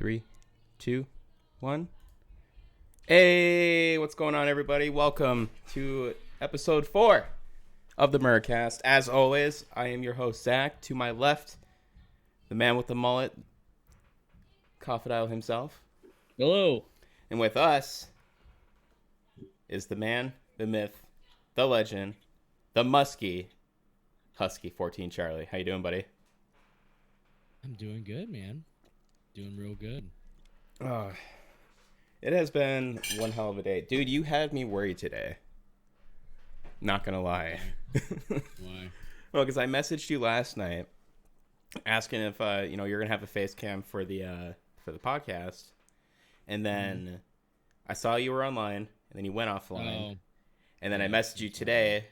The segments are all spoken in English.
3, 2, 1. Hey, what's going on, everybody? Welcome to episode 4 of the MURICAST. As always, I am your host, Zach. To my left, the man with the mullet, Coffadile himself. Hello. And with us is the man, the myth, the legend, the muskie, Husky14C. Charlie. How you doing, buddy? I'm doing good, man. Doing real good. It has been one hell of a day. Dude, you had me worried today. Not gonna lie. Why? Well, because I messaged you last night asking if you're gonna have a face cam for the podcast, and then I saw you were online, and then you went offline, and then I messaged you today,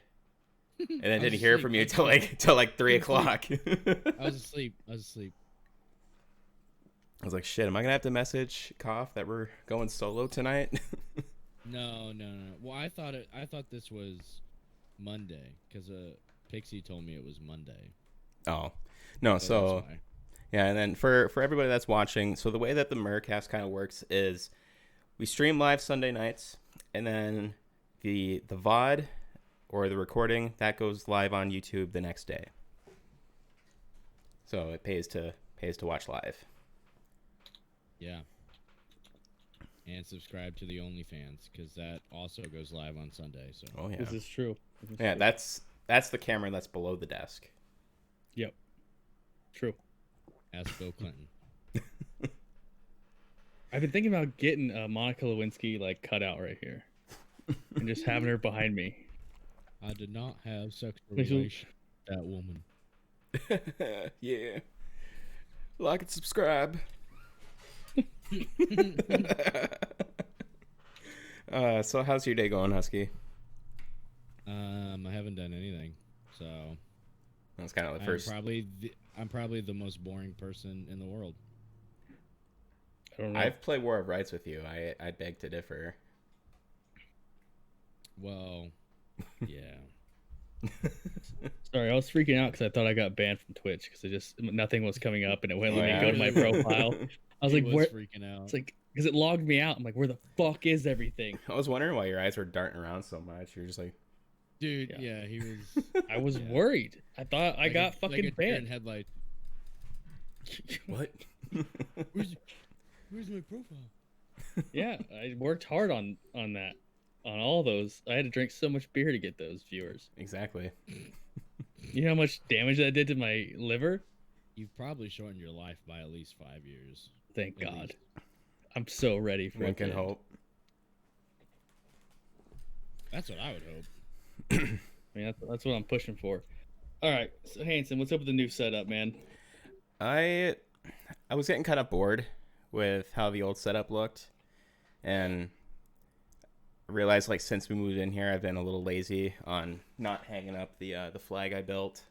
and then didn't hear from you till like 3 o'clock. I was asleep. I was like, shit, am I gonna have to message Koff that we're going solo tonight? No. Well, I thought this was Monday because Pixie told me it was Monday. Oh, no. So yeah, and then for everybody that's watching, so the way that the MURICAST kind of works is we stream live Sunday nights, and then the VOD or the recording that goes live on YouTube the next day. So it pays to watch live. Yeah. And subscribe to the OnlyFans because that also goes live on Sunday. So. Oh yeah, This is true. Yeah, that's the camera that's below the desk. Yep. True. Ask Bill Clinton. I've been thinking about getting Monica Lewinsky like cut out right here, and just having her behind me. I did not have sexual relations with that woman. Yeah. Like and subscribe. So how's your day going, Husky? I haven't done anything, so That's kind of the first. I'm probably the most boring person in the world. I don't know. I've played War of Rights with you. I beg to differ. Well, yeah. Sorry, I was freaking out because I thought I got banned from Twitch because nothing was coming up and it wouldn't let me go to my profile. I was like, where? Freaking out. It's like because it logged me out. I'm like, where the fuck is everything? I was wondering why your eyes were darting around so much. You're just like, dude. Yeah, he was. I was worried. I thought I got fucking banned. Headlight. what? Where's my profile? Yeah, I worked hard on that. On all those, I had to drink so much beer to get those viewers. Exactly. You know how much damage that did to my liver? You've probably shortened your life by at least 5 years. Thank God. I'm so ready for Wink and hope. That's what I would hope. I mean, that's what I'm pushing for. All right, so Hanson, what's up with the new setup, man? I was getting kind of bored with how the old setup looked, and realized like since we moved in here, I've been a little lazy on not hanging up the flag I built.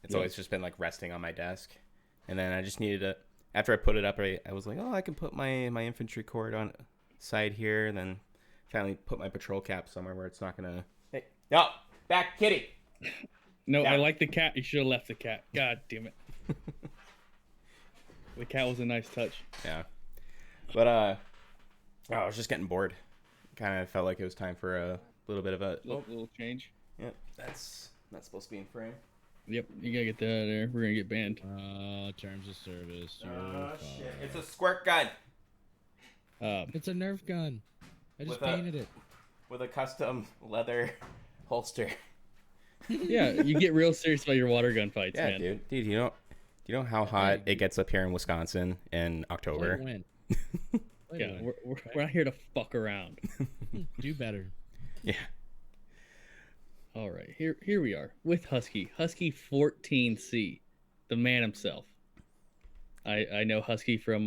It's always just been like resting on my desk, and then I just needed to. After I put it up, I was like, oh, I can put my infantry cord on side here, and then finally put my patrol cap somewhere where it's not gonna. Hey, no, back, kitty. No, Yeah. I like the cat. You should have left the cat. God damn it. The cat was a nice touch. Yeah, but I was just getting bored. Kind of felt like it was time for a little bit of a Little change. Yep, that's not supposed to be in frame. Yep, you gotta get that out of there. We're gonna get banned. Terms of service. Oh shit! It's a squirt gun. It's a Nerf gun. I just painted it with a custom leather holster. Yeah, you get real serious about your water gun fights, Yeah, man. dude. You know how hot it gets up here in Wisconsin in October. Yeah, we're not here to fuck around. Do better. Yeah. All right, here we are with Husky14C, the man himself. I know Husky from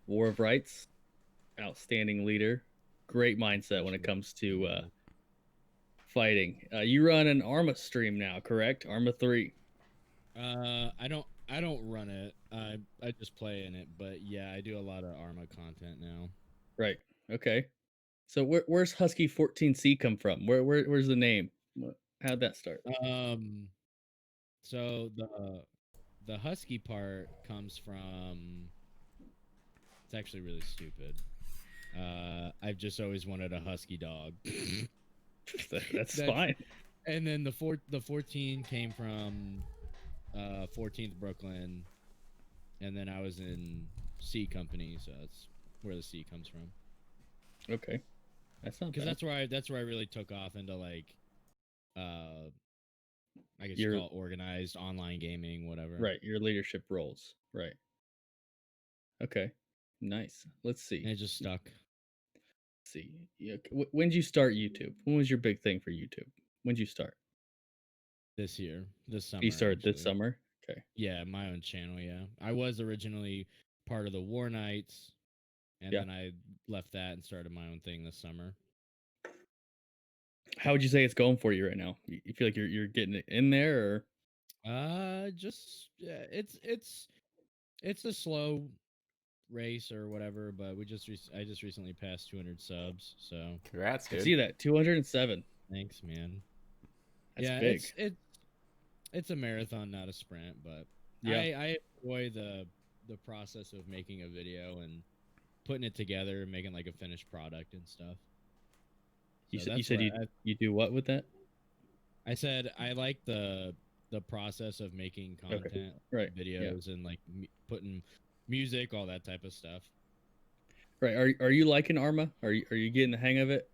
War of Rights, outstanding leader, great mindset when it comes to fighting. You run an Arma stream now, correct? Arma 3. I don't run it. I just play in it, but yeah, I do a lot of Arma content now. Right. Okay. So where's Husky14C come from? Where's the name? How'd that start? So the Husky part comes from It's actually really stupid. I've just always wanted a husky dog. That's fine. And then the 14 came from 14th Brooklyn, and then I was in C Company, so that's where the C comes from. Okay, that's not Because bad. that's where I really took off into like, I guess Your- you call it organized online gaming, whatever. Right, your leadership roles. Right. Okay, nice. Let's see. And it just stuck. See. Yeah, when did you start YouTube? When was your big thing for YouTube? When did you start? This year, this summer. You started this actually. summer? Okay. Yeah, my own channel. Yeah, I was originally part of the War Knights, and Yeah. then I left that and started my own thing this summer. How would you say it's going for you right now? You feel like you're getting it in there, or Just it's a slow race or whatever, but I just recently passed 200 subs, so Congrats, I dude. see that 207. thanks, man. That's yeah, big. it's a marathon, not a sprint, but Yeah. I enjoy the process of making a video and putting it together and making like a finished product and stuff. You So said that's you do what with that? I said I like the process of making content, Right. Yeah. videos, and like putting music, all that type of stuff. Right. Are you liking Arma? Are you getting the hang of it?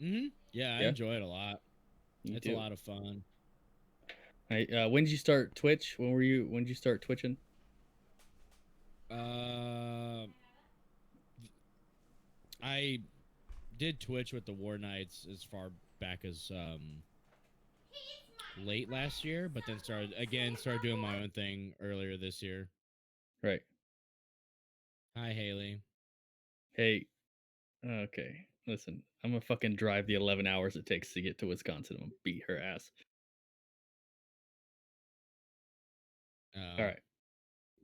Mm-hmm. Yeah, I Yeah? enjoy it a lot. Me It's too. a lot of fun. When did you start Twitch? When did you start twitching? I did Twitch with the War Knights as far back as late last year, but then started doing my own thing earlier this year. Right. Hi, Haley. Hey. Okay. Listen, I'm gonna fucking drive the 11 hours it takes to get to Wisconsin. I'm gonna beat her ass. All right.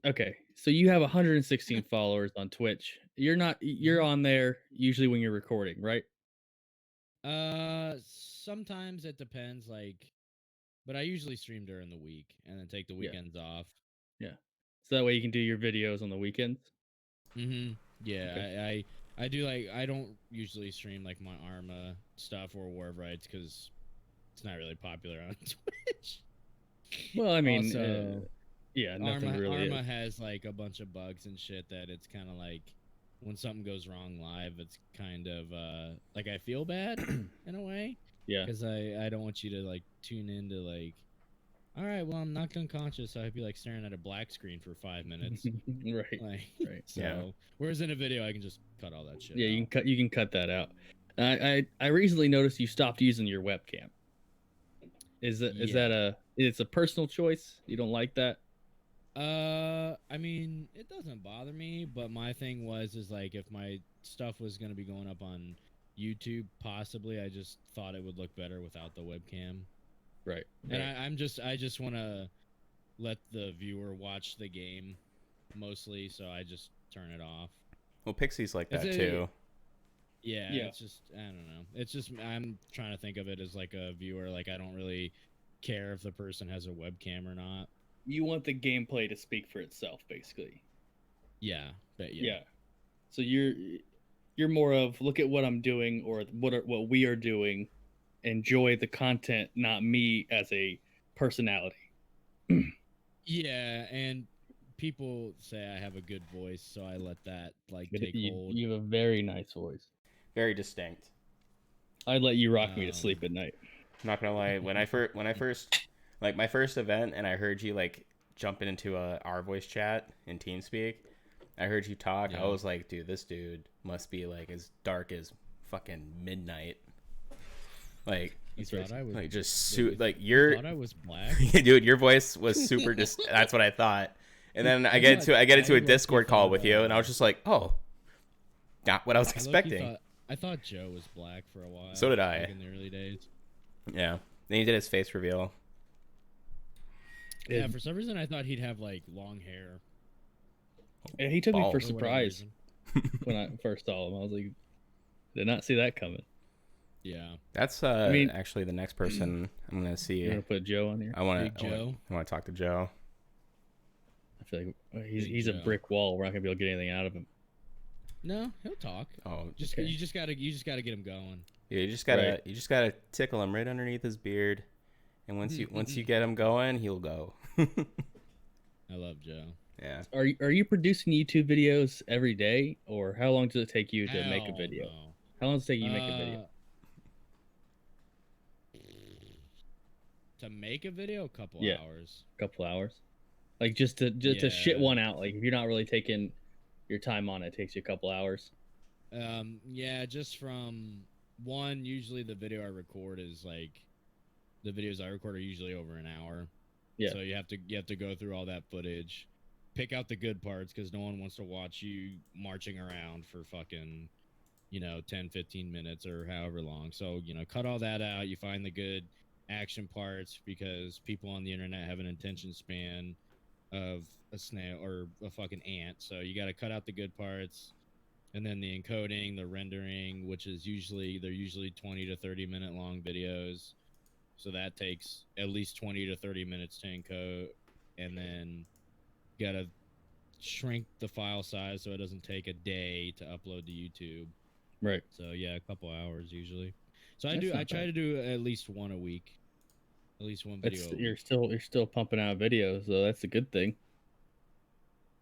Okay. So you have 116 followers on Twitch. You're on there usually when you're recording, right? Sometimes it depends, like, but I usually stream during the week and then take the weekends off. Yeah. So that way you can do your videos on the weekends. Mm-hmm. Yeah, Okay. I do like I don't usually stream like my Arma stuff or War of Rights because it's not really popular on Twitch. Well, I mean, Also, yeah, nothing really Arma is. has like a bunch of bugs and shit that it's kind of like when something goes wrong live, it's kind of like I feel bad in a way. Yeah. Because I don't want you to like tune into like, all right, well I'm knocked unconscious, so I'd be like staring at a black screen for 5 minutes. Right. Like, Right. So Yeah. whereas in a video I can just cut all that shit. Yeah, out. you can cut that out. I recently noticed you stopped using your webcam. Is that it's a personal choice? You don't like that? I mean, it doesn't bother me, but my thing is like if my stuff was gonna be going up on YouTube, possibly, I just thought it would look better without the webcam. Right. And I just want to let the viewer watch the game mostly, so I just turn it off. Well, Pixie's like that It's too. Yeah, Yeah. it's just I don't know. It's just I'm trying to think of it as like a viewer. Like I don't really care if the person has a webcam or not. You want the gameplay to speak for itself, basically. Yeah, but Yeah. So you're more of look at what I'm doing or what we are doing, enjoy the content, not me as a personality. Yeah, and people say I have a good voice, so I let that like take hold. You have a very nice voice. Very distinct. I'd let you rock me to sleep at night. I'm not gonna lie. When I first like my first event, and I heard you like jumping into our voice chat in TeamSpeak, I heard you talk. Yeah. I was like, dude, this dude must be like as dark as fucking midnight. Like He's thought I was like just wait, like you're thought I was black. dude, your voice was super that's what I thought. And then I get into a Discord call with you, and I was just like, oh, not what I was expecting. I thought Joe was black for a while. So did I. Like in the early days. Yeah. Then he did his face reveal. Yeah, for some reason I thought he'd have like long hair. Yeah, he took me for Balls. surprise when I first saw him. I was like, did not see that coming. Yeah. That's actually the next person I'm gonna see. You want to put Joe on here? I want Big Joe? to talk to Joe. I feel like he's a brick wall. We're not gonna be able to get anything out of him. No, he'll talk. Oh, Just okay. you just gotta get him going. yeah. Right. You just gotta tickle him right underneath his beard, and once you get him going, he'll go. I love Joe. Yeah. Are you producing YouTube videos every day, or how long does it take you to make a Hell video? no. How long does it take you to make a video? To make a video, a couple Yeah. hours. A couple hours. Like just to shit one out. Like if you're not really taking your time on it, it takes you a couple hours. Yeah, just from one. Usually, the video I record is like the videos I record are usually over an hour. Yeah. So you have to go through all that footage, pick out the good parts because no one wants to watch you marching around for fucking, 10, 15 minutes or however long. So, cut all that out. You find the good action parts because people on the internet have an attention span of a snail or a fucking ant. So you got to cut out the good parts. And then the encoding, the rendering, which is they're usually 20 to 30 minute long videos. So that takes at least 20 to 30 minutes to encode. And then got to shrink the file size so it doesn't take a day to upload to YouTube. Right. So yeah, a couple hours usually. So That's I not try bad. to do at least one a week. At least one video. You're still pumping out videos, so that's a good thing.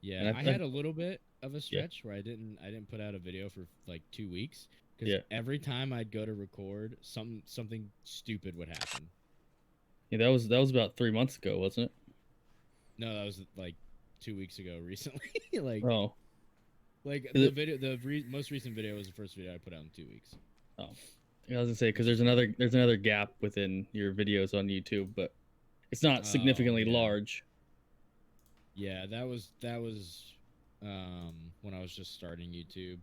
Yeah, And I had a little bit of a stretch where I didn't put out a video for like 2 weeks because every time I'd go to record, something stupid would happen. Yeah, that was about 3 months ago, wasn't it? No, that was like 2 weeks ago. Recently, Oh, like Is the it- video, most recent video was the first video I put out in 2 weeks. oh. I was gonna say because there's another gap within your videos on YouTube, but it's not significantly yeah. large. Yeah, that was when I was just starting YouTube.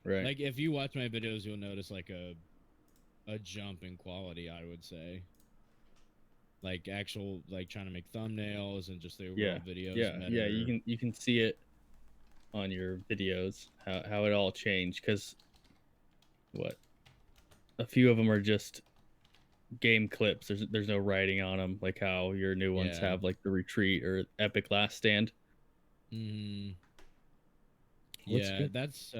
Right. Like if you watch my videos, you'll notice like a jump in quality, I would say. Like actual trying to make thumbnails and just the overall videos. Yeah. You can see it on your videos how it all changed because a few of them are just game clips. There's no writing on them like how your new ones have like the retreat or epic last stand. Yeah, that's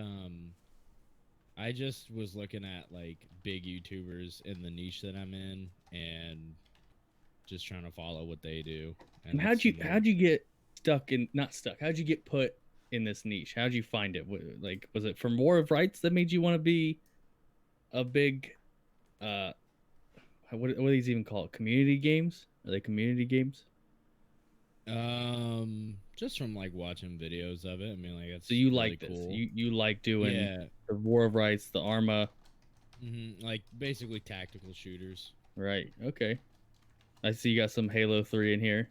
I just was looking at like big YouTubers in the niche that I'm in and just trying to follow what they do. And how'd you get stuck in not stuck? How'd you get put in this niche? How'd you find it? Like was it from War of Rights that made you want to be a big what do these even call it? Community games? Are they community games? Just from like watching videos of it. I mean, like that's so you really like this? cool. You like doing the War of Rights, the Arma, like basically tactical shooters. right? Okay, I see you got some Halo 3 in here.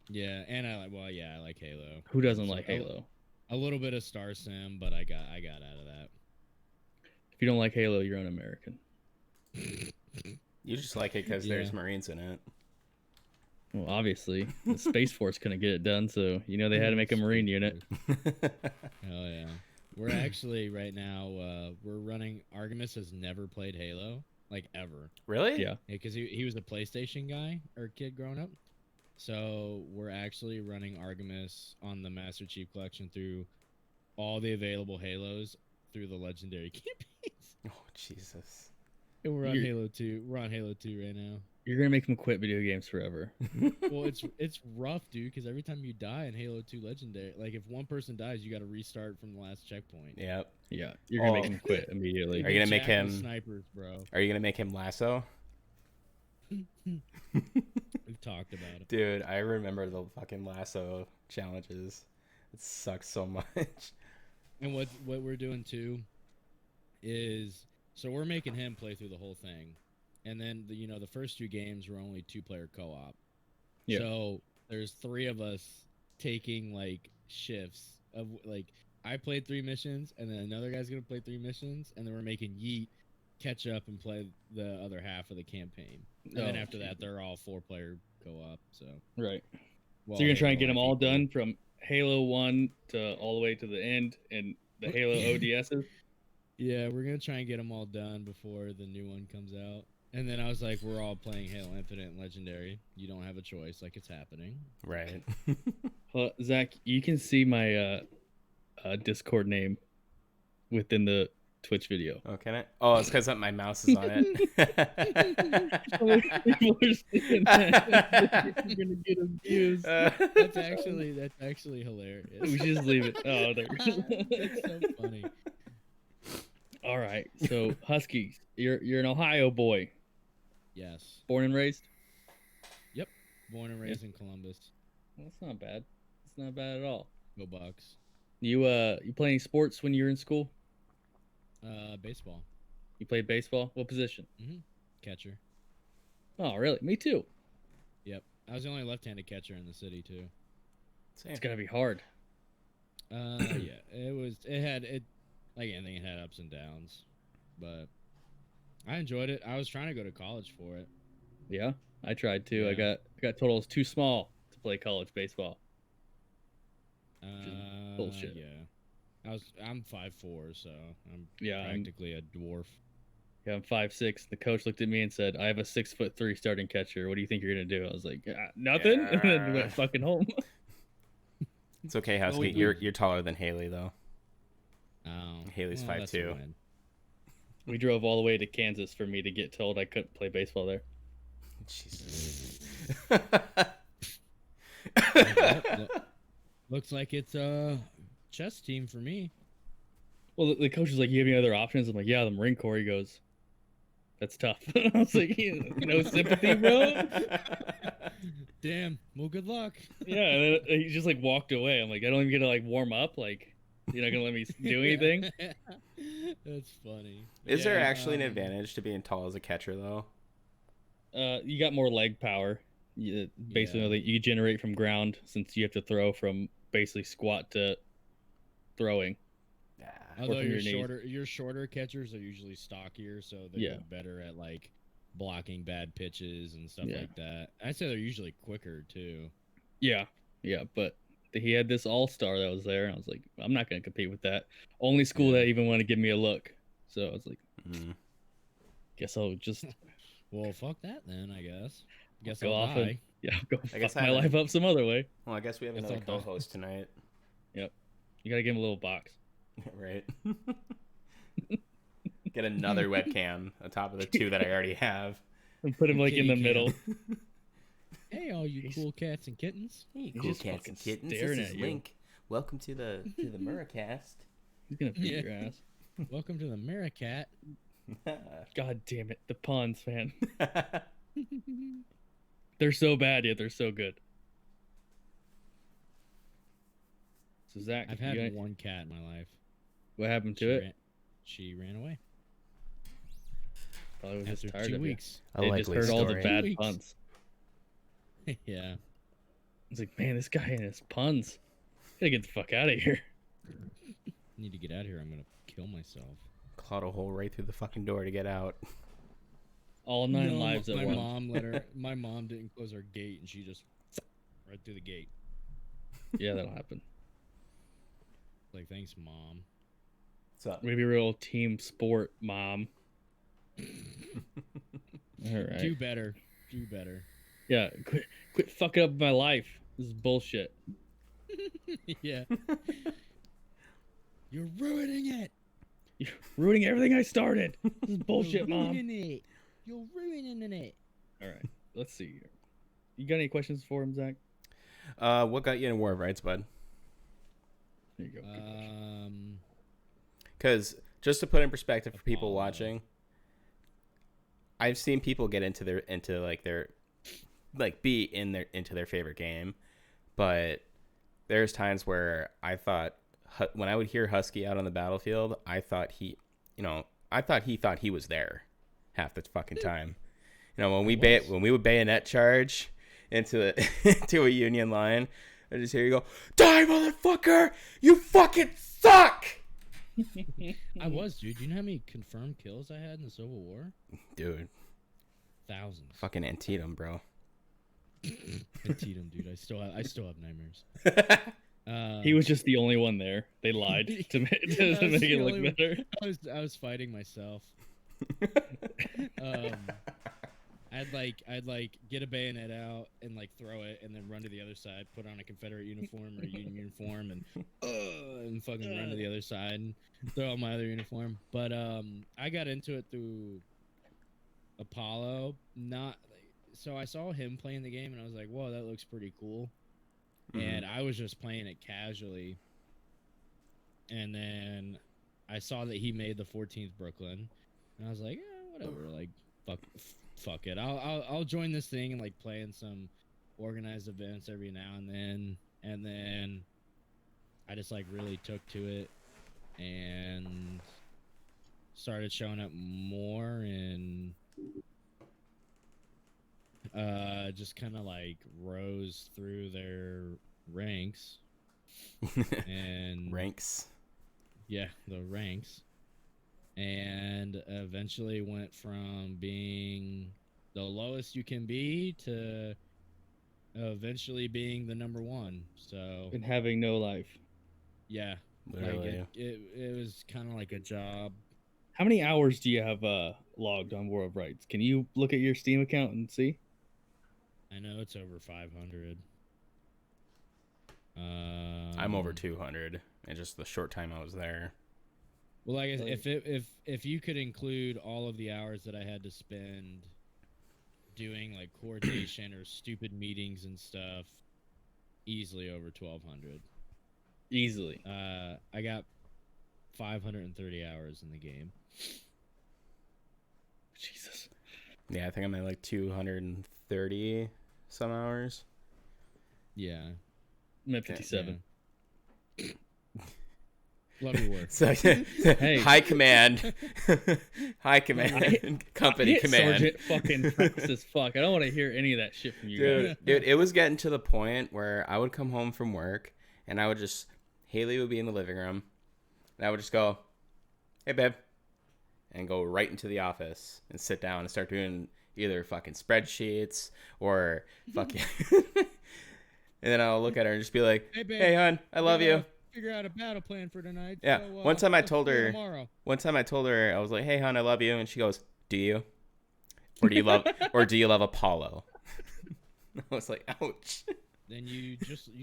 Yeah, and I like Halo. Who doesn't like Halo? A little bit of Star Sim, but I got out of that. If you don't like Halo, you're un-American. You just like it because there's Marines in it. Well, obviously, the Space Force couldn't get it done, so they had to make a Marine unit. Hell yeah. We're actually right now we're running. Artemis has never played Halo like ever. Really? Yeah. Because he was a PlayStation guy or kid growing up. So we're actually running Artemis on the Master Chief Collection through all the available Halos through the legendary campaigns. Oh Jesus. And we're on Halo 2. We're on Halo 2 right now. You're gonna make him quit video games forever. Well, it's rough, dude, because every time you die in Halo 2 Legendary, like if one person dies, you got to restart from the last checkpoint. Yep. Yeah, you're gonna make him quit immediately. Are you gonna make him snipers, bro? Are you gonna make him lasso? We've talked about it, dude. I remember the fucking lasso challenges. It sucks so much. And what we're doing too is so we're making him play through the whole thing. And then the first 2 games were only 2-player co-op. Yeah. So there's 3 of us taking like shifts of like I played 3 missions and then another guy's gonna play 3 missions and then we're making Yeet catch up and play the other half of the campaign. And then after that they're all 4-player co-op. So right. So you're gonna try and get them all done from Halo 1 to all the way to the end and the Halo ODSs. Yeah, we're gonna try and get them all done before the new one comes out. And then I was like, we're all playing Halo Infinite and Legendary. You don't have a choice. Like, it's happening. Right. Zach, you can see my Discord name within the Twitch video. Oh, can I? Oh, it's because my mouse is on it. People are seeing that. You're gonna get abused. That's actually hilarious. We should just leave it. Oh, there. That's so funny. All right. So Huskies, you're an Ohio boy, Yes. born and raised. Born and raised in Columbus. Well, that's not bad. It's not bad at all. Go Bucks. You play any sports when you were in school? Baseball. You played baseball. What position? Catcher. Oh, really? Me too. Yep. I was the only left-handed catcher in the city too. Same. It's gotta be hard. Yeah. It had like anything. It had ups and downs, but I enjoyed it. I was trying to go to college for it. Yeah, I tried to. Yeah. I got totals too small to play college baseball. Bullshit. Yeah. I'm 5'4", so I'm Yeah, practically a dwarf. Yeah, I'm 5'6". The coach looked at me and said, "I have a 6'3" starting catcher. What do you think you're gonna do?" I was like, "Nothing." And then went fucking home. It's okay, Husky. we- You're taller than Haley though. Oh, Haley's well, that's 5'2". fine. We drove all the way to Kansas for me to get told I couldn't play baseball there. Jesus. Looks like it's a chess team for me. Well, the coach was like, "You have any other options?" I'm like, "Yeah, the Marine Corps." He goes, "That's tough." I was like, "No sympathy, bro." Damn. Well, good luck. Yeah, and then he just like walked away. I'm like, I don't even get to like warm up. Like, you're not gonna let me do anything. That's funny. Is there Yeah, actually an advantage to being tall as a catcher though? You got more leg power. Basically, Yeah. like, you generate from ground since you have to throw from basically squat to throwing. Although from your knees. your shorter catchers are usually stockier, so they're Yeah. better at like blocking bad pitches and stuff Yeah. like that. I'd say they're usually quicker too. Yeah, but he had this all-star that was there, and I was like, I'm not gonna compete with that. Only school Yeah. that even want to give me a look. So I was like, Mm. guess I'll just Well, fuck that then. I guess. Guess go I'll off die. and go I guess fuck I my haven't- life up some other way. Well, I guess we have Guess another I'll die. co-host tonight, You gotta give him a little box. right? Get another webcam on top of the two that I already have. And put him like in the Kitty middle. Hey, all you He's- cool cats and kittens. Hey, He's cool just cats fucking and kittens. staring This at is you. Link. Welcome to the MURICAST. He's gonna beat Yeah. your ass. Welcome to the MURICAT. God damn it, the puns, man. They're so bad yet they're so good. So Zach, I've you had got- one cat in my life. what happened to it? She ran away Probably was just after tired 2 of weeks. A you. It just likely heard all the story. bad 2 weeks. puns. Yeah. It's like, man, this guy and his puns. Gotta get the fuck out of here. Need to get out of here. I'm gonna kill myself. Clawed a hole right through the fucking door to get out. All nine No, lives at my once. mom let her. My mom didn't close her gate, and she just right through the gate. Yeah, that'll happen. Like, thanks, mom. What's up? Maybe a real team sport, mom. All right. Do better. Do better. Yeah, quit fucking up my life. This is bullshit. Yeah. You're ruining it. You're ruining everything I started. This is bullshit, You're mom. ruining it. You're ruining it. All right, let's see here. You got any questions for him, Zach? What got you in War of Rights, bud? There you go. Good question. Because just to put in perspective for people Apollo. watching, I've seen people get into their favorite game, but there's times where I thought when I would hear Husky out on the battlefield, I thought he thought he was there half the fucking time. You know, when we would bayonet charge into into a Union line, I just hear you go, "Die, motherfucker! You fucking suck!" I was, dude. Do you know how many confirmed kills I had in the Civil War? Dude, Thousands. fucking Antietam, bro. Antietam, dude. I still have nightmares. He was just the only one there. They lied to make I was it the look only one. better. I was fighting myself. I'd like get a bayonet out and like throw it and then run to the other side, put on a Confederate uniform or a Union uniform, and and fucking run to the other side and throw on my other uniform. But I got into it through Apollo. So I saw him playing the game and I was like, whoa, that looks pretty cool. And I was just playing it casually. And then I saw that he made the 14th Brooklyn, and I was like, whatever, like fuck it. I'll join this thing and like play in some organized events every now and then I just like really took to it and started showing up more and just kind of like rose through their ranks. And ranks. Yeah, the ranks. And eventually went from being the lowest you can be to eventually being the number one. So And having no life. yeah, Literally. like it was kind of like a job. How many hours do you have logged on War of Rights? Can you look at your Steam account and see? I know it's over 500. I'm over 200 in just the short time I was there. Well, like if you could include all of the hours that I had to spend doing like coordination or stupid meetings and stuff, easily over 1,200. Easily. I got 530 hours in the game. Jesus. Yeah, I think I'm at like 230 some hours. Yeah. I'm at 57. Yeah. Love your work. So, Hey. High command. High command. Company command. Sergeant fucking practice as fuck. I don't want to hear any of that shit from you guys. Dude, it was getting to the point where I would come home from work and I would just, Haley would be in the living room and I would just go, hey, babe, and go right into the office and sit down and start doing either fucking spreadsheets or fucking, and then I'll look at her and just be like, Hey, babe, hey, hon, I love you. Figure out a battle plan for tonight. Yeah. So, One time I let's told do it her, tomorrow. I was like, hey, hon, I love you. And she goes, do you? Or do you love Apollo? I was like, ouch. Then you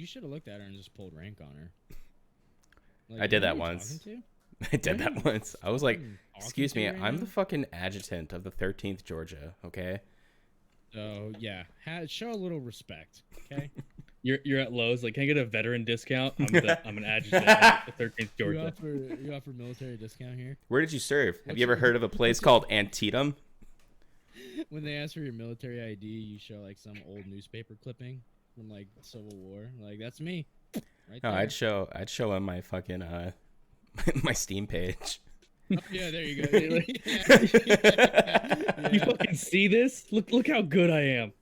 should have looked at her and just pulled rank on her. Like, I did who that are you once. talking I did that once. I was like, Talking excuse to me, right I'm now? the fucking adjutant of the 13th Georgia, okay? to? So yeah, show a little respect, okay? You're at Lowe's. Like, can I get a veteran discount? I'm an adjutant at the 13th Georgia. You offer military discount here. Where did you serve? Have What's you ever your- heard of a place called Antietam? When they ask for your military ID, you show like some old newspaper clipping from like Civil War. Like that's me. Right No, there. I'd show him my fucking my Steam page. Oh, yeah, there you go. You fucking see this? Look how good I am.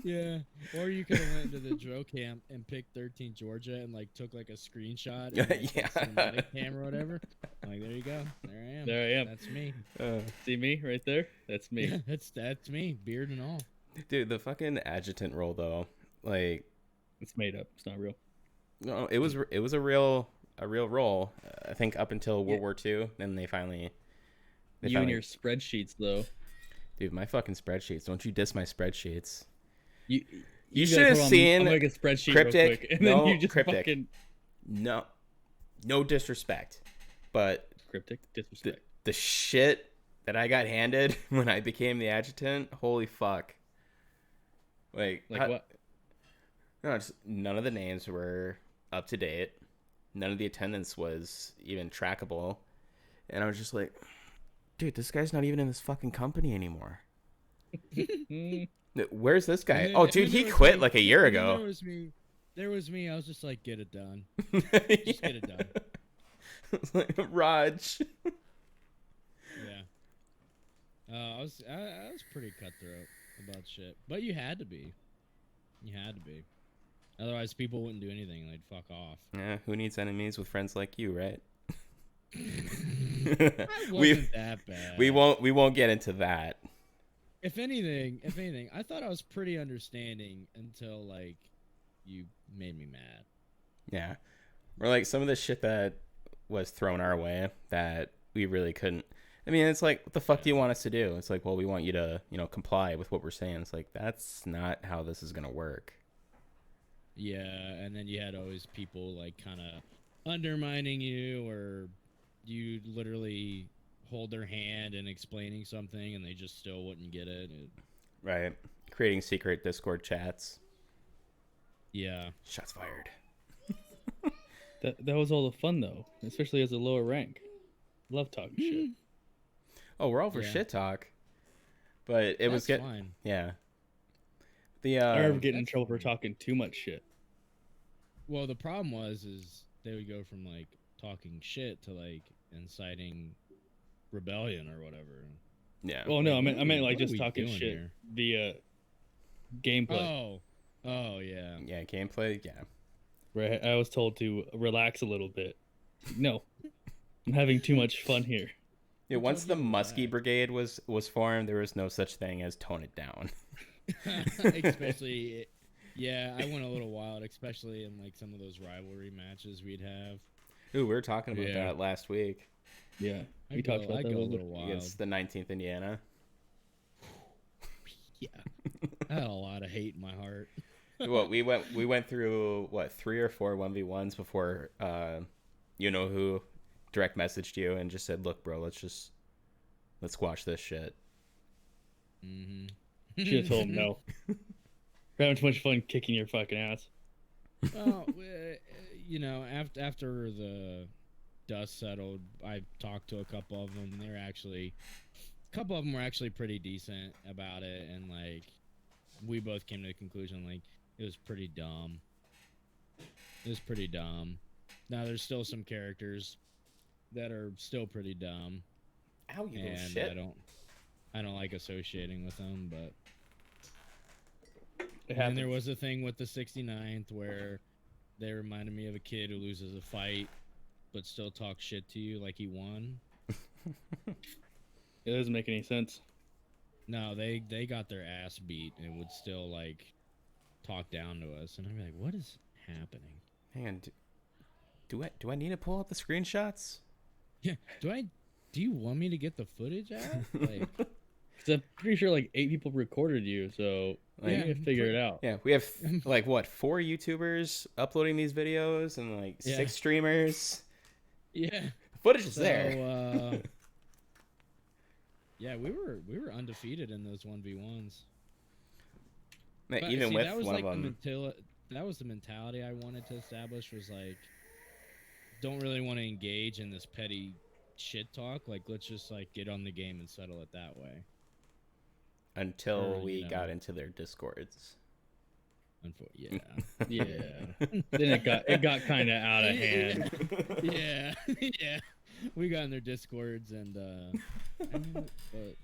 Yeah. Or you could have went to the drill camp and picked 13 Georgia and like took like a screenshot and like, Yeah. cinematic camera or whatever. Like there you go. There I am. There I am. That's me. See me right there? That's me. Yeah, that's me, beard and all. Dude, the fucking adjutant role though, like, It's made up. It's not real. no, it was a real role. I think up until World War II, then they finally. You and your spreadsheets, though. Dude, my fucking spreadsheets. Don't you diss my spreadsheets. You You guys- should have hold on, seen I'll make a spreadsheet Cryptic. real quick, and No, then you just Cryptic. fucking No disrespect, but cryptic disrespect. the shit that I got handed when I became the adjutant, holy fuck. Like What? No, none of the names were up to date. None of the attendance was even trackable. And I was just like, dude, this guy's not even in this fucking company anymore. Where's this guy? And then- Oh, and dude, then he there was quit me. like a year And then ago. There was me. I was just like, get it done. Just get it done. I was like, Raj. Yeah. I was pretty cutthroat about shit, but you had to be. You had to be. Otherwise, people wouldn't do anything. They'd fuck off. Yeah, who needs enemies with friends like you, right? I wasn't that bad. we won't get into that. If anything, I thought I was pretty understanding until like you made me mad. Yeah. Or like some of the shit that was thrown our way that we really couldn't. I mean, it's like, what the fuck do you want us to do? It's like, well, we want you to, comply with what we're saying. It's like, that's not how this is going to work. Yeah, and then you had always people like kind of undermining you, or you literally hold their hand and explaining something and they just still wouldn't get it. Right. Creating secret Discord chats. Yeah. Shots fired. That was all the fun though, especially as a lower rank. Love talking shit. Oh, we're all for Yeah. shit talk. But it was fine. Yeah. The I remember getting in That's trouble for fine. talking too much shit. Well, the problem is they would go from like talking shit to like inciting rebellion or whatever. Yeah. Well, no, I Like, meant like what are just we talking doing shit here? via gameplay. Oh yeah. Yeah, gameplay, yeah. Right, I was told to relax a little bit. No, I'm having too much fun here. Yeah, Who once told the you to Muskie relax? Brigade was formed, there was no such thing as tone it down. Especially, yeah, I went a little wild, especially in like some of those rivalry matches we'd have. Ooh, we were talking about Yeah. that last week Yeah, we I'd talked go, about I'd that go a a little bit. little wild. against the 19th Indiana. Yeah, I had a lot of hate in my heart. Well, we went through what 3 or 4 1v1s before you know who direct messaged you and just said, "Look, bro, let's squash this shit." Mm-hmm. Should have told him no. We're having too much fun kicking your fucking ass. Well, you know, after the dust settled, I talked to a couple of them. A couple of them were actually pretty decent about it, and like, we both came to the conclusion like it was pretty dumb. It was pretty dumb. Now there's still some characters that are still pretty dumb, Ow, you little and shit. I don't like associating with them, but. It And happens. there was a thing with the 69th where they reminded me of a kid who loses a fight but still talks shit to you like he won. It doesn't make any sense. No, they got their ass beat and would still like talk down to us, and I'd be like, "What is happening?" Hang on, do I need to pull out the screenshots? Yeah, do you want me to get the footage out? Like, Because I'm pretty sure like 8 people recorded you, so Like, you gotta figure it out. Yeah, we have like what 4 YouTubers uploading these videos and like Yeah. 6 streamers. yeah. The footage is So, there. yeah, we were undefeated in those 1v1s. Man, But, even see, with that was one like of them. that was the mentality I wanted to establish, was like, don't really want to engage in this petty shit talk. Like, let's just like get on the game and settle it that way. Until or, we you know. got into their discords. Yeah. Yeah. Then it got kind of out of hand. Yeah. Yeah. We got in their discords, and I mean, but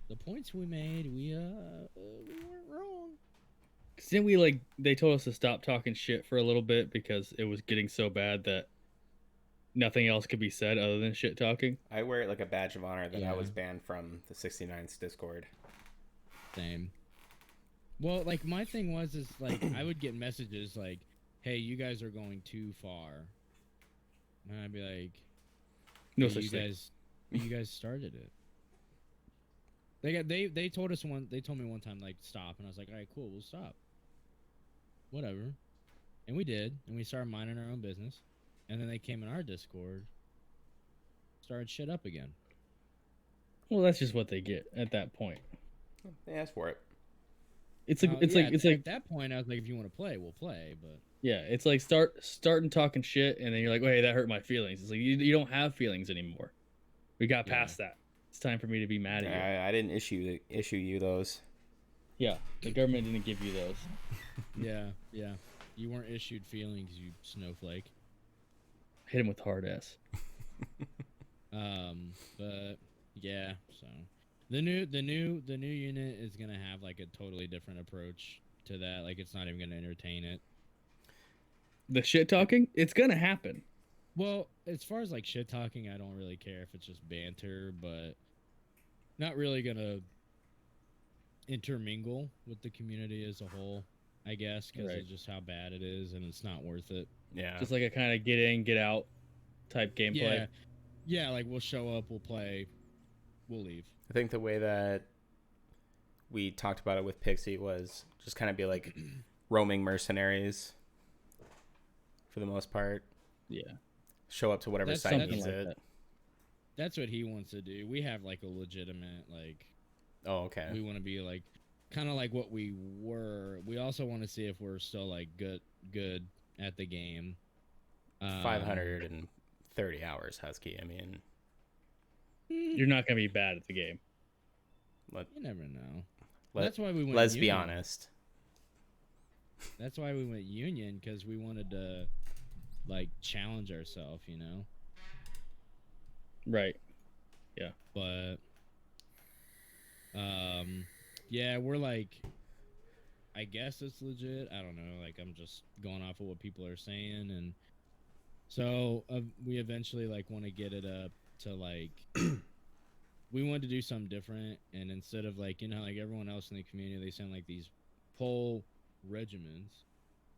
the points we made, we weren't wrong. Cause then we like they told us to stop talking shit for a little bit because it was getting so bad that nothing else could be said other than shit talking. I wear it like a badge of honor that Yeah. I was banned from the 69's Discord. Same. Well, like, my thing was is like I would get messages like, "Hey, you guys are going too far," and I'd be like, No "Hey, such thing. you guys started it." They told us they told me one time like stop, and I was like, "All right, cool, we'll stop." Whatever. And we did, and we started minding our own business. And then they came in our Discord, started shit up again. Well, that's just what they get at that point. They asked for it. It's like At that point, I was like, if you want to play, we'll play. But yeah, it's like starting talking shit, and then you're like, "Oh, hey, that hurt my feelings." It's like you don't have feelings anymore. We got past that. It's time for me to be mad at you. I didn't issue you those. Yeah, the government didn't give you those. yeah, you weren't issued feelings, you snowflake. Hit him with hard ass. But yeah, so the new unit is gonna have like a totally different approach to that. Like, it's not even gonna entertain it. The shit talking, it's gonna happen. Well, as far as like shit talking, I don't really care if it's just banter, but not really gonna intermingle with the community as a whole, I guess, because Right. of just how bad it is, and it's not worth it. Yeah. Just like a kind of get in, get out type gameplay. Yeah, like we'll show up, we'll play, we'll leave. I think the way that we talked about it with Pixie was just kind of be like roaming mercenaries for the most part. Yeah. show up to whatever That's site something needs like it. that. That's what he wants to do. We have like a legitimate like. Oh, okay. We want to be like, kind of like what we were. We also want to see if we're still like good at the game. 530 hours, Husky. I mean, You're not gonna be bad at the game. You never know. let, That's why we went. let's be Union. honest. That's why we went Union, because we wanted to like challenge ourselves, you know. Right. But yeah, we're like, I guess it's legit. I don't know. Like, I'm just going off of what people are saying, and so we eventually like want to get it up to like we wanted to do something different, and instead of like, you know, like everyone else in the community, they send like these pole regiments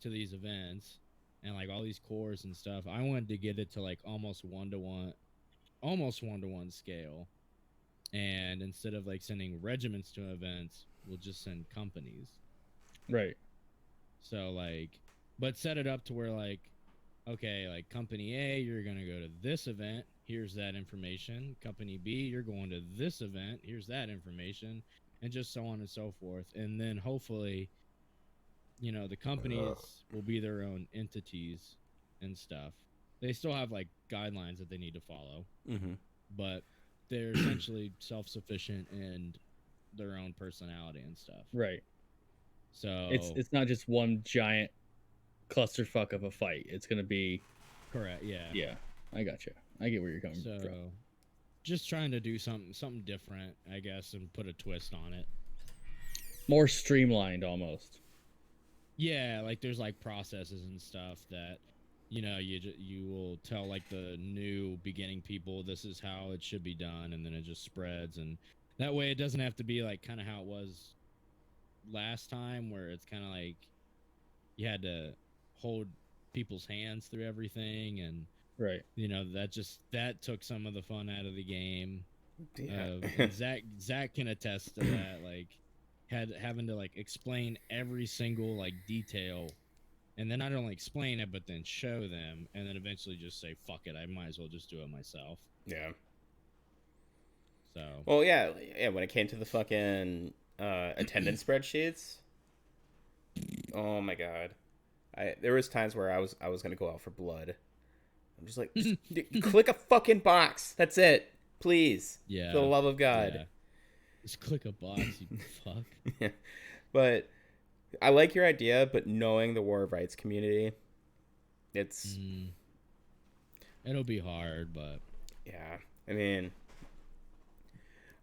to these events and like all these corps and stuff. I wanted to get it to like almost one to one scale, and instead of like sending regiments to events, we'll just send companies. Right. So like, but set it up to where like, okay, like company A, you're gonna go to this event, here's that information. Company B, you're going to this event, here's that information, and just so on and so forth. And then hopefully, you know, the companies will be their own entities and stuff. They still have like guidelines that they need to follow, Mm-hmm. but they're essentially self-sufficient in their own personality and stuff. Right. So It's not just one giant clusterfuck of a fight. It's gonna be correct, yeah. Yeah. I gotcha. I get where you're coming So from. just trying to do something different, I guess, and put a twist on it. More streamlined almost. Yeah, like there's like processes and stuff that, you know, you will tell like the new beginning people this is how it should be done, and then it just spreads, and that way it doesn't have to be like kind of how it was last time, where it's kind of like you had to hold people's hands through everything, and Right. you know that took some of the fun out of the game. Yeah. And Zach can attest to that, like having to like explain every single like detail, and then not only explain it but then show them, and then eventually just say fuck it, I might as well just do it myself. Yeah. So Well, yeah. When it came to the fucking attendance spreadsheets, oh my god, there was times where I was gonna go out for blood. I'm just like, just click a fucking box. That's it, please. yeah, For the love of God. yeah. Just click a box, you fuck. Yeah. But I like your idea, but knowing the War of Rights community, it's It'll be hard, but yeah. I mean,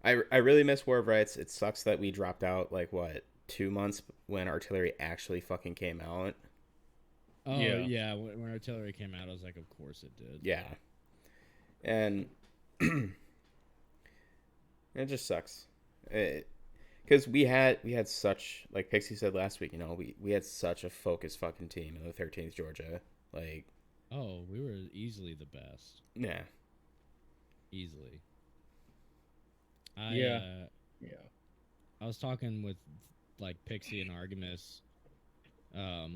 I really miss War of Rights. It sucks that we dropped out like what 2 months when Artillery actually fucking came out. oh Yeah. yeah, when Artillery came out, I was like, of course it did. Yeah. And it just sucks. Because we had such, like Pixie said last week, you know, we had such a focused fucking team in the 13th Georgia. Like, Oh, we were easily the best. yeah. Easily. Yeah. I was talking with like Pixie and Artemis, I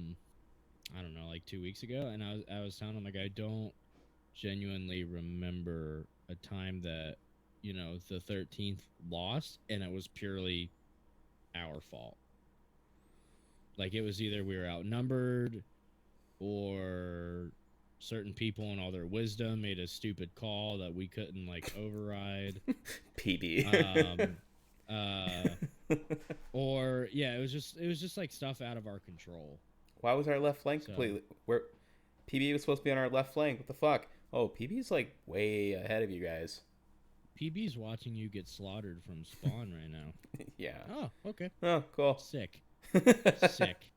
don't know, like 2 weeks ago, and I was telling him like I don't genuinely remember a time that, you know, the 13th lost and it was purely our fault. Like it was either we were outnumbered or certain people in all their wisdom made a stupid call that we couldn't like override. PB. Or yeah, it was just like stuff out of our control. Why was our left flank So- completely? Where PB was supposed to be on our left flank. What the fuck? Oh, PB's like way ahead of you guys. PB's watching you get slaughtered from spawn right now. Yeah. Oh, okay. Oh, cool. Sick. Sick.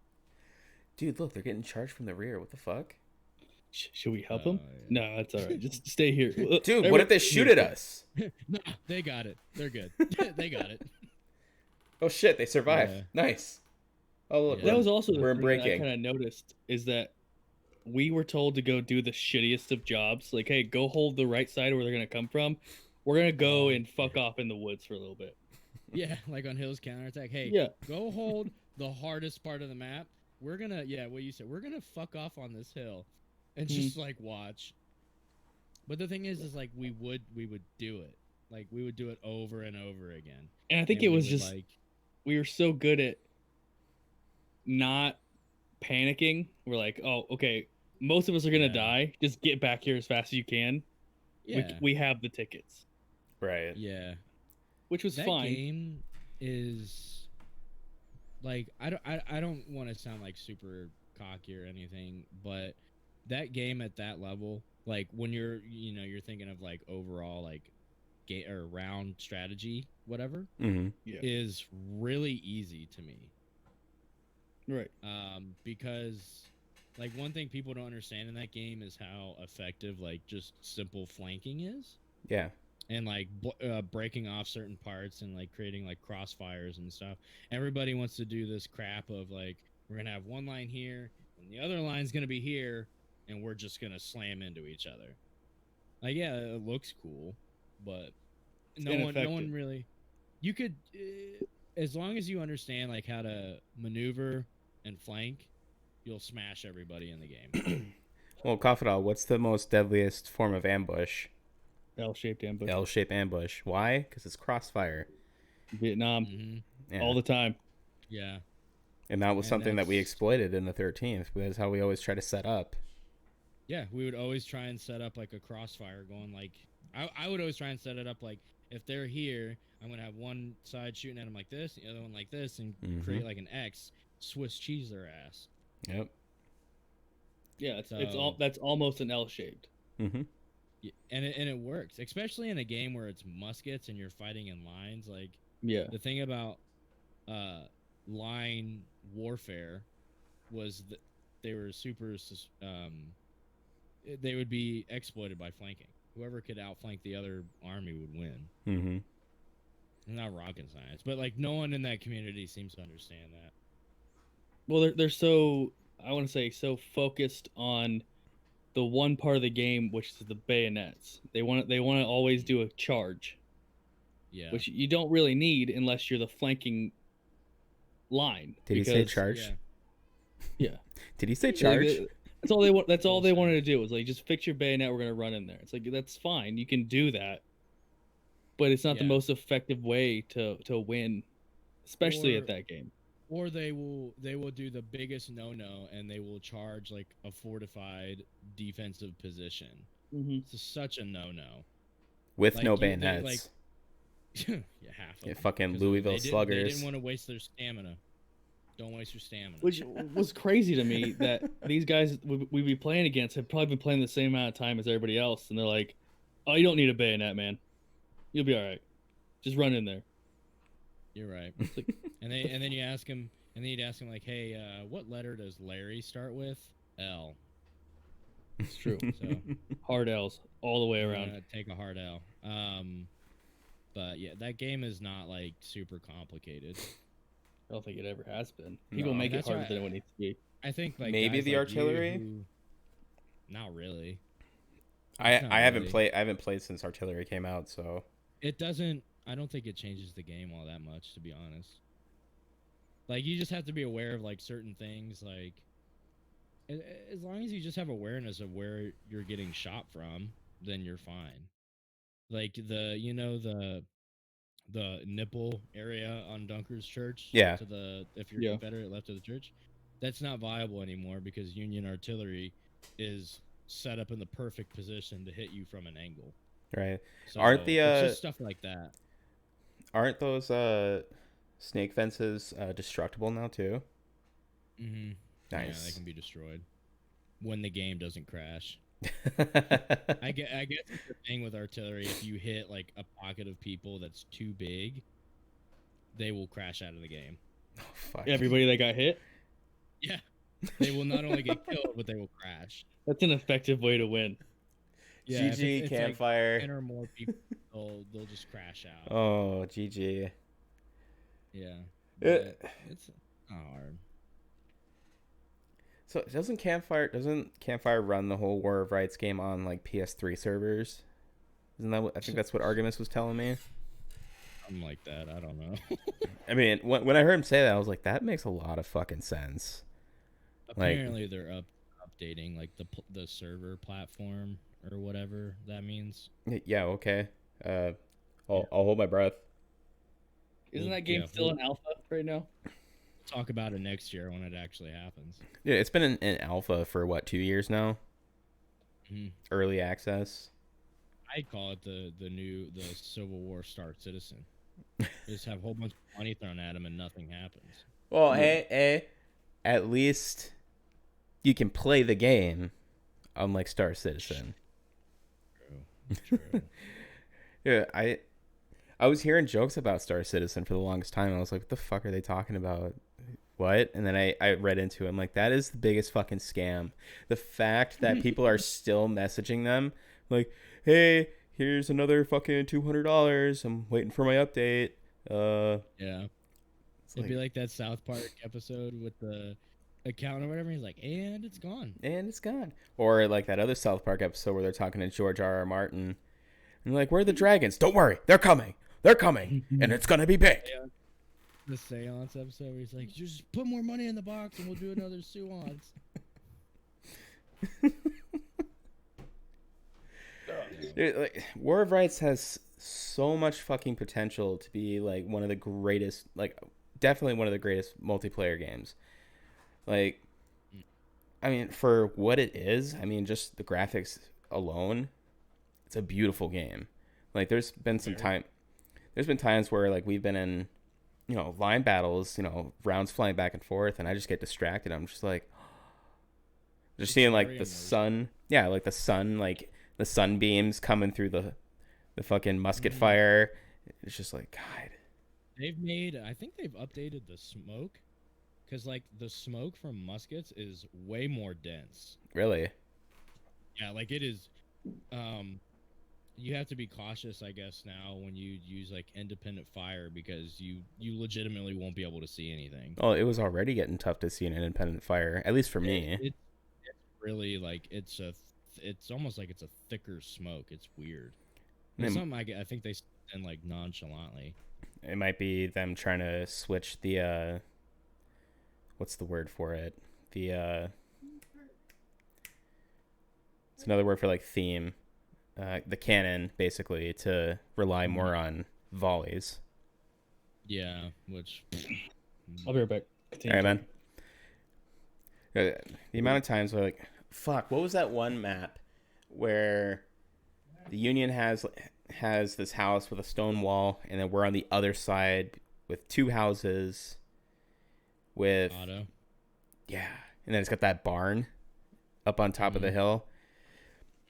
Dude, look, they're getting charged from the rear. What the fuck? Should we help Oh, him? yeah. No, that's all right. Just stay here. Dude, what if they shoot at us? Nah, they got it. They're good. They got it. Oh shit, they survived. Yeah. Nice. Oh look, Yeah. That was also the we're thing breaking. that I kind of noticed is that we were told to go do the shittiest of jobs. Like, hey, go hold the right side where they're gonna come from. We're gonna go and fuck off in the woods for a little bit. Yeah, like on Hill's counterattack. Hey, Yeah. go hold the hardest part of the map. We're gonna, yeah, what you said. We're gonna fuck off on this hill, and just like watch. But the thing is like we would do it. Like we would do it over and over again. And I think And it we was would, just like, we were so good at not panicking. We're like, oh, okay, most of us are gonna Yeah. die. Just get back here as fast as you can. yeah, We have the tickets, Right. yeah. which was That fine. game is like I don't want to sound like super cocky or anything, but that game at that level, like when you're thinking of like overall like game or round strategy, whatever, Mm-hmm. Yeah. is really easy to me. Right. Because like one thing people don't understand in that game is how effective like just simple flanking is. Yeah. And like breaking off certain parts and like creating like crossfires and stuff. Everybody wants to do this crap of like we're gonna have one line here and the other line's gonna be here and we're just gonna slam into each other. Like yeah, it looks cool, but no one ineffective. really. You could as long as you understand like how to maneuver and flank, you'll smash everybody in the game. Well, Kafadal, what's the most deadliest form of ambush? L-shaped ambush. L-shaped ambush. Why? Because it's crossfire. Vietnam hmm Yeah. all the time. Yeah. And that was And something that we that's- exploited in the 13th. That's how we always try to set up. Yeah, we would always try and set up like a crossfire going like I would always try and set it up like if they're here, I'm gonna have one side shooting at them like this, the other one like this, and create like an X, Swiss cheese their ass. Yep. Yeah, it's So- that's almost an L-shaped. Mm-hmm. Yeah, and it works, especially in a game where it's muskets and you're fighting in lines. Like Yeah. the thing about line warfare was that they were super they would be exploited by flanking. Whoever could outflank the other army would win. Mm-hmm. Not rocket science, but like no one in that community seems to understand that. Well, they're so, I want to say, so focused on the one part of the game, which is the bayonets. They want to always do a charge, Yeah. which you don't really need unless you're the flanking line. Did he say because- charge? Yeah. Yeah. Did he say Like, charge? that's all they want. That's all they Bullshit. wanted to do was like just fix your bayonet. We're gonna run in there. It's like that's fine. You can do that, but it's not the Yeah. most effective way to win, especially Or- at that game. Or they will do the biggest no and they will charge like a fortified defensive position. Mm-hmm. It's just such a no. With like, no they, bayonets. Yeah, half of Yeah, them. fucking 'Cause Louisville they Sluggers. didn't want to waste their stamina. Don't waste your stamina. Which was crazy to me that these guys we'd be playing against have probably been playing the same amount of time as everybody else, and they're like, "Oh, you don't need a bayonet, man. You'll be all right. Just run in there." You're right. like- and then you ask him, and then you'd ask him like, "Hey, what letter does Larry start with?" L. It's true. So Hard L's all the way you're around. gonna take a hard L. But yeah, that game is not like super complicated. I don't think it ever has been. People No. make it That's harder why- than it would need to be. I think like Maybe guys the like you artillery? who- Not really. I Not haven't really. played since Artillery came out, so It doesn't. I don't think it changes the game all that much, to be honest. Like you just have to be aware of like certain things. Like as long as you just have awareness of where you're getting shot from, then you're fine. Like the nipple area on Dunker's church. Yeah. To the if you're Yeah. Confederate left of the church, that's not viable anymore because Union artillery is set up in the perfect position to hit you from an angle. right. So Aren't the, it's just stuff like that? Aren't those snake fences destructible now too? Mm-hmm. Yeah, they Nice. can be destroyed when the game doesn't crash. I guess it's the thing with artillery. If you hit like a pocket of people that's too big, they will crash out of the game. Oh, fuck. Everybody that got hit, Yeah, they will not only get killed, but they will crash. that's an effective way to win. Yeah, if GG it's like campfire. 10 or more people, they'll just crash out. Oh, GG. Yeah, Uh, but it's not hard. So doesn't Campfire run the whole War of Rights game on like PS3 servers? Isn't that what I think that's what Artemis was telling me? Something like that. I don't know. I mean, when I heard him say that, I was like, that makes a lot of fucking sense. Like- Apparently, they're updating like the server platform or whatever that means. Yeah, okay. I'll hold my breath. Isn't Well, that game yeah, still we'll in alpha right now? talk about it next year when it actually happens. Yeah, it's been in alpha for what, 2 years now? Mhm. Early access. I call it the Civil War Star Citizen. Just have a whole bunch of money thrown at him and nothing happens. Well, Yeah. at least you can play the game, unlike Star Citizen. True. Yeah, I was hearing jokes about Star Citizen for the longest time. I was like, what the fuck are they talking about? What? And then I read into it. I'm like, that is the biggest fucking scam. The fact that people are still messaging them like, hey, here's another fucking $200. I'm waiting for my update. Yeah. It's It'd like, be like that South Park episode with the account or whatever. He's like, and it's gone. and it's gone. Or like that other South Park episode where they're talking to George R. R. Martin. And like, where are the dragons? Don't worry. They're coming. They're coming. And it's going to be big. Yeah. The seance episode where he's like, just put more money in the box and we'll do another seance. Dude, like, War of Rights has so much fucking potential to be like one of the greatest, like definitely one of the greatest multiplayer games. Like, I mean, for what it is, I mean, just the graphics alone, it's a beautiful game. Like, there's been times where like we've been in, line battles, rounds flying back and forth, and I just get distracted. I'm just like, just seeing like the sun, like the sunbeams coming through the fucking musket fire. It's just like, God. I think they've updated the smoke, because like the smoke from muskets is way more dense. Really? Yeah, like it is. You have to be cautious, I guess, now when you use like independent fire, because you legitimately won't be able to see anything. Oh, it was already getting tough to see an independent fire, at least for me. It's really like it's almost like it's a thicker smoke. It's weird. It's something I think they send like nonchalantly. It might be them trying to switch the what's the word for it? It's another word for like theme. The cannon, basically, to rely more on volleys. Yeah, which I'll be right back. All right, man. The amount of times where like, fuck, what was that one map where the Union has this house with a stone wall, and then we're on the other side with two houses with auto. Yeah, and then it's got that barn up on top of the hill.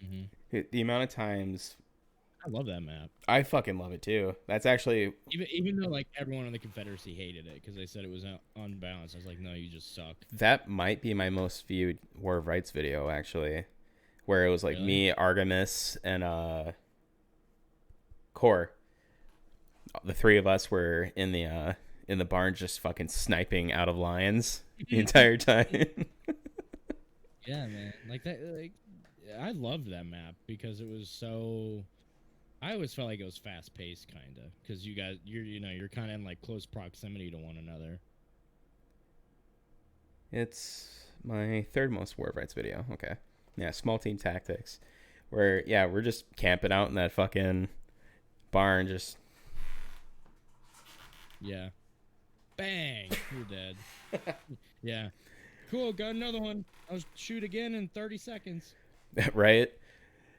Mm-hmm. The amount of times, I love that map. I fucking love it too. That's actually even though like everyone in the Confederacy hated it because they said it was unbalanced. I was like, no, you just suck. that might be my most viewed War of Rights video, actually, where it was like me, Artemis, and Core. The three of us were in the barn just fucking sniping out of lines the entire time. Yeah, man. Like that. Like I loved that map because it was so. I always felt like it was fast paced, kind of, because you guys, you're kind of in like close proximity to one another. It's my third most War of Rights video. Okay, yeah, small team tactics, where we're just camping out in that fucking barn, just bang, you're dead. Yeah, cool. Got another one. I'll shoot again in 30 seconds. right.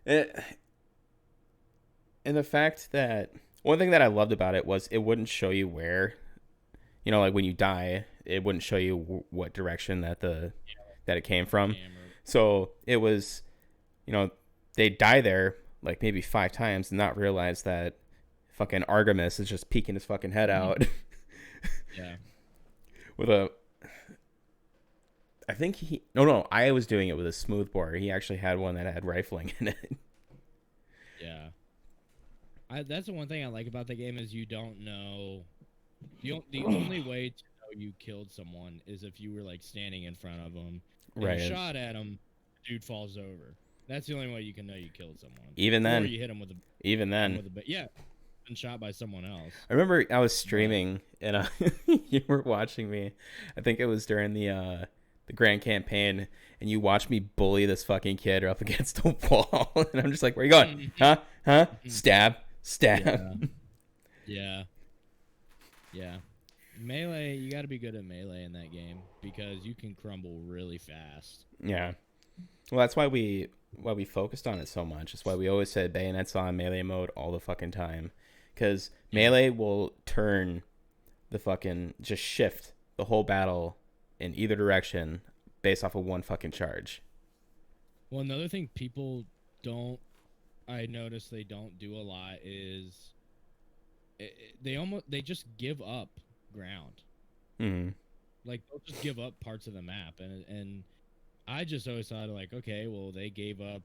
And the fact that one thing that I loved about it was it wouldn't show you where, like when you die, it wouldn't show you what direction that it came from. So it was, they'd die there like maybe 5 times and not realize that fucking Artemis is just peeking his fucking head out. Yeah. With a, I think I was doing it with a smoothbore. He actually had one that had rifling in it. Yeah. That's the one thing I like about the game is you don't know. The only way to know you killed someone is if you were like standing in front of them, and Right. you shot at him, dude falls over. That's the only way you can know you killed someone. Even then, or you hit him with a. Even then, been shot by someone else. I remember I was streaming and you were watching me. I think it was during the the Grand Campaign, and you watch me bully this fucking kid up against the wall, and I'm just like, where you going? Huh? Stab. Yeah. Yeah. Melee, you got to be good at melee in that game because you can crumble really fast. Yeah. Well, that's why we focused on it so much. That's why we always said bayonets on melee mode all the fucking time, because melee will turn the fucking just shift the whole battle in either direction based off of one fucking charge. Well, another thing people don't, I notice they don't do a lot is they just give up ground. Like they'll just give up parts of the map, and I just always thought like, okay, well they gave up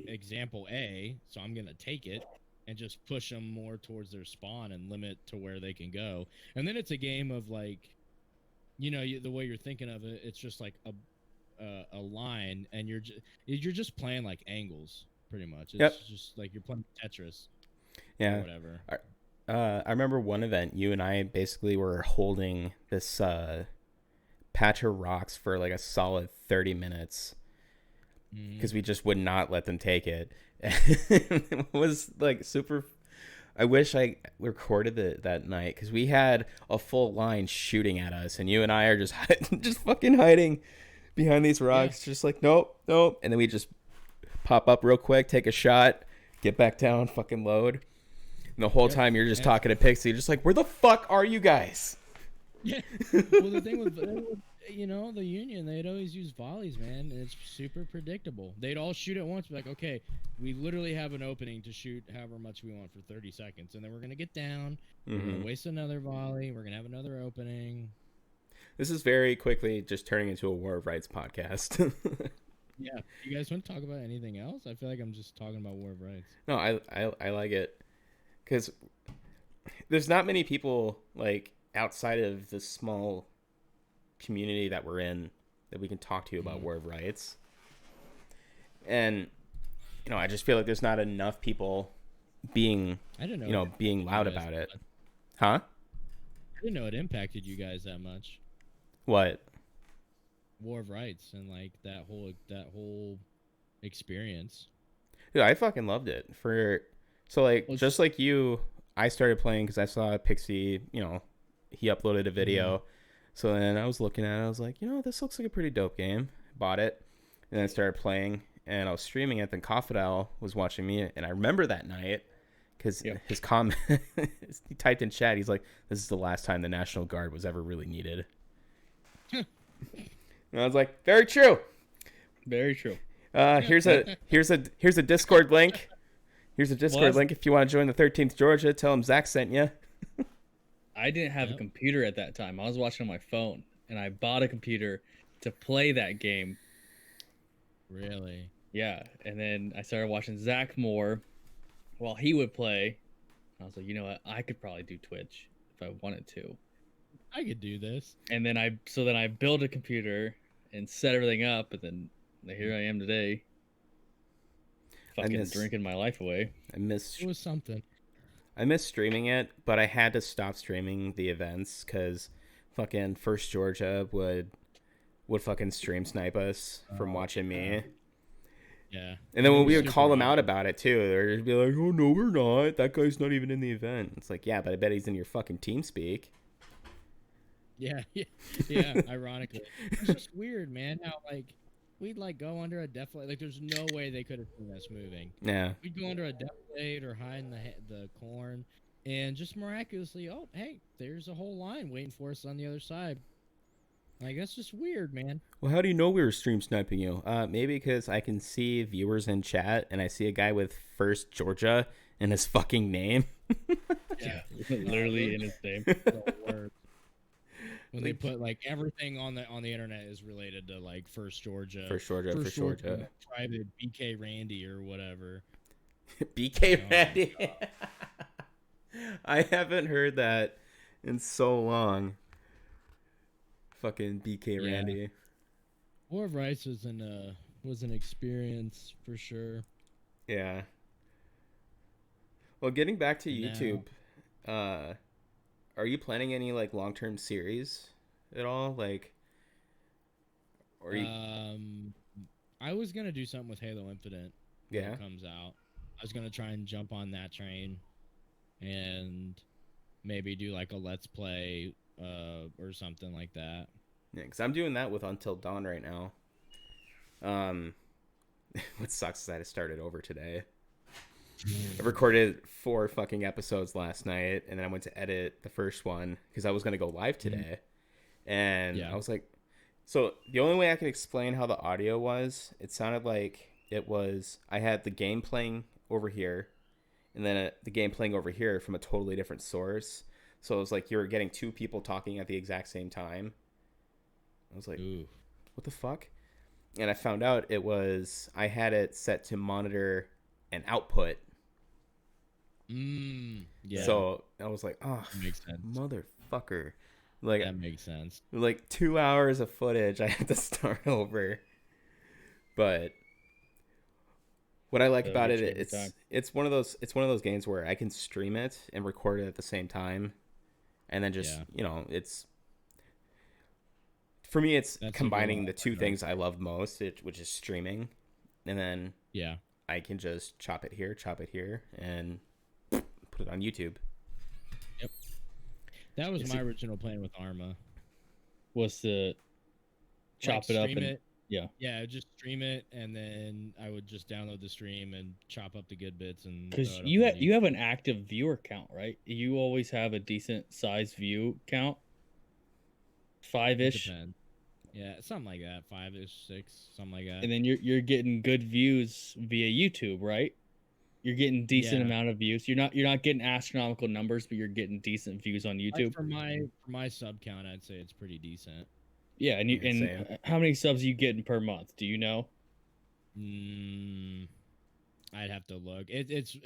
example A, so I'm gonna take it and just push them more towards their spawn and limit to where they can go. And then it's a game of like, the way you're thinking of it, it's just like a line, and you're just playing like angles pretty much. It's just like you're playing Tetris. Yeah. Or whatever. I remember one event, you and I basically were holding this patch of rocks for like a solid 30 minutes because we just would not let them take it. It was like super. I wish I recorded that night because we had a full line shooting at us, and you and I are just fucking hiding behind these rocks, just like nope, and then we just pop up real quick, take a shot, get back down, fucking load. And the whole time you're just talking to Pixie, just like, where the fuck are you guys? Yeah. Well, the thing with the Union, they'd always use volleys, man. And it's super predictable. They'd all shoot at once, be like, okay, we literally have an opening to shoot however much we want for 30 seconds. And then we're going to get down. We're going to waste another volley. We're going to have another opening. This is very quickly just turning into a War of Rights podcast. Yeah. You guys want to talk about anything else? I feel like I'm just talking about War of Rights. No, I like it. Because there's not many people like outside of the small community that we're in that we can talk to about War of Rights. And, I just feel like there's not enough people being loud about it. Huh? I didn't know it impacted you guys that much. What? War of Rights and like that whole experience. Dude, I fucking loved it. Just like you, I started playing because I saw Pixie, he uploaded a video. So then I was looking at it, I was like, this looks like a pretty dope game. Bought it, and then I started playing, and I was streaming it. Then Coffidel was watching me, and I remember that night because his comment, he typed in chat, he's like, this is the last time the National Guard was ever really needed. And I was like, very true. Very true. Here's a Discord link. Here's a Discord link if you want to join the 13th Georgia. Tell them Zach sent you. I didn't have a computer at that time. I was watching on my phone, and I bought a computer to play that game. Really? Yeah, and then I started watching Zach more while he would play. I was like, you know what? I could probably do Twitch if I wanted to. I could do this. And then I built a computer and set everything up, and then here I am today. Fucking drinking my life away. It was something. I miss streaming it, but I had to stop streaming the events because fucking First Georgia would fucking stream snipe us from watching me. Yeah. And then when we would call them out about it too, they'd be like, "Oh no, we're not. That guy's not even in the event." It's like, yeah, but I bet he's in your fucking team speak. Yeah. Ironically, it's just weird, man. How like we'd like go under a deflate. Like there's no way they could have seen us moving. Yeah. We'd go under a deflate or hide in the corn, and just miraculously, oh hey, there's a whole line waiting for us on the other side. Like that's just weird, man. Well, how do you know we were stream sniping you? Maybe because I can see viewers in chat, and I see a guy with First Georgia in his fucking name. Yeah, literally in his name. When they put like everything on the internet is related to like First Georgia, private BK Randy or whatever. BK Randy. I haven't heard that in so long. Fucking BK Randy. War of Rights was an experience for sure. Yeah. Well, getting back to YouTube, are you planning any like long-term series at all? Like, Or you, I was gonna do something with Halo Infinite when yeah. it comes out. I was gonna try and jump on that train and maybe do like a let's play or something like that. Yeah, because I'm doing that with Until Dawn right now. What sucks is that I started over today. I recorded 4 fucking episodes last night, and then I went to edit the first one because I was going to go live today. And Yeah. I was like, so the only way I could explain how the audio was, it sounded like it was, I had the game playing over here, and then the game playing over here from a totally different source. So it was like you were getting 2 people talking at the exact same time. I was like, Ooh. what the fuck? And I found out it was, I had it set to monitor an output. Yeah. So I was like, oh, makes sense. motherfucker. Like, That makes sense. like 2 hours of footage I had to start over. But what I like about it, it's one of those games where I can stream it and record it at the same time. And then just, it's, for me, it's combining the 2 things I love most, which is streaming. And then I can just chop it here, and put it on YouTube. Yep. That was my original plan with Arma. Was to chop it up and yeah, just stream it, and then I would just download the stream and chop up the good bits. And because you have an active viewer count, right? You always have a decent size view count, 5-ish. Yeah, something like that, 5-ish, 6, something like that. And then you're getting good views via YouTube, right? You're getting decent amount of views. You're not getting astronomical numbers, but you're getting decent views on YouTube. Like for my sub count, I'd say it's pretty decent. Yeah, and how many subs are you getting per month? Do you know? I'd have to look. It's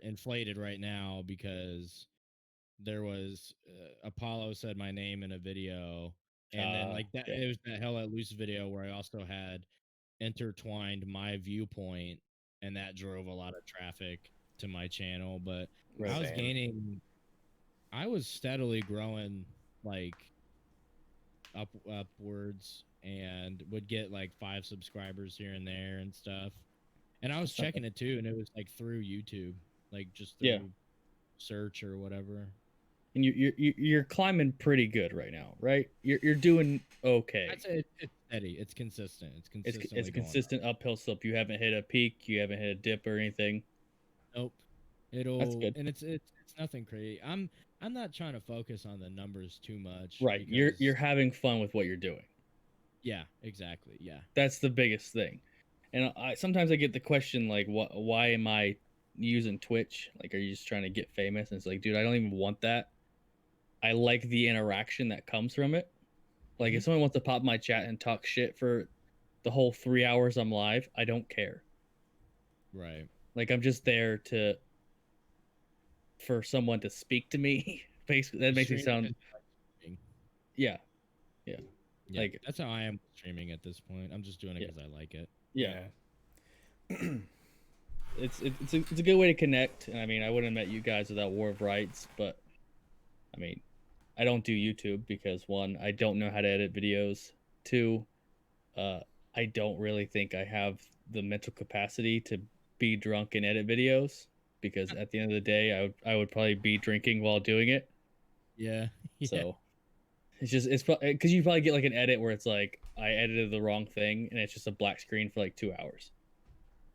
inflated right now because there was Apollo said my name in a video, and then like that it was that Hell Let Loose video where I also had intertwined my viewpoint, and that drove a lot of traffic to my channel. But I was steadily growing, like upwards, and would get like 5 subscribers here and there and stuff. And I was checking it too, and it was like through YouTube, like just through search or whatever. And you're climbing pretty good right now, right? You're doing okay. I'd say it's steady. It's consistent. It's consistent uphill slope. You haven't hit a peak. You haven't hit a dip or anything. Nope. That's good. And it's nothing crazy. I'm not trying to focus on the numbers too much. Right. You're having fun with what you're doing. Yeah. Exactly. Yeah. That's the biggest thing. And sometimes I get the question like, why am I using Twitch? Like, are you just trying to get famous? And it's like, dude, I don't even want that. I like the interaction that comes from it. Like, if someone wants to pop my chat and talk shit for the whole 3 hours I'm live, I don't care. Right. Like, I'm just there for someone to speak to me. Basically, that makes me sound. Yeah. Like, that's how I am streaming at this point. I'm just doing it because I like it. Yeah. It's a good way to connect. And I mean, I wouldn't have met you guys without War of Rights, but I mean, I don't do YouTube because 1, I don't know how to edit videos. 2, I don't really think I have the mental capacity to be drunk and edit videos, because at the end of the day, I would probably be drinking while doing it. Yeah. So it's because you probably get like an edit where it's like I edited the wrong thing and it's just a black screen for like 2 hours.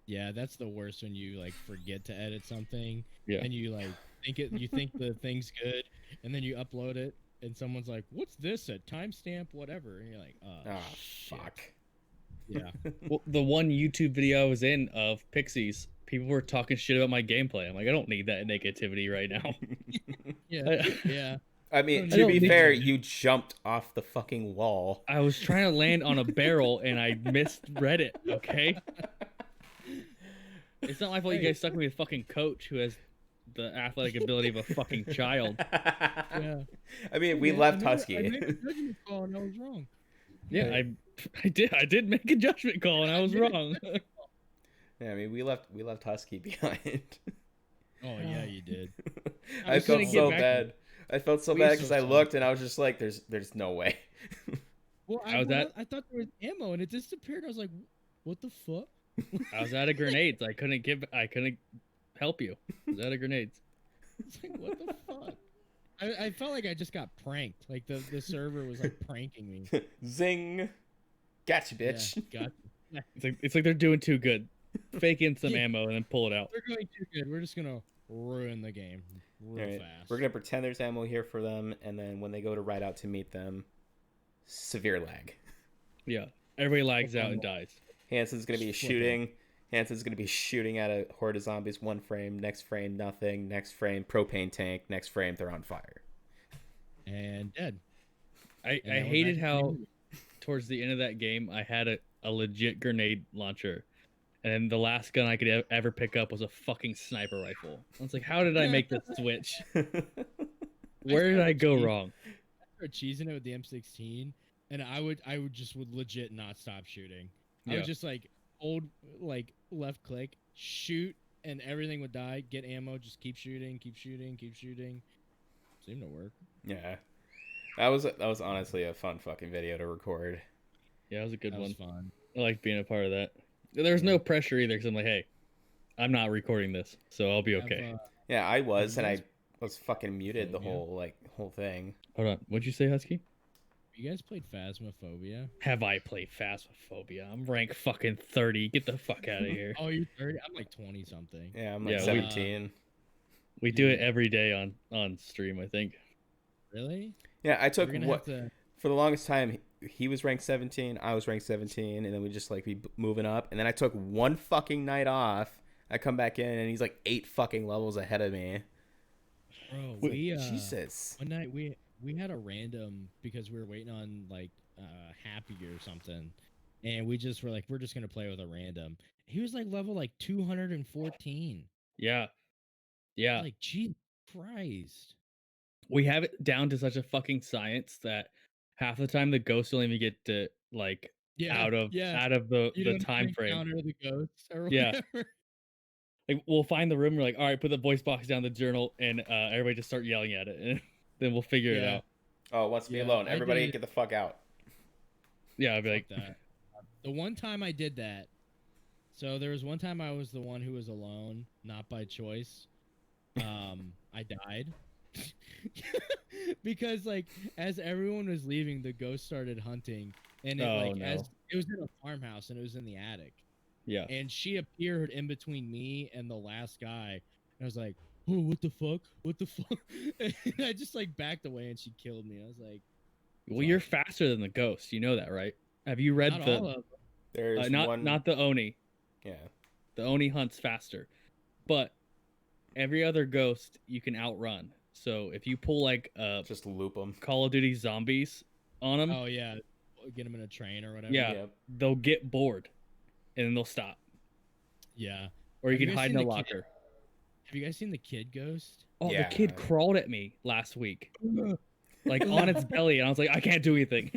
Yeah, that's the worst, when you like forget to edit something. Yeah. And you like you think the thing's good, and then you upload it, and someone's like, "What's this? A timestamp, whatever?" And you're like, "Oh, fuck." Yeah. Well, the one YouTube video I was in of Pixies, people were talking shit about my gameplay. I'm like, I don't need that negativity right now. Yeah. I mean, to be fair, you jumped off the fucking wall. I was trying to land on a barrel and I misread it. Okay. It's not my fault you guys stuck me with a fucking coach who has the athletic ability of a fucking child. Yeah. I mean, we left Husky. I made a judgment call and I was wrong. Yeah, I did make a judgment call and I was wrong. Yeah, I mean, we left Husky behind. Oh yeah, you did. I felt so bad. I felt so bad because I looked and I was just like, "There's no way." Well, I was at I thought there was ammo and it disappeared. I was like, what the fuck? I was out of grenades. I couldn't help you. I was out of grenades. It's like, what the fuck? I felt like I just got pranked. Like the server was like pranking me. Zing. Gotcha, bitch. Yeah, got you. It's like they're doing too good. Fake in some Yeah. ammo and then pull it out. They're going too good. We're just gonna ruin the game real Alright, fast. we're gonna pretend there's ammo here for them, and then when they go to ride out to meet them, severe lag. Yeah. Everybody lags out and dies. Hansen's gonna be Flip shooting. Hansen's gonna be shooting at a horde of zombies. One frame, next frame, nothing. Next frame, propane tank. Next frame, they're on fire. And dead. I And that was hated actually how me. towards the end of that game I had a legit grenade launcher. And then the last gun I could ever pick up was a fucking sniper rifle. I was like, how did I make this switch? Where did I go wrong? I started cheesing it with the M16, and I would legit not stop shooting. I Yeah. would just like hold like left click, shoot, and everything would die. Get ammo, just keep shooting, keep shooting, keep shooting. Seemed to work. Yeah, that was honestly a fun fucking video to record. Yeah, it was a good That one. was fun. I like being a part of that. There's no pressure either because I'm like, hey, I'm not recording this, so I'll be okay. Have, Yeah, I was, you and I guys- was fucking muted the Phobia? whole thing. Hold on. What'd you say, Husky? you guys played Phasmophobia? Have I played Phasmophobia? I'm rank fucking 30. Get the fuck out of here. Oh, you're 30. I'm like 20 something. Yeah, I'm like Yeah, 17. We do it every day on stream, I think. Really? Yeah, I took We're gonna what have to. for the longest time. He was ranked 17, I was ranked 17, and then we just like be moving up. And then I took one fucking night off. I come back in, and he's like 8 fucking levels ahead of me. Bro, Wait, we Jesus. one night we had a random because we were waiting on like Happy or something, and we just were like we're just gonna play with a random. He was like level like 214. Yeah. Yeah. Like Jesus Christ. We have it down to such a fucking science that half the time the ghosts don't even get to like Yeah, out of yeah. the You don't time even frame. encounter the ghosts or Yeah. whatever. Like we'll find the room, we're like, all right, put the voice box down the journal, and everybody just start yelling at it, and then we'll figure it Yeah. out. Oh, wants me Yeah, alone. I Everybody did- get the fuck out. Yeah, I'd be like, Fuck that. The one time I did that, so there was one time I was the one who was alone, not by choice. I died because like as everyone was leaving, the ghost started hunting, and it Oh, like no. as it was in a farmhouse and it was in the attic, yeah, and she appeared in between me and the last guy, and I was like, oh, what the fuck, what the fuck, and I just like backed away and she killed me. I was like, well, you're faster than the ghost, you know that, right? Have you read not the all of them. There's one. not the Oni? Yeah. The Oni hunts faster, but every other ghost you can outrun. So if you pull like Just loop them. Call of Duty zombies on them, Oh yeah, get them in a train or whatever. Yeah. Yep. they'll get bored, and then they'll stop. Yeah. Or you Have you can guys hide seen in a the kid- locker. Have you guys seen the kid ghost? Oh, Yeah. the kid crawled at me last week, like on its belly, and I was like, I can't do anything,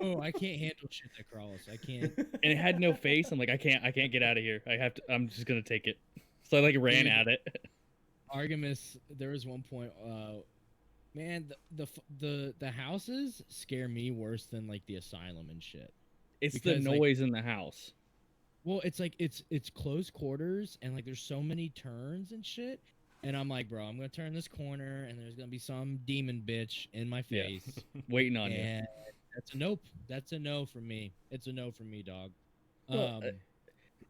Oh, I can't handle shit that crawls. I can't. and it had no face. I'm like, I can't get out of here. I'm just gonna take it. So I like ran Dude. at it. Artemis, there was one point. Man, the houses scare me worse than like the asylum and shit. It's Because, the like- noise in the house. Well, it's like it's close quarters and like there's so many turns and shit. And I'm like, bro, I'm gonna turn this corner and there's gonna be some demon bitch in my Yeah. face. Waiting on you. And that's a nope. That's a no for me. It's a no for me, dog. Well,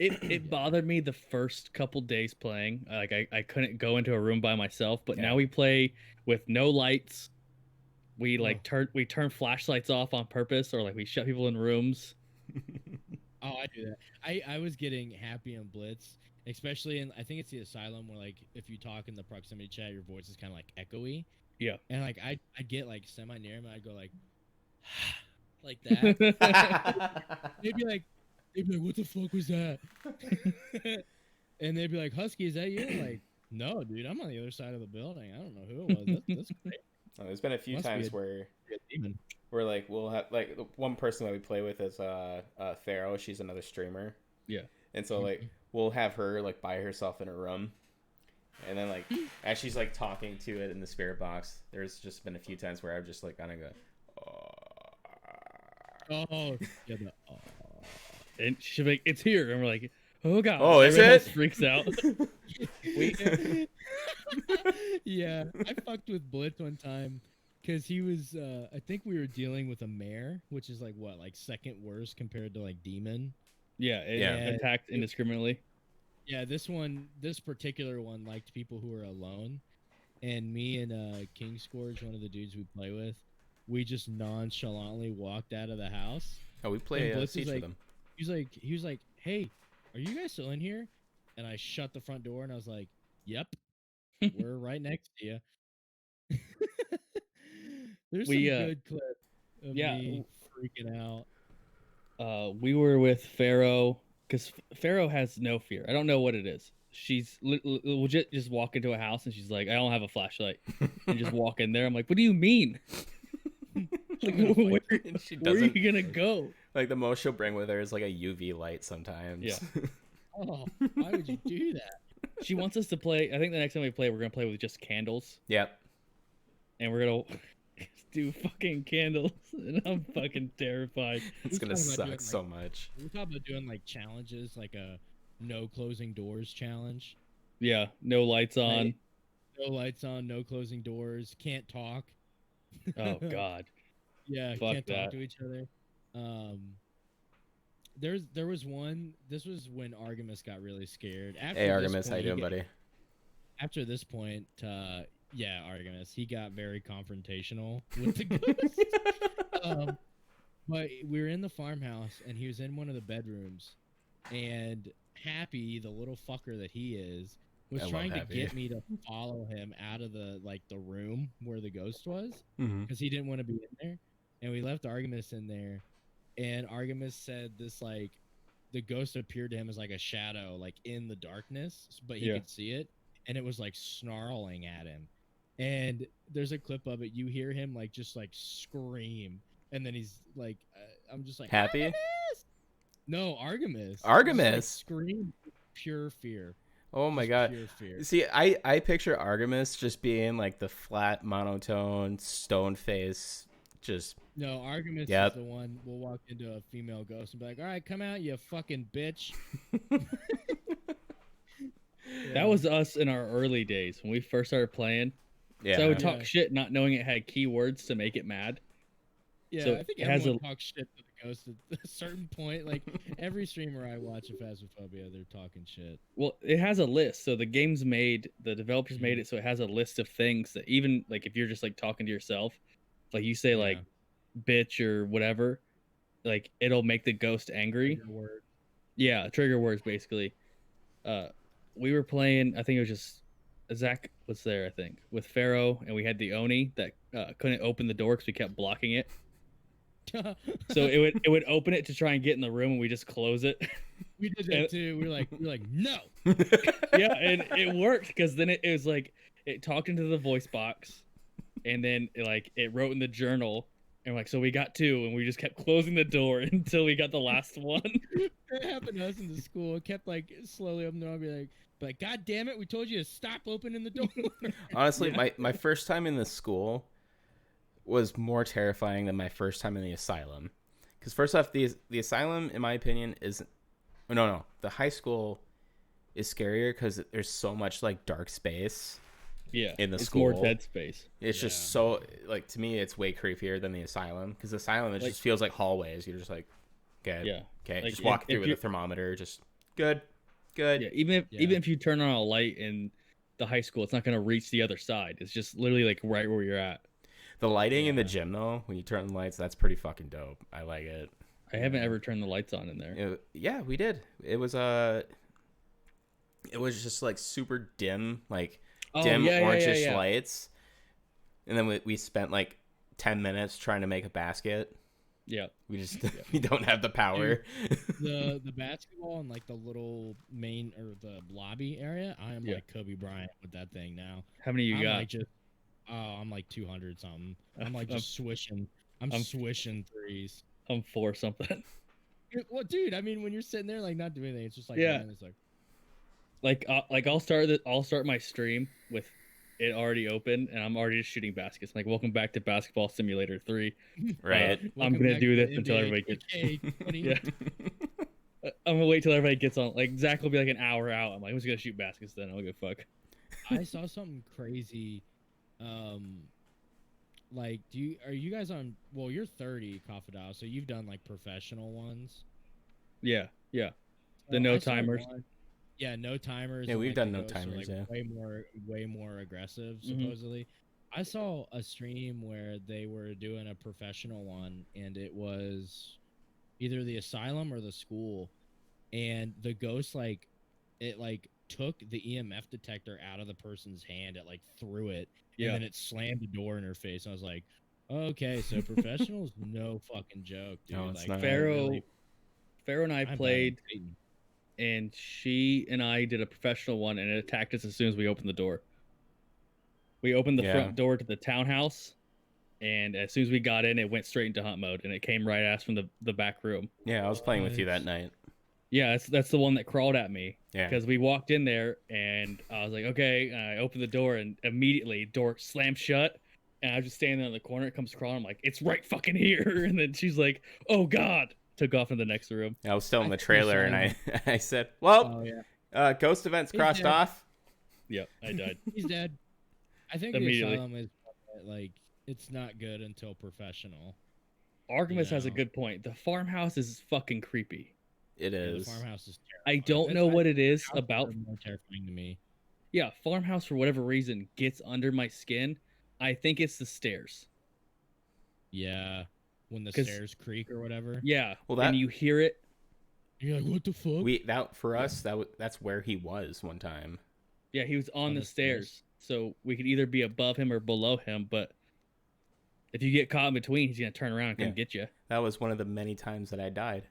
It bothered me the first couple days playing. Like I couldn't go into a room by myself, but Yeah. now we play with no lights. We like Oh. turn flashlights off on purpose, or like we shut people in rooms. Oh, I do that. I was getting happy and blitz, especially in I think it's the asylum where like if you talk in the proximity chat, your voice is kind of like echoey. Yeah. And like I get like semi near him, and I'd go like like that. they'd be like, what the fuck was that? And they'd be like, Husky, is that you? I'm like, no, dude, I'm on the other side of the building. I don't know who it was. That's great. There's been a few Must be times a- where Demon. like we'll have like the one person that we play with is Pharaoh. She's another streamer. Yeah. And so like we'll have her like by herself in a room, and then like as she's like talking to it in the spirit box, there's just been a few times where I've just like kind of go, Oh, yeah. And she's like, "It's here," and we're like, "Oh god!" Oh, is Everyone it? else freaks out. Yeah, I fucked with Blitz one time because he was. I think we were dealing with a mare, which is like what, like second worst compared to like demon. Yeah, it Yeah. attacked indiscriminately. Yeah, this particular one liked people who were alone, and me and King Scourge, one of the dudes we play with, we just nonchalantly walked out of the house. Oh, we play And Blitz Siege was with like, them. he was like, "Hey, are you guys still in here?" And I shut the front door and I was like, "Yep, we're right next to you." There's We some good clips of me freaking out. We were with Pharaoh because Pharaoh has no fear. I don't know what it is. She's legit just walk into a house and she's like, "I don't have a flashlight," and just walk in there. I'm like, "What do you mean? Like, where And she are doesn't you gonna go?" like the most she'll bring with her is like a UV light sometimes. Yeah. Oh, why would you do that? She wants us to play. I think the next time we play, we're gonna play with just candles, Yep. and we're gonna do fucking candles, and I'm fucking terrified. It's gonna talking about suck doing, so much. We're talking about doing like challenges, like a no closing doors challenge. Yeah, no lights on. Right. No lights on, no closing doors, can't talk. Oh god. Yeah, Fuck can't that. talk to each other. There was one. This was when Artemis got really scared. After Hey this Artemis, how point, you doing, buddy? After this point, yeah, Artemis, he got very confrontational with the ghost. But we were in the farmhouse, and he was in one of the bedrooms, and Happy, the little fucker that he is, was I love trying to Happy. get me to follow him out of the room where the ghost was, Mm-hmm. because he didn't want to be in there. And we left Artemis in there, and Artemis said this, like, the ghost appeared to him as like a shadow, like in the darkness, but he could see it, and it was like snarling at him. And there's a clip of it. You hear him like just like scream, and then he's like, I'm just like, Happy? Artemis! No, Artemis. Artemis? Just, like, scream, pure fear. Oh my Just god. pure fear. See, I picture Artemis just being like the flat, monotone, stone face, just No, Artemis Yep. is the one. We'll walk into a female ghost and be like, "All right, come out, you fucking bitch." That was us in our early days when we first started playing. yeah. So I would Yeah. talk shit, not knowing it had keywords to make it mad. Yeah, So I think it has everyone talks shit to the ghost at a certain point. Like every streamer I watch of Phasmophobia, they're talking shit. Well, it has a list. So the game's made, the developers made it so it has a list of things that even like if you're just like talking to yourself, like you say like bitch or whatever, like it'll make the ghost angry. Trigger word. Yeah, trigger words basically. We were playing, I think it was just Zach was there, I think, with Pharaoh, and we had the Oni that couldn't open the door because we kept blocking it. So it would open it to try and get in the room, and we just close it. We did that too. We were like, no. Yeah, and it worked because then it was like it talked into the voice box, and then it wrote in the journal, and we're like, so we got two, and we just kept closing the door until we got the last one. It happened to us in the school. It kept like slowly opening the door. I'd be like, God damn it, we told you to stop opening the door. Honestly, my first time in the school was more terrifying than my first time in the asylum. Because first off, the asylum, in my opinion, is no. The high school is scarier because there's so much like dark space. Yeah, in the it's school, more dead space. It's just so like to me, it's way creepier than the asylum. Because the asylum, it just feels like hallways. You're just like, okay, yeah, okay, like, just walk if through with a thermometer. Just good. Yeah, even if you turn on a light in the high school, it's not gonna reach the other side. It's just literally like right where you're at. The lighting in the gym, though, when you turn the lights, that's pretty fucking dope. I like it. I haven't ever turned the lights on in there. Yeah, we did. It was just like super dim, like dim orangish lights, and then we spent like 10 minutes trying to make a basket. Yeah, we just we don't have the power. Dude, the basketball and like the little main or the lobby area, I am like Kobe Bryant with that thing now. How many you got? Like I'm like 200 something. I'm like just swishing. I'm swishing threes. I'm 4 something. Well, dude, I mean, when you're sitting there like not doing anything, it's just like It's like I'll start my stream with it already opened, and I'm already just shooting baskets. I'm like, welcome back to Basketball Simulator 3. Right. I'm Welcome gonna back do to this until NBA everybody gets. 2K20. Yeah. I'm gonna wait till everybody gets on. Like Zach will be like an hour out. I'm like, I'm just gonna shoot baskets then. I'll go fuck. I saw something crazy. Like, are you guys on? Well, you're 30, Kafadao, so you've done like professional ones. Yeah. The So no I saw timers. one- Yeah, no timers. Yeah, and, we've like, done the no ghosts are, timers, like, yeah. way more aggressive. Mhm. Supposedly, I saw a stream where they were doing a professional one, and it was either the asylum or the school, and the ghost it took the EMF detector out of the person's hand. It like threw it, Yeah. and then it slammed the door in her face. I was like, okay, so professional's no fucking joke, dude. No, it's like not. Pharaoh and I I'm bad on played, Satan. and she and I did a professional one, and it attacked us as soon as we opened the door. We opened the Yeah. front door to the townhouse, and as soon as we got in, it went straight into hunt mode, and it came right at us from the back room. Yeah, I was playing with you that What? night. Yeah, that's the one that crawled at me. Yeah. Because we walked in there, and I was like, okay. And I opened the door, and immediately door slammed shut. And I was just standing there in the corner. It comes crawling. I'm like, it's right fucking here. And then she's like, oh god. Took off in the next room. I was still in I the think trailer, and Asylum- I said, well, Oh yeah, ghost events He's crossed dead. off. Yeah, I died. he's dead. I think Immediately. the asylum is like it's not good until professional. Artemis has a No. good point. The farmhouse is fucking creepy. It Yeah, the is. farmhouse is I terrifying. don't know what it is Houses about. are more terrifying to me. Yeah, farmhouse for whatever reason gets under my skin. I think it's the stairs. Yeah, when the 'Cause- stairs creak or whatever. Yeah. Well, that- and you hear it. You're like, what the fuck? For us, that's where he was one time. Yeah, he was on On the the stairs. stairs. So we could either be above him or below him, but if you get caught in between, he's gonna turn around and come Yeah. get you. That was one of the many times that I died.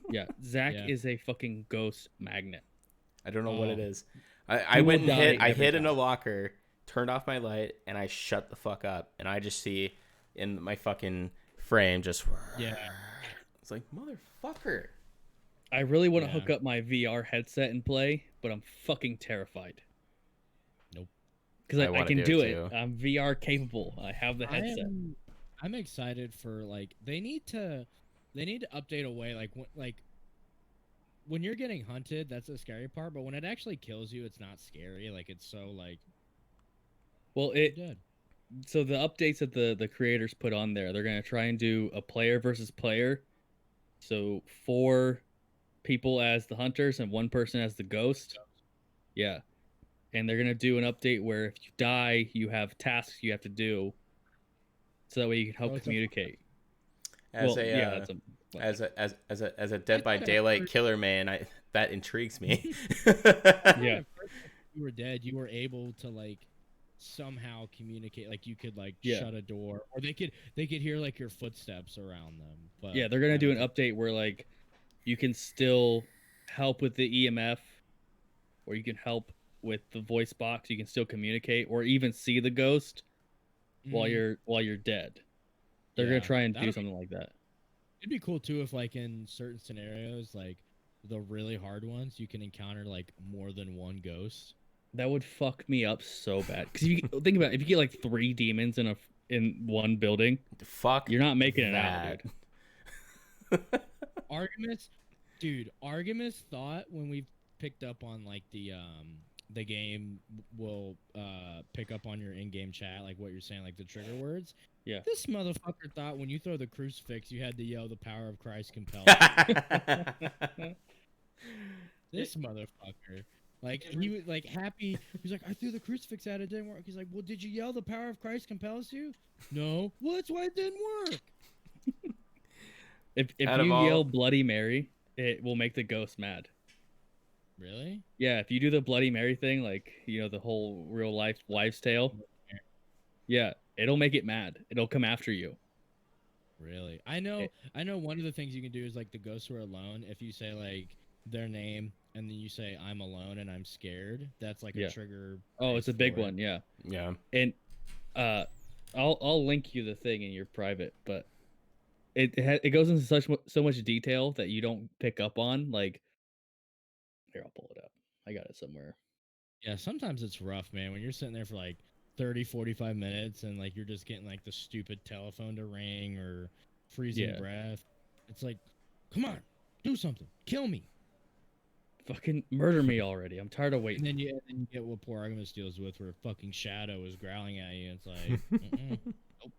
Yeah, Zach Yeah. is a fucking ghost magnet. I don't know what it Oh. is. I You went will and die hid. I every hid in a time. locker, turned off my light, and I shut the fuck up. And I just see in my fucking frame just. Yeah. It's like, motherfucker. I really want to Yeah. hook up my VR headset and play, but I'm fucking terrified. Nope. Because I I wanna can do do it it. too. I'm VR capable. I have the headset. I'm excited for like they need to update a way like when you're getting hunted, that's the scary part, but when it actually kills you, it's not scary. Like it's so like Well, you're dead. so the updates that the creators put on there, they're gonna try and do a player versus player. So 4 people as the hunters and 1 person as the ghost. Yeah. And they're gonna do an update where if you die, you have tasks you have to do, so that way you can help Oh, it's a- communicate. As well, a yeah, uh, that's a as a Dead by thought at Daylight first- killer man, that intrigues me. Yeah. At first, when you were dead, you were able to like somehow communicate. Like you could like Yeah. shut a door, or they could hear like your footsteps around them. But Yeah, they're gonna do an was- update where like you can still help with the EMF, or you can help with the voice box. You can still communicate, or even see the ghost while Mhm. you're dead. They're Yeah, gonna try and do that'd be- something like that. It'd be cool too if like in certain scenarios, like the really hard ones, you can encounter like more than one ghost. That would fuck me up so bad. Because you think about it, if you get like 3 demons in one building, Fuck. you're not making it out, that. dude. Artemis thought when we picked up on like the game will pick up on your in-game chat, like what you're saying, like the trigger words. Yeah. This motherfucker thought when you throw the crucifix, you had to yell, "The power of Christ compels." This motherfucker, like he was like happy. He's like, "I threw the crucifix at it, didn't work." He's like, "Well, did you yell, 'The power of Christ compels you'?" No. Well, that's why it didn't work. If Out of you all- yell Bloody Mary, it will make the ghost mad. Really? Yeah, if you do the Bloody Mary thing, like, you know, the whole real life wives' tale, yeah, it'll make it mad. It'll come after you. Really? I know one of the things you can do is like the ghosts who are alone, if you say like their name and then you say I'm alone and I'm scared, that's like Yeah. a trigger. Oh, it's a for big it. one, yeah. Yeah. And I'll link you the thing in your private, but it goes into so much detail that you don't pick up on. Like, here, I'll pull it up. I got it somewhere. Yeah, sometimes it's rough, man, when you're sitting there for like 30, 45 minutes, and like you're just getting like the stupid telephone to ring or freezing breath. It's like, come on, do something, kill me. Fucking murder me already. I'm tired of waiting. And then you get what poor Artemis deals with, where a fucking shadow is growling at you. It's like, nope,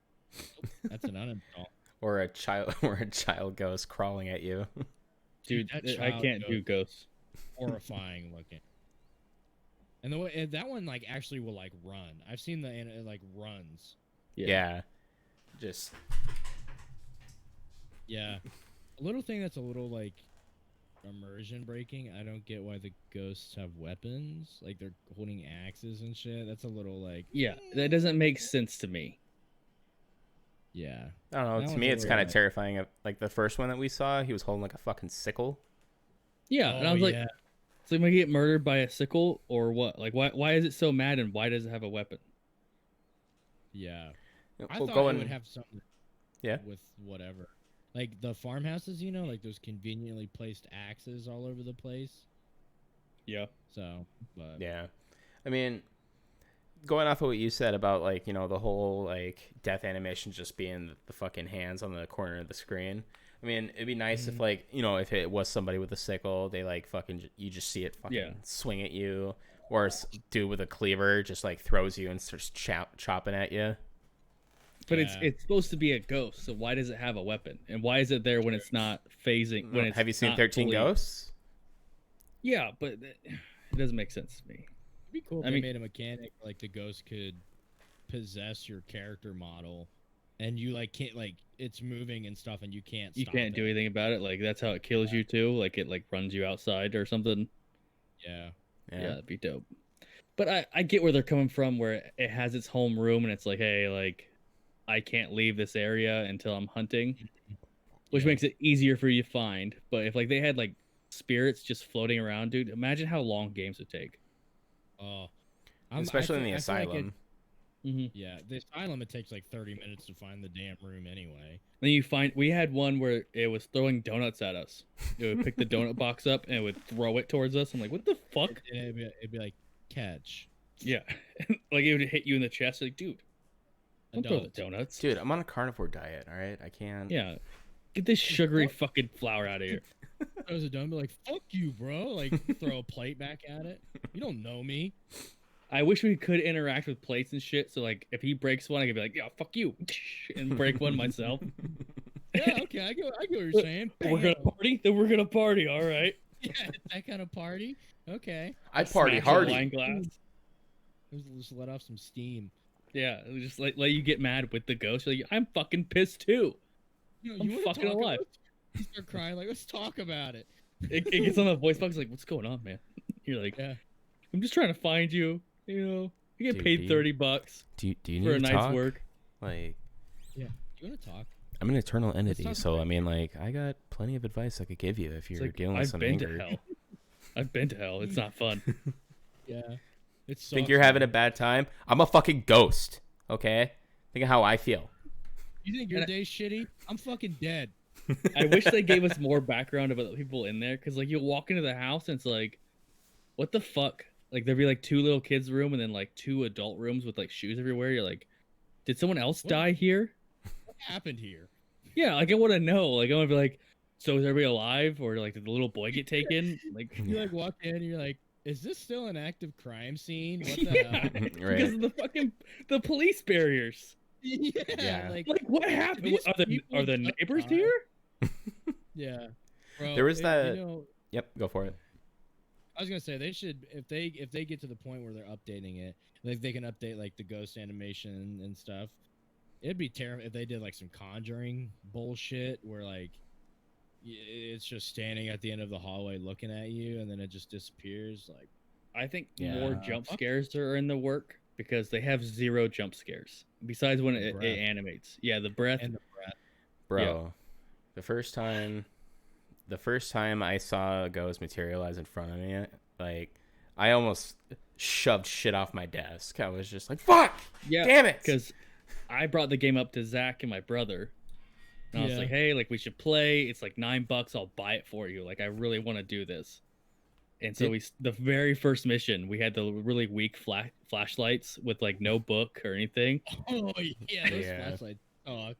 that's an uninstall. Or a child ghost crawling at you. Dude, I can't do ghosts. Horrifying looking. And the way that one like actually will like run. I've seen it like runs. Yeah. Just. Yeah. A little thing that's a little like immersion breaking. I don't get why the ghosts have weapons. Like they're holding axes and shit. That's a little like. Yeah, that doesn't make sense to me. Yeah. I don't know. To me, it's kind of terrifying. Like the first one that we saw, he was holding like a fucking sickle. Yeah, and I was like, so am I gonna get murdered by a sickle or what? Like, why is it so mad and why does it have a weapon? Yeah. I We'll thought it would have something. Yeah. With whatever. Like the farmhouses, you know, like those conveniently placed axes all over the place. Yeah. So, but. Yeah. I mean, going off of what you said about like, you know, the whole like death animation just being the fucking hands on the corner of the screen. I mean, it'd be nice if like, you know, if it was somebody with a sickle, they like fucking, you just see it fucking swing at you, or dude with a cleaver just like throws you and starts chopping at you. But it's supposed to be a ghost, so why does it have a weapon? And why is it there when it's not phasing? When it's have you seen 13 Ghosts? Yeah, but it doesn't make sense to me. It'd be cool if they made a mechanic like the ghost could possess your character model, and you like can't like it's moving and stuff, and you can't. You can't do anything about it. Like that's how it kills you too. Like it like runs you outside or something. Yeah, that'd be dope. But I get where they're coming from, where it has its home room, and it's like, hey, like I can't leave this area until I'm hunting, which makes it easier for you to find. But if like they had like spirits just floating around, dude, imagine how long games would take. Oh, especially in the asylum. Yeah, the asylum, it takes like 30 minutes to find the damn room anyway. Then we had one where it was throwing donuts at us. It would pick the donut box up and it would throw it towards us. I'm like, what the fuck? It'd be like, catch. Yeah. Like it would hit you in the chest. Like, dude, don't throw the donuts. Dude, I'm on a carnivore diet, all right? I can't. Yeah. Get this sugary fucking flour out of here. I was a donut, be like, fuck you, bro. Like, throw a plate back at it. You don't know me. I wish we could interact with plates and shit. So, like, if he breaks one, I could be like, yeah, fuck you. And break one myself. Yeah, okay. I get what you're saying. We're going to party? Then we're going to party, all right? Yeah, that kind of party. Okay. I party hardy. Wine glass. Just let off some steam. Yeah, just let you get mad with the ghost. You're like, I'm fucking pissed too. I'm fucking alive. You start crying like, let's talk about it. It gets on the voice box like, what's going on, man? You're like, I'm just trying to find you. You know, you get paid $30. Do you need for a to night's talk? Like, do you want to talk? I'm an eternal entity, so I mean, like, I got plenty of advice I could give you if you're dealing with some anger. I've been to hell. I've been to hell. It's not fun. Yeah. Think you're having a bad time? I'm a fucking ghost, okay? Think of how I feel. You think your day's shitty? I'm fucking dead. I wish they gave us more background about the people in there, because, like, you'll walk into the house and it's like, what the fuck? Like, there'd be, like, 2 little kids' room and then, like, 2 adult rooms with, like, shoes everywhere. You're like, did someone else die here? What happened here? Yeah, like, I want to know. Like, I want to be like, so is everybody alive? Or, like, did the little boy get taken? Like, you, like, walk in and you're like, is this still an active crime scene? What the hell? Right. Because of the police barriers. Yeah. Like what happened? Are the neighbors here? Yeah. Bro, there was that. Yep, go for it. I was gonna say they should, if they get to the point where they're updating it, like they can update like the ghost animation and stuff. It'd be terrible if they did like some Conjuring bullshit where like it's just standing at the end of the hallway looking at you and then it just disappears. Like, I think more jump scares are in the work because they have 0 jump scares besides when it animates. Yeah, the breath. And the breath. Bro, yeah. the first time I saw a ghost materialize in front of me, like I almost shoved shit off my desk. I was just like, "Fuck! Yeah, damn it!" Because I brought the game up to Zach and my brother. And I was like, hey, like we should play. It's like $9. I'll buy it for you. Like I really want to do this. And so the very first mission, we had the really weak flashlights with like no book or anything. Oh yeah, those flashlights. Oh.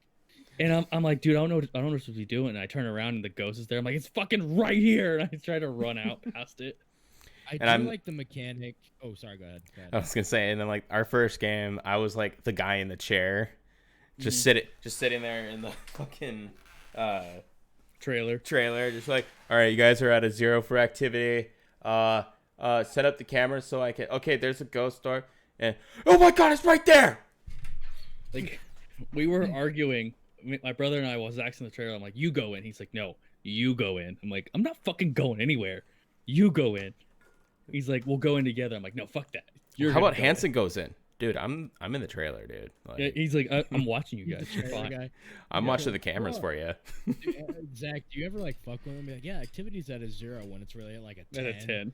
And I'm like, dude, I don't know what I'm supposed to be doing. And I turn around and the ghost is there. I'm like, it's fucking right here. And I try to run out past it. I'm like the mechanic. Oh, sorry. Go ahead. I was gonna say, and then like our first game, I was like the guy in the chair, just sitting there in the fucking trailer, just like, all right, you guys are at a 0 for activity. Set up the camera so I can. Okay, there's a ghost door, and oh my god, it's right there. Like, we were arguing. My brother and I was axing the trailer. I'm like, you go in. He's like, no, you go in. I'm like, I'm not fucking going anywhere. You go in. He's like, we'll go in together. I'm like, no, fuck that. How about Hanson goes in? Dude, I'm in the trailer, dude. Like, yeah, he's like, I'm watching you guys. You're fine. I'm watching the cameras for you. Zach, do you ever like fuck with him and be like, yeah, activity's at a 0 when it's really at like a 10? At a 10.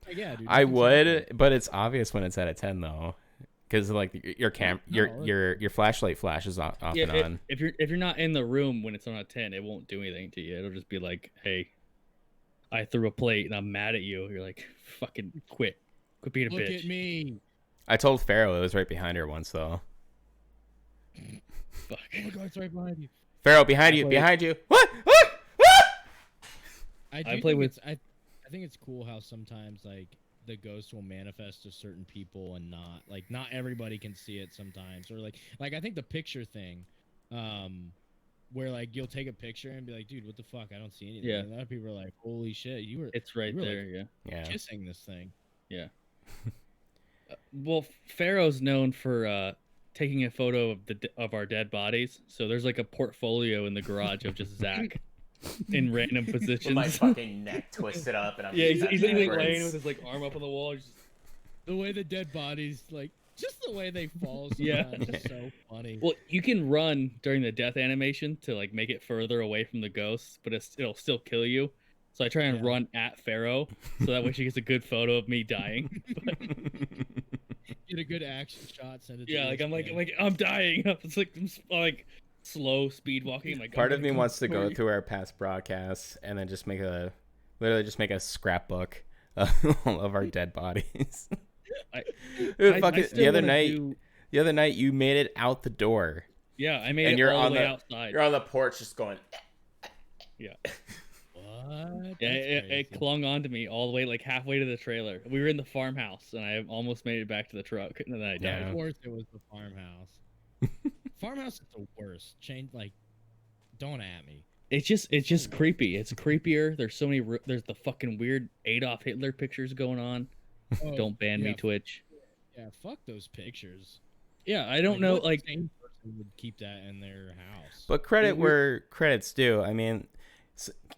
Like, yeah, dude. I would, but it's obvious when it's at a 10 though, because like your flashlight flashes off and on. If you're not in the room when it's on a 10, it won't do anything to you. It'll just be like, hey, I threw a plate and I'm mad at you. You're like, fucking quit being a bitch. Look at me. I told Pharaoh it was right behind her once though. Fuck. Oh my god, it's right behind you. Pharaoh, behind you. What? I think it's cool how sometimes like the ghost will manifest to certain people and not everybody can see it sometimes, or like I think the picture thing, where like you'll take a picture and be like, dude, what the fuck? I don't see anything. Yeah. And a lot of people are like, holy shit, it's right there. Like, yeah. Kissing this thing. Yeah. Well, Pharaoh's known for taking a photo of our dead bodies. So there's like a portfolio in the garage of just Zach in random positions. With my fucking neck twisted up, and I'm he's like laying with his like arm up on the wall. Just... The way the dead bodies, like just the way they fall sometimes is so funny. Well, you can run during the death animation to like make it further away from the ghosts, but it'll still kill you. So I try and run at Pharaoh, so that way she gets a good photo of me dying. Get a good action shot. Send it. Yeah, like I'm dying. It's like I'm like slow speed walking. Like part of me wants to go through our past broadcasts and then just make a scrapbook of our dead bodies. The other night you made it out the door. Yeah, I made it all the way outside. You're on the porch just going. Yeah. What? Yeah, it clung on to me all the way, like halfway to the trailer. We were in the farmhouse, and I almost made it back to the truck, and then I died. Of course, it was the farmhouse. Farmhouse is the worst. Don't at me. It's just creepy. It's creepier. There's so many. There's the fucking weird Adolf Hitler pictures going on. Oh, Don't ban me, Twitch. Yeah, fuck those pictures. Yeah, I don't know. Like, same person would keep that in their house. But credit where credit's due. I mean,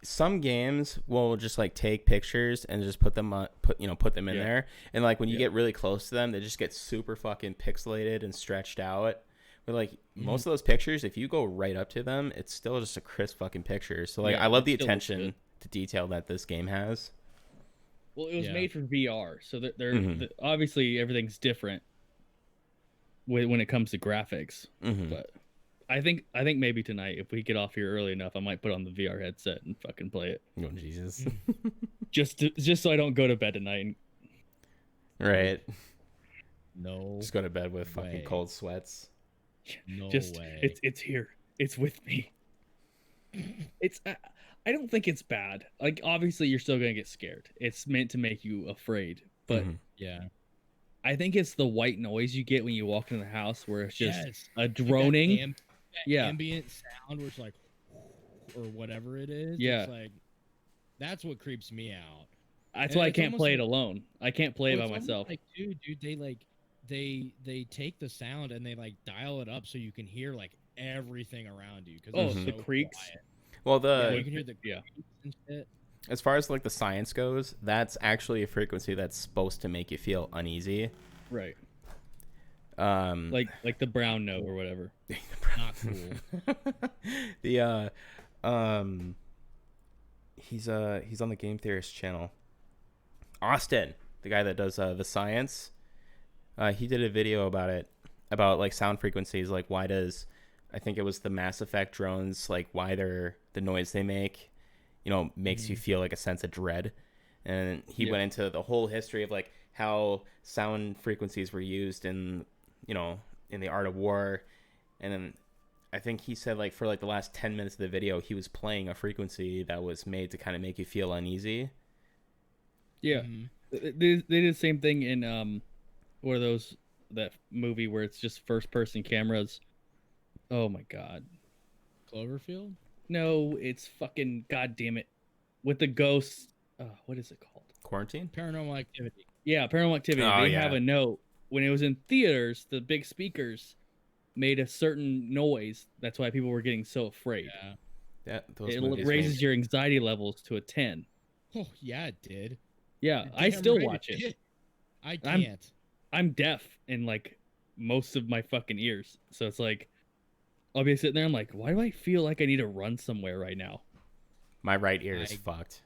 some games will just like take pictures and just put them in there, and like when you get really close to them, they just get super fucking pixelated and stretched out. But like most of those pictures, if you go right up to them, it's still just a crisp fucking picture. So like I love the attention to detail that this game has. Well, it was made for VR, so they're obviously everything's different when it comes to graphics. But I think maybe tonight, if we get off here early enough, I might put on the VR headset and fucking play it. Oh Jesus! just so I don't go to bed tonight. Right. No. Just go to bed with fucking cold sweats. No way. It's here. It's with me. It's. I don't think it's bad. Like, obviously, you're still gonna get scared. It's meant to make you afraid, but yeah. I think it's the white noise you get when you walk into the house, where it's just a droning. Ambient sound, where it's like, or whatever it is. Yeah. It's like, that's what creeps me out. That's why I can't play it alone. I can't play it by myself. Like, dude, they take the sound and they like dial it up so you can hear like everything around you. Because the creaks. Quiet. Well, you can hear the creaks and shit. As far as like the science goes, that's actually a frequency that's supposed to make you feel uneasy. Right. Like the brown note or whatever. Not cool. He's on the Game Theorist channel. Austin, the guy that does the science, he did a video about like sound frequencies, like why does, I think it was the Mass Effect drones, like why they're the noise they make, makes you feel like a sense of dread. and he Yeah. went into the whole history of like how sound frequencies were used in, in the art of war. And then I think he said like for like the last 10 minutes of the video, he was playing a frequency that was made to kind of make you feel uneasy. Yeah. Mhm. They did the same thing in one of those, that movie where it's just first person cameras. Oh my god. Cloverfield. No, it's fucking goddamn it. With the ghosts. What is it called? Quarantine? Paranormal Activity. Yeah, Paranormal Activity. Oh, They yeah. have a note when it was in theaters. The big speakers made a certain noise. That's why people were getting so afraid. Yeah. Those It movies raises made- your anxiety levels to a 10. Oh yeah, it did. Yeah, You're I damn still right watch it. did. I I'm- can't. I'm deaf in like most of my fucking ears, so it's like I'll be sitting there. I'm like, why do I feel like I need to run somewhere right now? My right ear is I- fucked.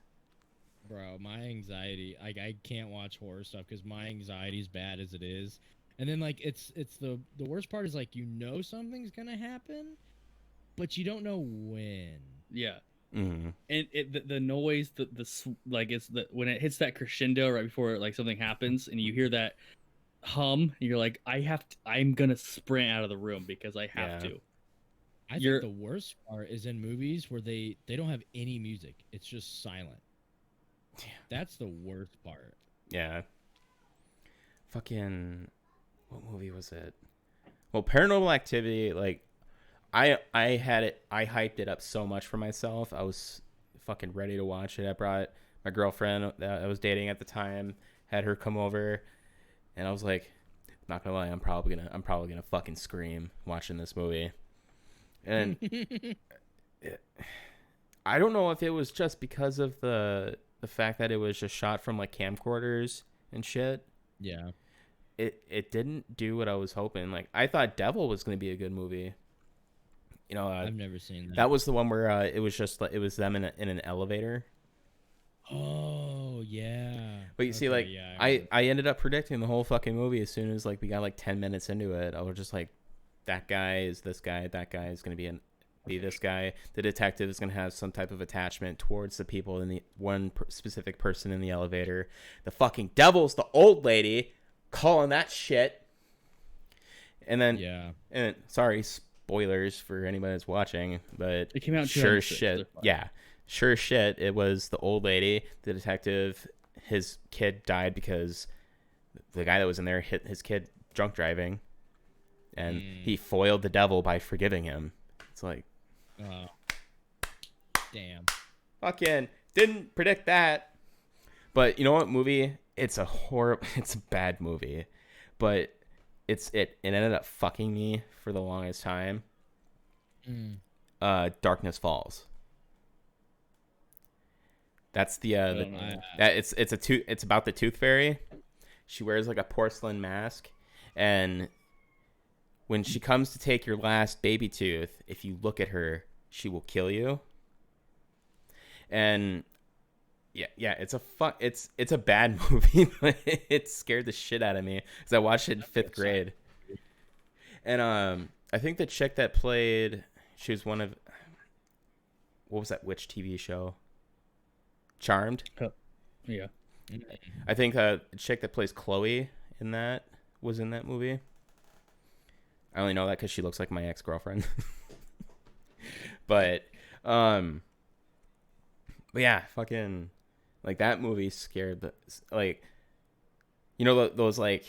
Bro, my anxiety, like I can't watch horror stuff because my anxiety is bad as it is. And then like it's the worst part is like something's gonna happen, but you don't know when. Yeah, Mm-hmm. and the noise, like it's when it hits that crescendo right before like something happens, and you hear that hum, and you're like, I'm gonna sprint out of the room because I have Yeah. to. I You're- think the worst part is in movies where they don't have any music. It's just silent. Yeah. That's the worst part. Yeah. Fucking, what movie was it? Well, Paranormal Activity, like, I hyped it up so much for myself. I was fucking ready to watch it. I brought my girlfriend that I was dating at the time, had her come over, and I was like, not gonna lie, I'm probably gonna fucking scream watching this movie. And I don't know if it was just because of the fact that it was just shot from like camcorders and shit. Yeah. It didn't do what I was hoping. Like I thought Devil was going to be a good movie. I've never seen that. That was the one where it was just like it was them in an elevator. Oh yeah. But you see, Okay, like yeah, I ended up predicting the whole fucking movie as soon as like we got like 10 minutes into it. I was just like, that guy is this guy. That guy is going to be this guy. The detective is going to have some type of attachment towards the people in the specific person in the elevator. The fucking devil's the old lady calling that shit. And then yeah. and sorry, spoilers for anybody that's watching, but It came out in sure 2006, shit. they're fine. Yeah. Sure shit, it was the old lady, the detective. His kid died because the guy that was in there hit his kid drunk driving, and he foiled the devil by forgiving him. It's like, Oh. Damn. fucking didn't predict that. But you know what movie? It's a bad movie, but it ended up fucking me for the longest time. Darkness Falls. That's it's about the Tooth Fairy. She wears like a porcelain mask, and when she comes to take your last baby tooth, if you look at her, she will kill you. And it's a bad movie, but it scared the shit out of me because I watched it in 5th grade. And I think the chick that played, she was one of, what was that witch TV show? Charmed. Yeah. I think the chick that plays Chloe in that was in that movie. I only know that because she looks like my ex-girlfriend. but yeah, fucking like that movie scared the like, those like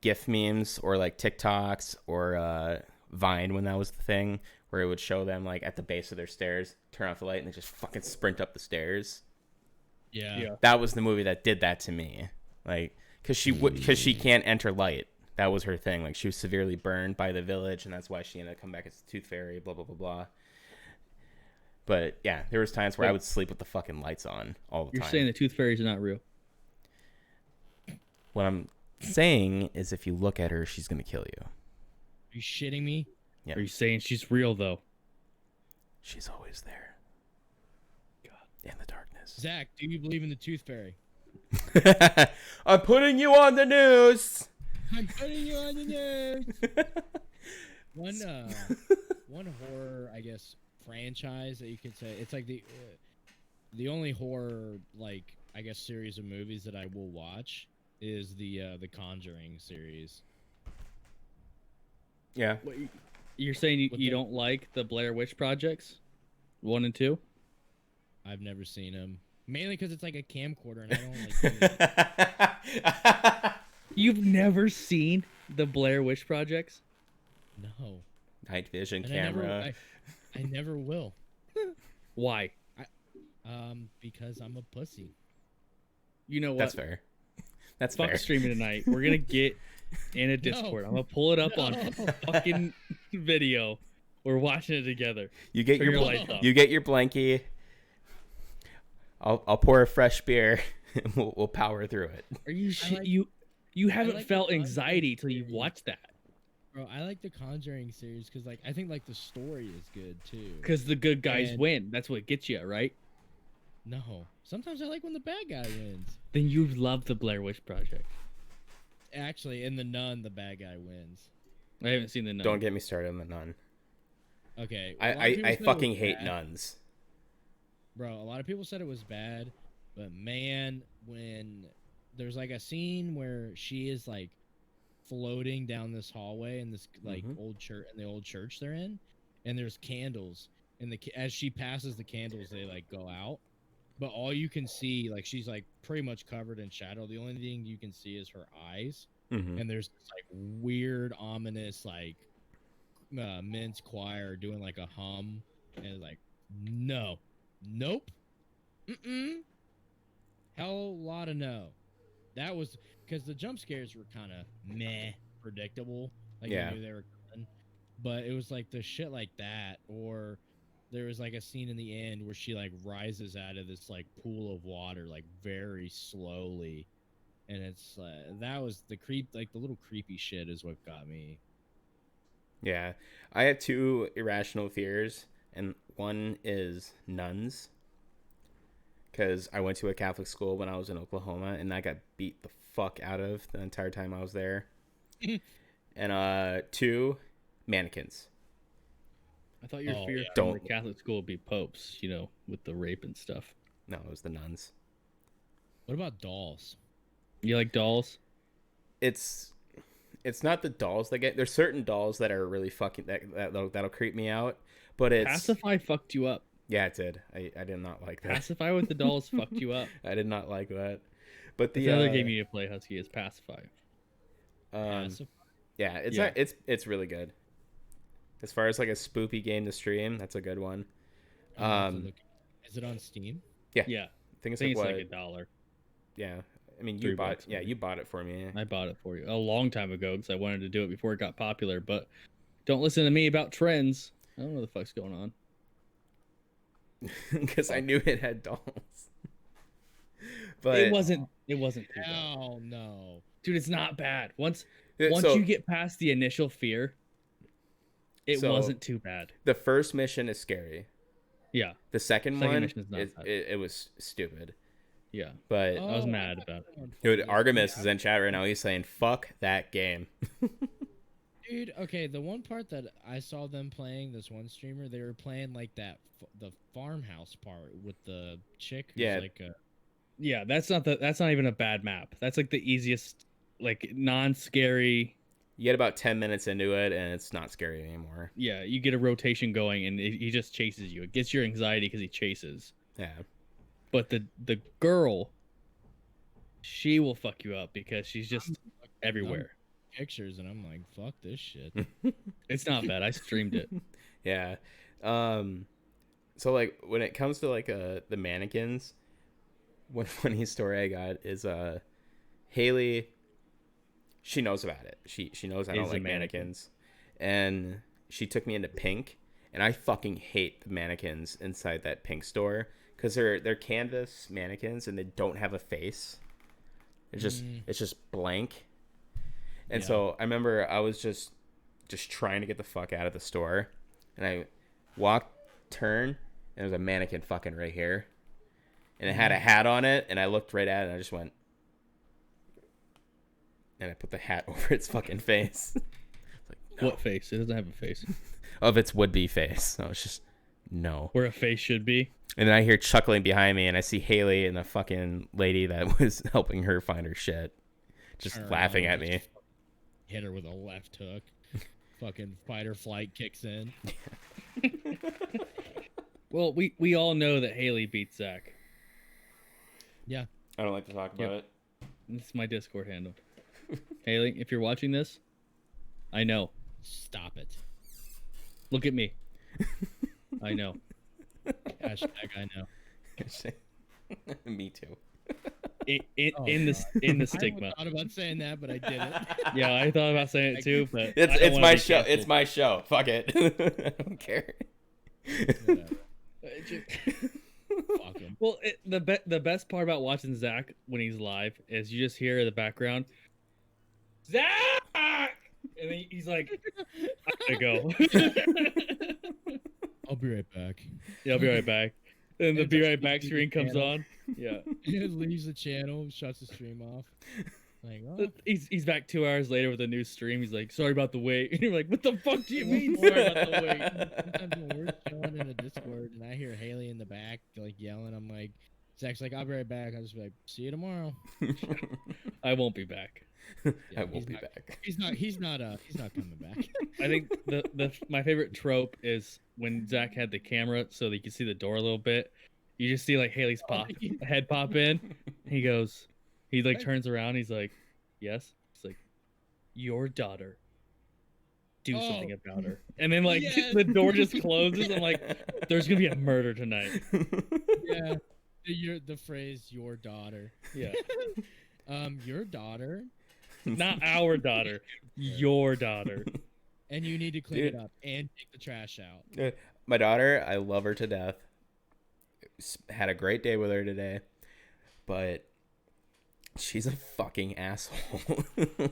GIF memes or like TikToks or Vine when that was the thing where it would show them like at the base of their stairs, turn off the light, and they just fucking sprint up the stairs. Yeah. That was the movie that did that to me. Like, because she can't enter light. That was her thing. Like, she was severely burned by the village, and that's why she ended up coming back as a Tooth Fairy, blah, blah, blah, blah. But, yeah, there was times where I would sleep with the fucking lights on all the You're time. saying the Tooth Fairies are not real? What I'm saying is if you look at her, she's going to kill you. Are you shitting me? Yeah. Are you saying she's real, though? She's always there. God. In the darkness. Zach, do you believe in the Tooth Fairy? I'm putting you on the news. I'm putting you on the news. One horror, I guess, franchise that you could say it's like the only horror like I guess, series of movies that I will watch is the Conjuring series. Yeah. What, you're saying you don't like the Blair Witch Projects, 1 and 2? I've never seen them. Mainly because it's like a camcorder, and I don't like. You've never seen the Blair Witch Projects? No. Night vision And camera. I never will. Why? Because I'm a pussy. You know what? That's fair. That's Fuck fair. streaming tonight. We're gonna get in a Discord. I'm gonna pull it up on fucking video. We're watching it together. You get Turn your your lights off. you get your blankie. I'll pour a fresh beer and we'll power through it. Are you like- you haven't like felt the anxiety till Conjuring you've watched that? Bro, I like the Conjuring series because, like, I think like the story is good too. Because the good guys And- win. That's what gets you, right? No, sometimes I like when the bad guy wins. Then you love the Blair Witch Project. Actually, in the Nun, the bad guy wins. I haven't seen the Nun. Don't get me started on the nun. Okay, a lot of people I said it fucking was hate bad. nuns. Bro, a lot of people said it was bad, but man, when there's like a scene where she is like floating down this hallway in this like old church, in the old church they're in, and there's candles, and as she passes the candles, they like go out, but all you can see, like, she's like pretty much covered in shadow. The only thing you can see is her eyes, and there's this like weird, ominous like men's choir doing like a hum, and it's like, no. Nope. Hell lot of no. That was because the jump scares were kind of meh, predictable. Like, Yeah. you knew they were coming. But it was like the shit like that, or there was like a scene in the end where she like rises out of this like pool of water like very slowly, and it's that was the the little creepy shit is what got me. Yeah. I have 2 irrational fears, and one is nuns. Because I went to a Catholic school when I was in Oklahoma, and I got beat the fuck out of the entire time I was there. And 2, mannequins. I thought your Oh, fear yeah. from Don't- the Catholic school would be popes, you know, with the rape and stuff. No, it was the nuns. What about dolls? You like dolls? It's not the dolls that get. There's certain dolls that are really fucking that'll creep me out. But it's Pacify fucked you up. yeah, it did. I did not like that. Pacify with the dolls fucked you up. I did not like that. But The other game you need to play, Husky, is Pacify. Yeah, it's Yeah. not. It's really good. As far as like a spoopy game to stream, that's a good one. I'm gonna have to look. Is it on Steam? Yeah, Yeah, I think I it's think like it's what? like $1. Yeah, I mean you bought. $3 Yeah, maybe. you bought it for me. I bought it for you a long time ago because I wanted to do it before it got popular. But don't listen to me about trends. I don't know what the fuck's going on. Because I knew it had dolls. But It wasn't too bad. Hell no. Dude, it's not bad. Once so you get past the initial fear, it So- wasn't too bad. the first mission is scary. Yeah, The second Second one, mission is not bad. it was stupid. yeah. But I was mad about it. dude, Artemis is in chat right now. He's saying, "Fuck that game." Dude, okay, the one part that I saw them playing, this one streamer, they were playing like that, the farmhouse part with the chick who's Yeah. like Yeah, that's not even a bad map. That's like the easiest, like non-scary. You get about 10 minutes into it, and it's not scary anymore. Yeah, you get a rotation going, and he just chases you. It gets your anxiety because he chases. Yeah. But the girl, she will fuck you up because she's just everywhere. pictures, and I'm like, fuck this shit. It's not bad. I streamed it. Yeah. So like when it comes to like the mannequins, one funny story I got is Haley, she knows about it. She knows I don't Is a like mannequin. mannequins. And she took me into Pink, and I fucking hate the mannequins inside that Pink store cuz they're canvas mannequins and they don't have a face. It's just blank. And Yeah. so I remember I was just trying to get the fuck out of the store, and I turned, and there was a mannequin fucking right here, and it had a hat on it, and I looked right at it, and I just went, and I put the hat over its fucking face. It's like, no. What face? It doesn't have a face. Of its would-be face. So it's just, no. Where a face should be. And then I hear chuckling behind me, and I see Haley and the fucking lady that was helping her find her shit, just Turn laughing around at and me. hit her with a left hook. Fucking fight or flight kicks in. Well, we all know that Haley beats Zach. Yeah. I don't like to talk about it. This is my Discord handle. Haley, if you're watching this, I know. Stop it. Look at me. I know. Hashtag I know. Me too. In the stigma. I thought about saying that, but I didn't. Yeah, I thought about saying it too, but It's my show. It's my show. Fuck it. I don't care. Fuck him. Well, the best part about watching Zach when he's live is you just hear in the background, Zach, and then he's like, "I gotta go." I'll be right back. Yeah, I'll be right back. And the And "be just right back" leaves the screen comes channel. on. Yeah, It leaves the channel, shuts the stream off. Like, oh, he's back 2 hours later with a new stream. He's like, "Sorry about the wait." And you're like, "What the fuck do you mean? Sorry about the wait?" sometimes when we're chilling in a Discord and I hear Haley in the back like yelling, I'm like, Zach's like, "I'll be right back." I'll just be like, "See you tomorrow." I won't be back. I won't he's be not- back. He's not coming back. I think my favorite trope is when Zach had the camera so that you could see the door a little bit. You just see like Haley's head pop in. He like turns around. He's like, "Yes." He's like, "Your daughter. Do something about her." And then like Yes. the door just closes. I'm like, "There's gonna be a murder tonight." Yeah. The phrase "your daughter." Yeah, Your daughter, not our daughter, your daughter. and you need to clean Dude. it up and take the trash out. My daughter, I love her to death. Had a great day with her today, but she's a fucking asshole.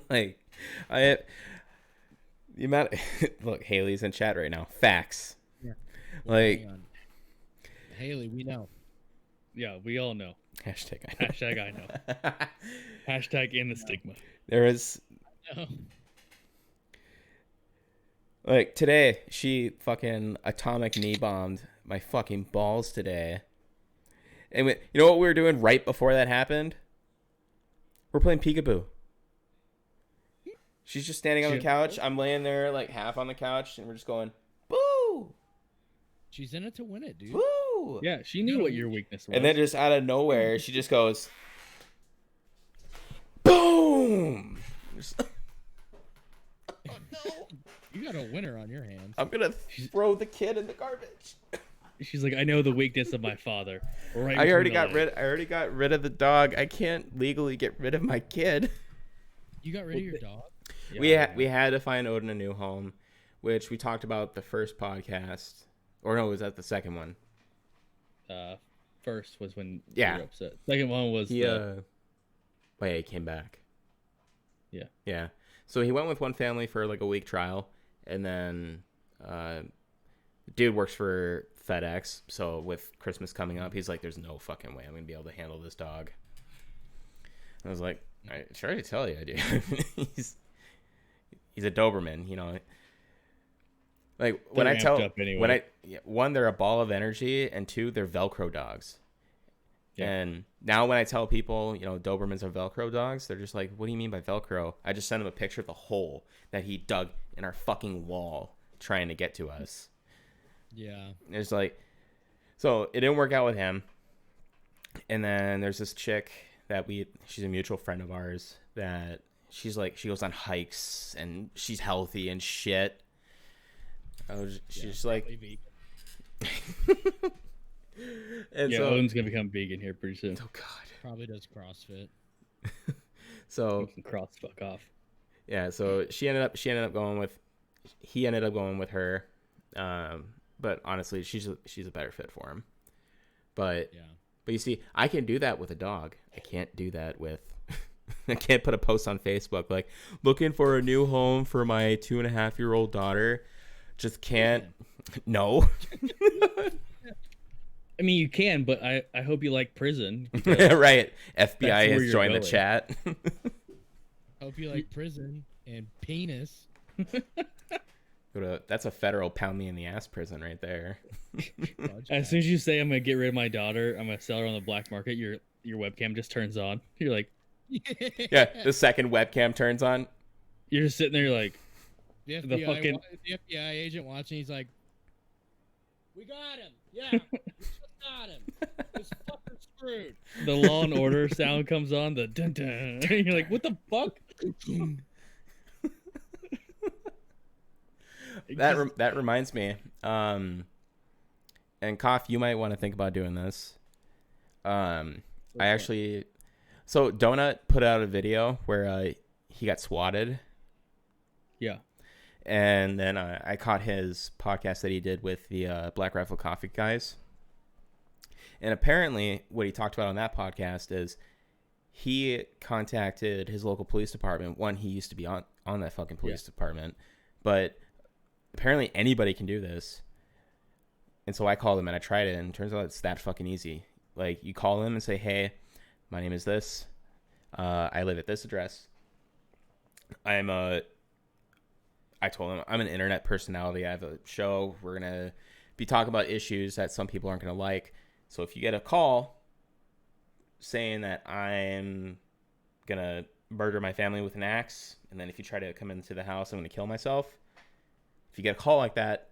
Like, the amount. Look, Haley's in chat right now. Facts. Yeah. Like, Hang on. Haley, we know. Yeah, we all know. hashtag I know. Hashtag I know. Hashtag in the stigma. There was No. like today, she fucking atomic knee bombed my fucking balls today. And you know what we were doing right before that happened? We're playing peekaboo. She's just standing on the couch. I'm laying there like half on the couch, and we're just going, boo, She's in it to win it, dude. boo. Yeah, she knew what your weakness was. And then just out of nowhere, she just goes, boom. Oh, no. You got a winner on your hands. I'm gonna throw the kid in the garbage. She's like, "I know the weakness of my father." Right I already between the got rid of the dog. I can't legally get rid of my kid. You got rid of your dog? legs. We had to find Odin a new home, which we talked about the first podcast. Or no, was that the second one? First was when Yeah. you were upset. Second one was He he came back. Yeah. Yeah. So he went with one family for like a week trial, and then dude works for FedEx, so with Christmas coming up, he's like, "There's no fucking way I'm gonna be able to handle this dog." I was like, "I tried to tell you, dude." he's a Doberman, you know. Like when They're I tell amped up anyway. one, they're a ball of energy, and two, they're Velcro dogs. Yeah. And now when I tell people, you know, Dobermans are Velcro dogs, they're just like, "What do you mean by Velcro?" I just send them a picture of the hole that he dug in our fucking wall trying to get to us. Yeah. It's like, so it didn't work out with him. And then there's this chick that she's a mutual friend of ours that she's like, she goes on hikes and she's healthy and shit. She's just like, probably and Yeah, so, Odin's gonna become vegan here pretty soon. oh God. Probably does CrossFit. So You can cross the fuck off. yeah, so he ended up going with her. But honestly, she's a better fit for him. But Yeah. you see, I can do that with a dog. I can't do that with. I can't put a post on Facebook like, "Looking for a new home for my 2.5-year-old daughter." Just can't. No. I mean, you can, but I hope you like prison. Right. That's FBI where has you're joined the going. chat. Hope you like prison and penis. That's a federal pound me in the ass prison right there. As soon as you say I'm gonna get rid of my daughter, I'm gonna sell her on the black market, your webcam just turns on. You're like, Yeah, the second webcam turns on. you're just sitting there, you're like, The The FBI, fucking- the FBI agent watching, he's like, "We got him. Yeah, we just got him. This fucker's screwed." the Law and Order sound comes on, the dun dun. And you're like, what the fuck? That reminds me. And Koff, you might want to think about doing this. I actually, so Donut put out a video where he got swatted, Yeah. and then I caught his podcast that he did with the Black Rifle Coffee guys. And apparently, what he talked about on that podcast is he contacted his local police department. One, he used to be on that fucking police department, but apparently anybody can do this. And so I called him and I tried it, and it turns out it's that fucking easy. Like, you call him and say, "Hey, my name is this. I live at this address. I told him I'm an internet personality. I have a show. We're gonna be talking about issues that some people aren't gonna like. So if you get a call saying that I'm gonna murder my family with an axe, and then if you try to come into the house, I'm gonna kill myself. If you get a call like that,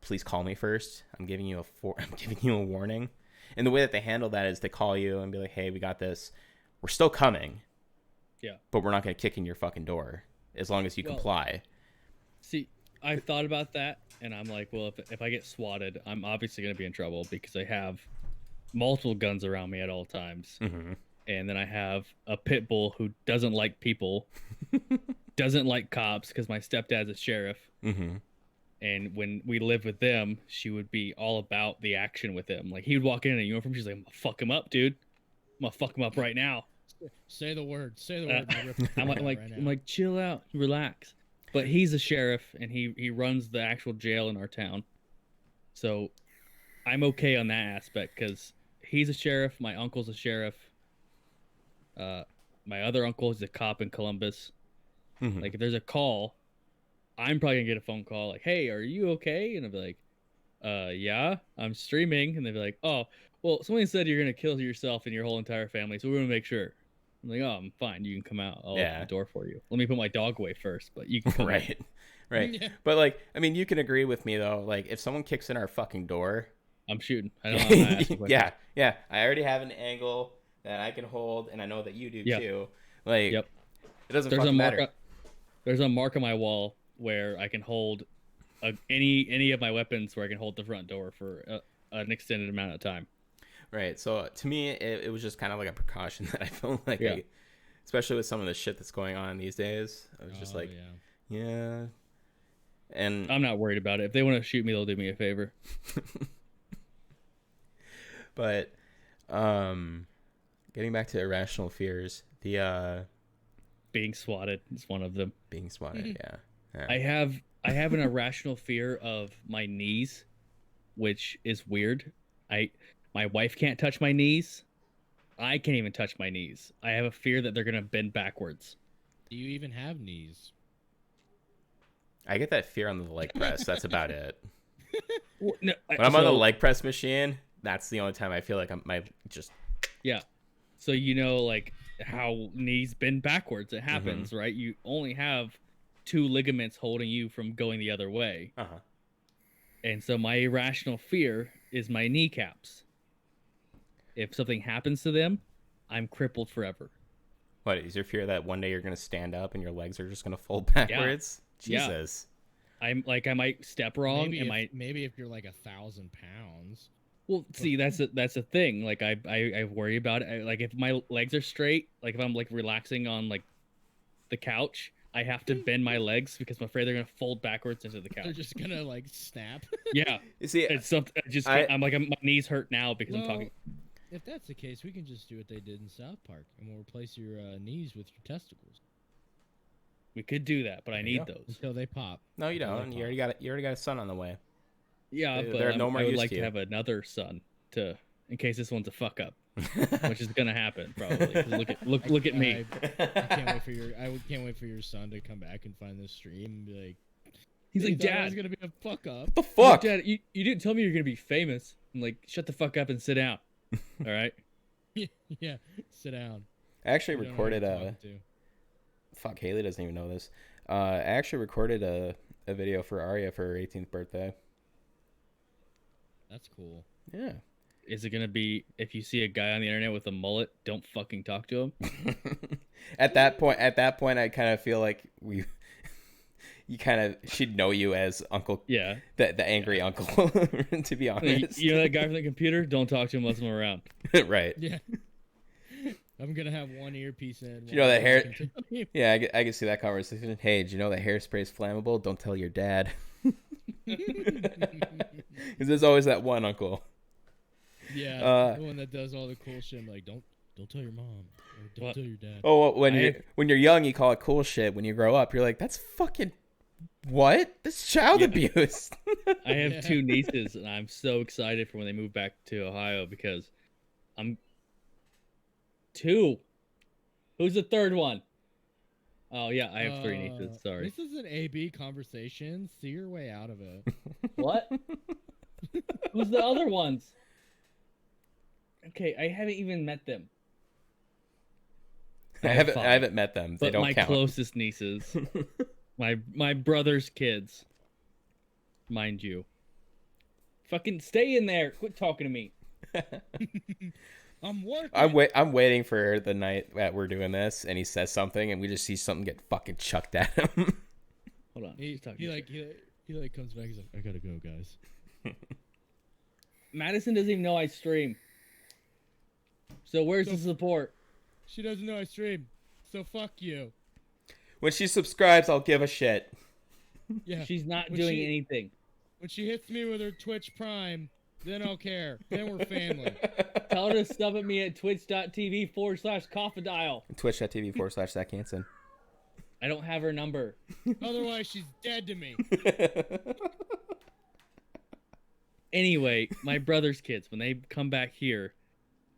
please call me first. I'm giving you a warning." And the way that they handle that is they call you and be like, "Hey, we got this. We're still coming. Yeah. But we're not gonna kick in your fucking door as long as you comply." See, I've thought about that, and I'm like, well, if I get swatted, I'm obviously going to be in trouble because I have multiple guns around me at all times. Mm-hmm. And then I have a pit bull who doesn't like people, doesn't like cops because my stepdad's a sheriff. Mm-hmm. And when we lived with them, she would be all about the action with him. Like, he would walk in a uniform, she's like, "I'm going to fuck him up, dude. I'm going to fuck him up right now." Say the word. Say the word. I'm like, chill out, relax. But he's a sheriff, and he runs the actual jail in our town. So I'm okay on that aspect because he's a sheriff. My uncle's a sheriff. My other uncle is a cop in Columbus. Mm-hmm. Like, if there's a call, I'm probably going to get a phone call like, "Hey, are you okay?" And I'll be like, "Yeah, I'm streaming." And they'll be like, "Oh, well, somebody said you're going to kill yourself and your whole entire family, so we're going to make sure." I'm like, "Oh, I'm fine. You can come out. I'll open the door for you. Let me put my dog away first, but you can come Right. out." Right. Yeah. But, like, I mean, you can agree with me, though. Like, if someone kicks in our fucking door. I'm shooting. I don't know how to ask a question. Yeah. I already have an angle that I can hold, and I know that you do, too. Like, it doesn't fucking matter. There's a mark on my wall where I can hold any of my weapons where I can hold the front door for an extended amount of time. Right. So to me, it was just kind of like a precaution that I felt like, especially with some of the shit that's going on these days. I was just like, yeah. And I'm not worried about it. If they want to shoot me, they'll do me a favor. But getting back to Irrational Fears, the being swatted is one of them. being swatted, yeah. I have an irrational fear of my knees, which is weird. My wife can't touch my knees. I can't even touch my knees. I have a fear that they're gonna bend backwards. Do you even have knees? I get that fear on the leg press. That's about it. Well, no, When I'm on the leg press machine, that's the only time I feel like Yeah. So like how knees bend backwards. It happens, right? You only have 2 ligaments holding you from going the other way. Uh-huh. And so my irrational fear is my kneecaps. If something happens to them, I'm crippled forever. What is your fear that one day you're gonna stand up and your legs are just gonna fold backwards? Yeah. Jesus. I'm like, I might step wrong. Maybe if you're like 1,000 pounds. Well, see, that's a thing. Like I worry about it. Like if my legs are straight, like if I'm like relaxing on like the couch, I have to bend my legs because I'm afraid they're gonna fold backwards into the couch. They're just gonna like snap. Yeah. You see, It's something. My knees hurt now because I'm talking. If that's the case, we can just do what they did in South Park, and we'll replace your knees with your testicles We could do that, but I need those. until they pop. no, you don't. You already got a son on the way. Yeah, They're but no more I would use like to to you. have another son in case this one's a fuck up, which is gonna happen probably. 'Cause look at me. I can't wait for your son to come back and find this stream and be like, He's He like, thought I was Dad, gonna be a fuck up. What the he's like, fuck? Dad, you didn't tell me you're gonna be famous. I'm like, shut the fuck up and sit down. All right. Yeah, sit down. I actually You don't know who recorded you're a. talking to. Fuck, Haley doesn't even know this. I actually recorded a video for Arya for her 18th birthday. That's cool. Yeah. Is it gonna be if you see a guy on the internet with a mullet, don't fucking talk to him? At that point, I kind of feel like she'd know you as Uncle, Yeah. the angry uncle, to be honest. You know that guy from the computer? Don't talk to him unless I'm around. Right. Yeah. I'm gonna have one earpiece in. You know that hair? Continue. Yeah, I can see that conversation. Hey, do you know that hairspray is flammable? Don't tell your dad. Because there's always that one uncle. Yeah, the one that does all the cool shit. I'm like, don't tell your mom. Or don't What? tell your dad. Oh, well, I when you're young, you call it cool shit. When you grow up, you're like, that's fucking what? That's child Yeah. abuse. I have Yeah. 2 nieces, and I'm so excited for when they move back to Ohio because I'm 2. Who's the third one? Oh yeah, I have 3 nieces. Sorry. This is an AB conversation. See your way out of it. What? Who's the other ones? Okay, I haven't even met them. I have haven't met them. They But don't my count. closest nieces, my brother's kids, mind you. Fucking stay in there. Quit talking to me. I'm working. I'm waiting for the night that we're doing this, and he says something, and we just see something get fucking chucked at him. Hold on. He, He's talking he to like he like comes back. He's like, I gotta go, guys. Madison doesn't even know I stream. So where's the support? She doesn't know I stream, so fuck you. When she subscribes, I'll give a shit. Yeah. She's not When doing she- anything. When she hits me with her Twitch Prime, then I'll care. Then we're family. Tell her to stub at me at twitch.tv/coffeedial. Twitch.tv/Zach Hansen. I don't have her number. Otherwise, she's dead to me. Anyway, my brother's kids, when they come back here,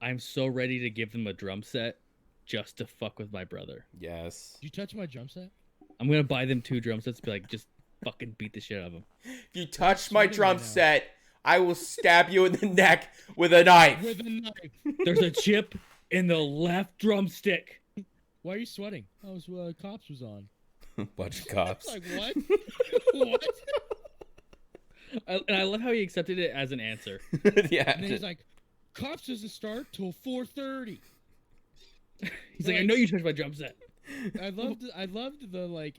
I'm so ready to give them a drum set just to fuck with my brother. Yes. Did you touch my drum set? I'm gonna buy them 2 drum sets, be like, just fucking beat the shit out of them. If you touch my Sweating drum right now. set, I will stab you in the neck with a knife. With a knife. There's a chip in the left drumstick. Why are you sweating? Oh, it was, Cops was on. Bunch of cops. Like, what? What? And I love how he accepted it as an answer. Yeah. And then he's like, Cops doesn't start till 4:30. He's like, I know you touched my drum set. I loved the like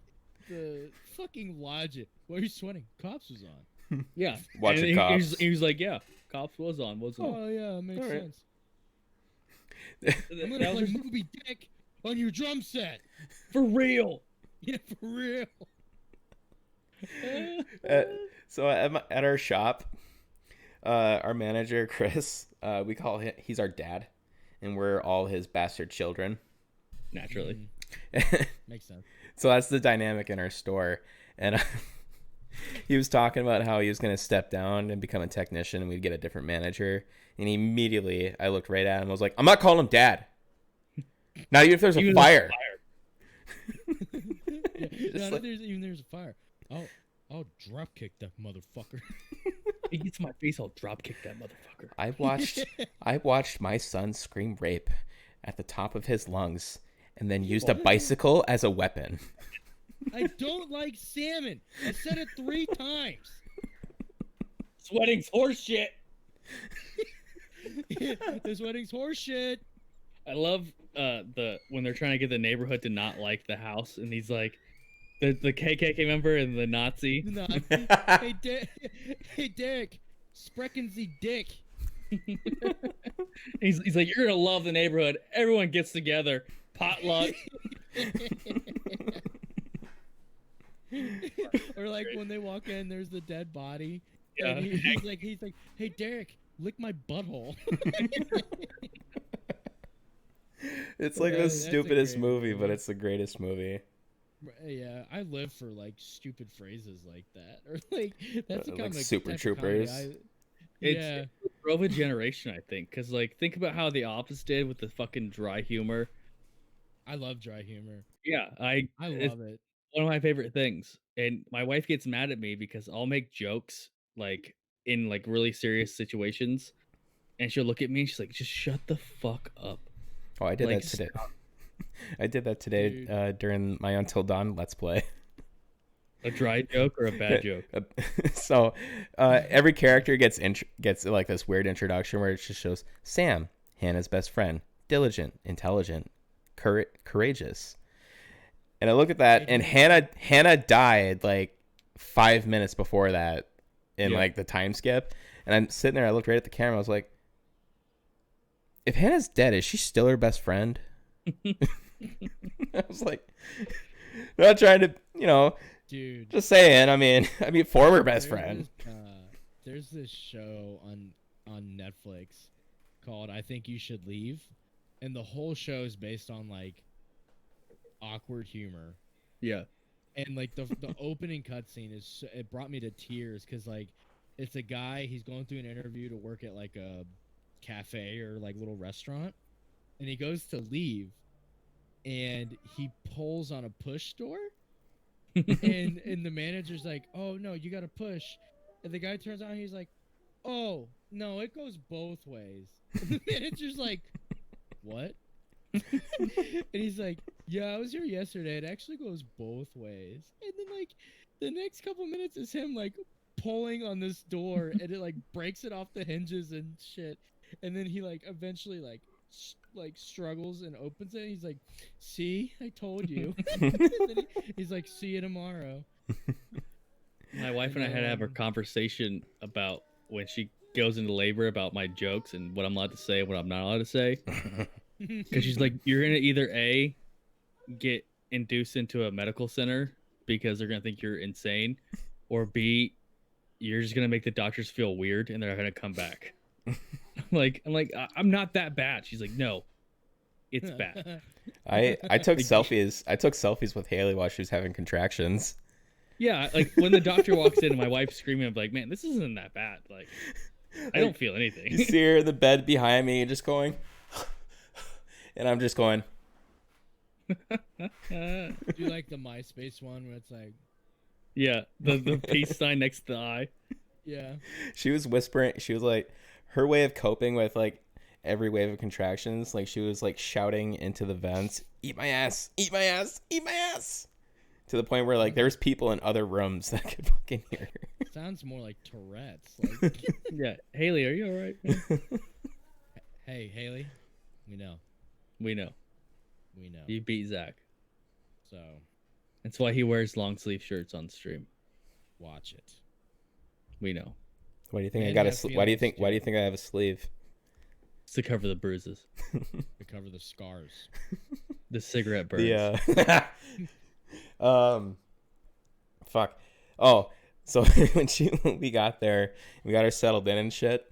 the fucking logic. Why are you sweating? Cops was on. Yeah. Watch And it, Cops. he was like, yeah, Cops was on. Oh yeah, it makes All right. sense. I'm That gonna was play Moby Dick on your drum set. for real. Yeah, for real. So at our shop, our manager Chris, we call him. He's our dad, and we're all his bastard children. Naturally. Makes sense. So that's the dynamic in our store. And he was talking about how he was going to step down and become a technician, and we'd get a different manager. And immediately, I looked right at him. I was like, "I'm not calling him dad. Not even if there's a Even fire." Yeah, Just not like- if there's a fire. I'll drop kick that motherfucker. He gets in my face, I'll drop kick that motherfucker. I watched my son scream rape at the top of his lungs, and then used a bicycle as a weapon. I don't like salmon. I said it 3 times. Sweating's horseshit. This wedding's horseshit. I love when they're trying to get the neighborhood to not like the house, and he's like, the KKK member and the Nazi. Hey, hey, Dick. Sprechen Sie Dick. He's like, you're gonna love the neighborhood. Everyone gets together, potluck. Or like when they walk in, there's the dead body. Yeah. And he's like, hey, Derek, lick my butthole. It's like Yeah, the that's a stupidest great movie, but movie. it's the greatest movie. Yeah, I live for like stupid phrases like that, or like that's Like kind of like Super type of comedy Troopers. It's drove a generation, I think, because like think about how The Office did with the fucking dry humor. I love dry humor. Yeah, I it's love it. one of my favorite things. And my wife gets mad at me because I'll make jokes like in like really serious situations, and she'll look at me and she's like, "Just shut the fuck up." Oh, I did Like, that today. I did that today during my Until Dawn Let's Play. a dry joke or a bad joke? So every character gets like this weird introduction where it just shows Sam, Hannah's best friend, diligent, intelligent, courageous. And I look at that, and Hannah died like 5 minutes before that in like the time skip. And I'm sitting there, I looked right at the camera, I was like, if Hannah's dead, is she still her best friend? I was like, not trying to, Dude, just saying. I mean, former best friend. There's this show on Netflix called I Think You Should Leave, and the whole show is based on like awkward humor. Yeah. And like the opening cutscene it brought me to tears because like it's a guy, he's going through an interview to work at like a cafe or like little restaurant, and he goes to leave, and he pulls on a push door. and the manager's like, "Oh no, you gotta push," and the guy turns on, and he's like, "Oh no, it goes both ways." And the manager's like, "What?" And he's like, "Yeah, I was here yesterday. It actually goes both ways." And then like the next couple minutes is him like pulling on this door, and it like breaks it off the hinges and shit. And then he like eventually like struggles and opens it. And he's like, "See, I told you." And then he's like, "See you tomorrow." My wife and I had to have a conversation about when she goes into labor about my jokes and what I'm allowed to say and what I'm not allowed to say. Because she's like, you're gonna either A, get induced into a medical center because they're gonna think you're insane, or B, you're just gonna make the doctors feel weird and they're gonna come back. I'm like, I'm not that bad. She's like, no, it's bad. I took selfies. I took selfies with Haley while she was having contractions. Yeah, like when the doctor walks in and my wife's screaming, I'm like, man, this isn't that bad. Like, I don't feel anything. You see her in the bed behind me, just going, and I'm just going. Do you like the MySpace one where it's like, yeah, the peace sign next to the eye. Yeah. She was whispering. She was like, her way of coping with like every wave of contractions, like she was like shouting into the vents, "Eat my ass, eat my ass, eat my ass," to the point where like there's people in other rooms that could fucking hear her. Sounds more like Tourette's. Like, yeah, Haley, are you all right? Hey, Haley, we know. We know. You beat Zach. So that's why he wears long sleeve shirts on stream. watch it. We know. Why do you think I got a? Why do you think I have a sleeve? It's to cover the bruises. To cover the scars. The cigarette burns. Yeah. Fuck. Oh, so when we got there, we got her settled in and shit.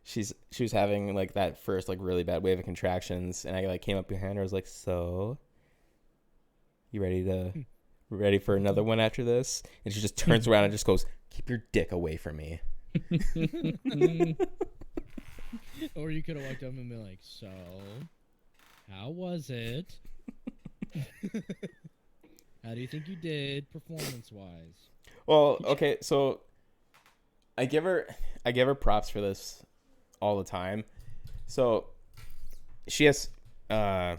She was having like that first like really bad wave of contractions, and I like came up behind her. I was like, "So, you ready for another one after this?" And she just turns around and just goes, "Keep your dick away from me." Or you could have walked up and been like, "So, how was it? How do you think you did performance-wise?" Well, okay, so I give her props for this all the time. So she has a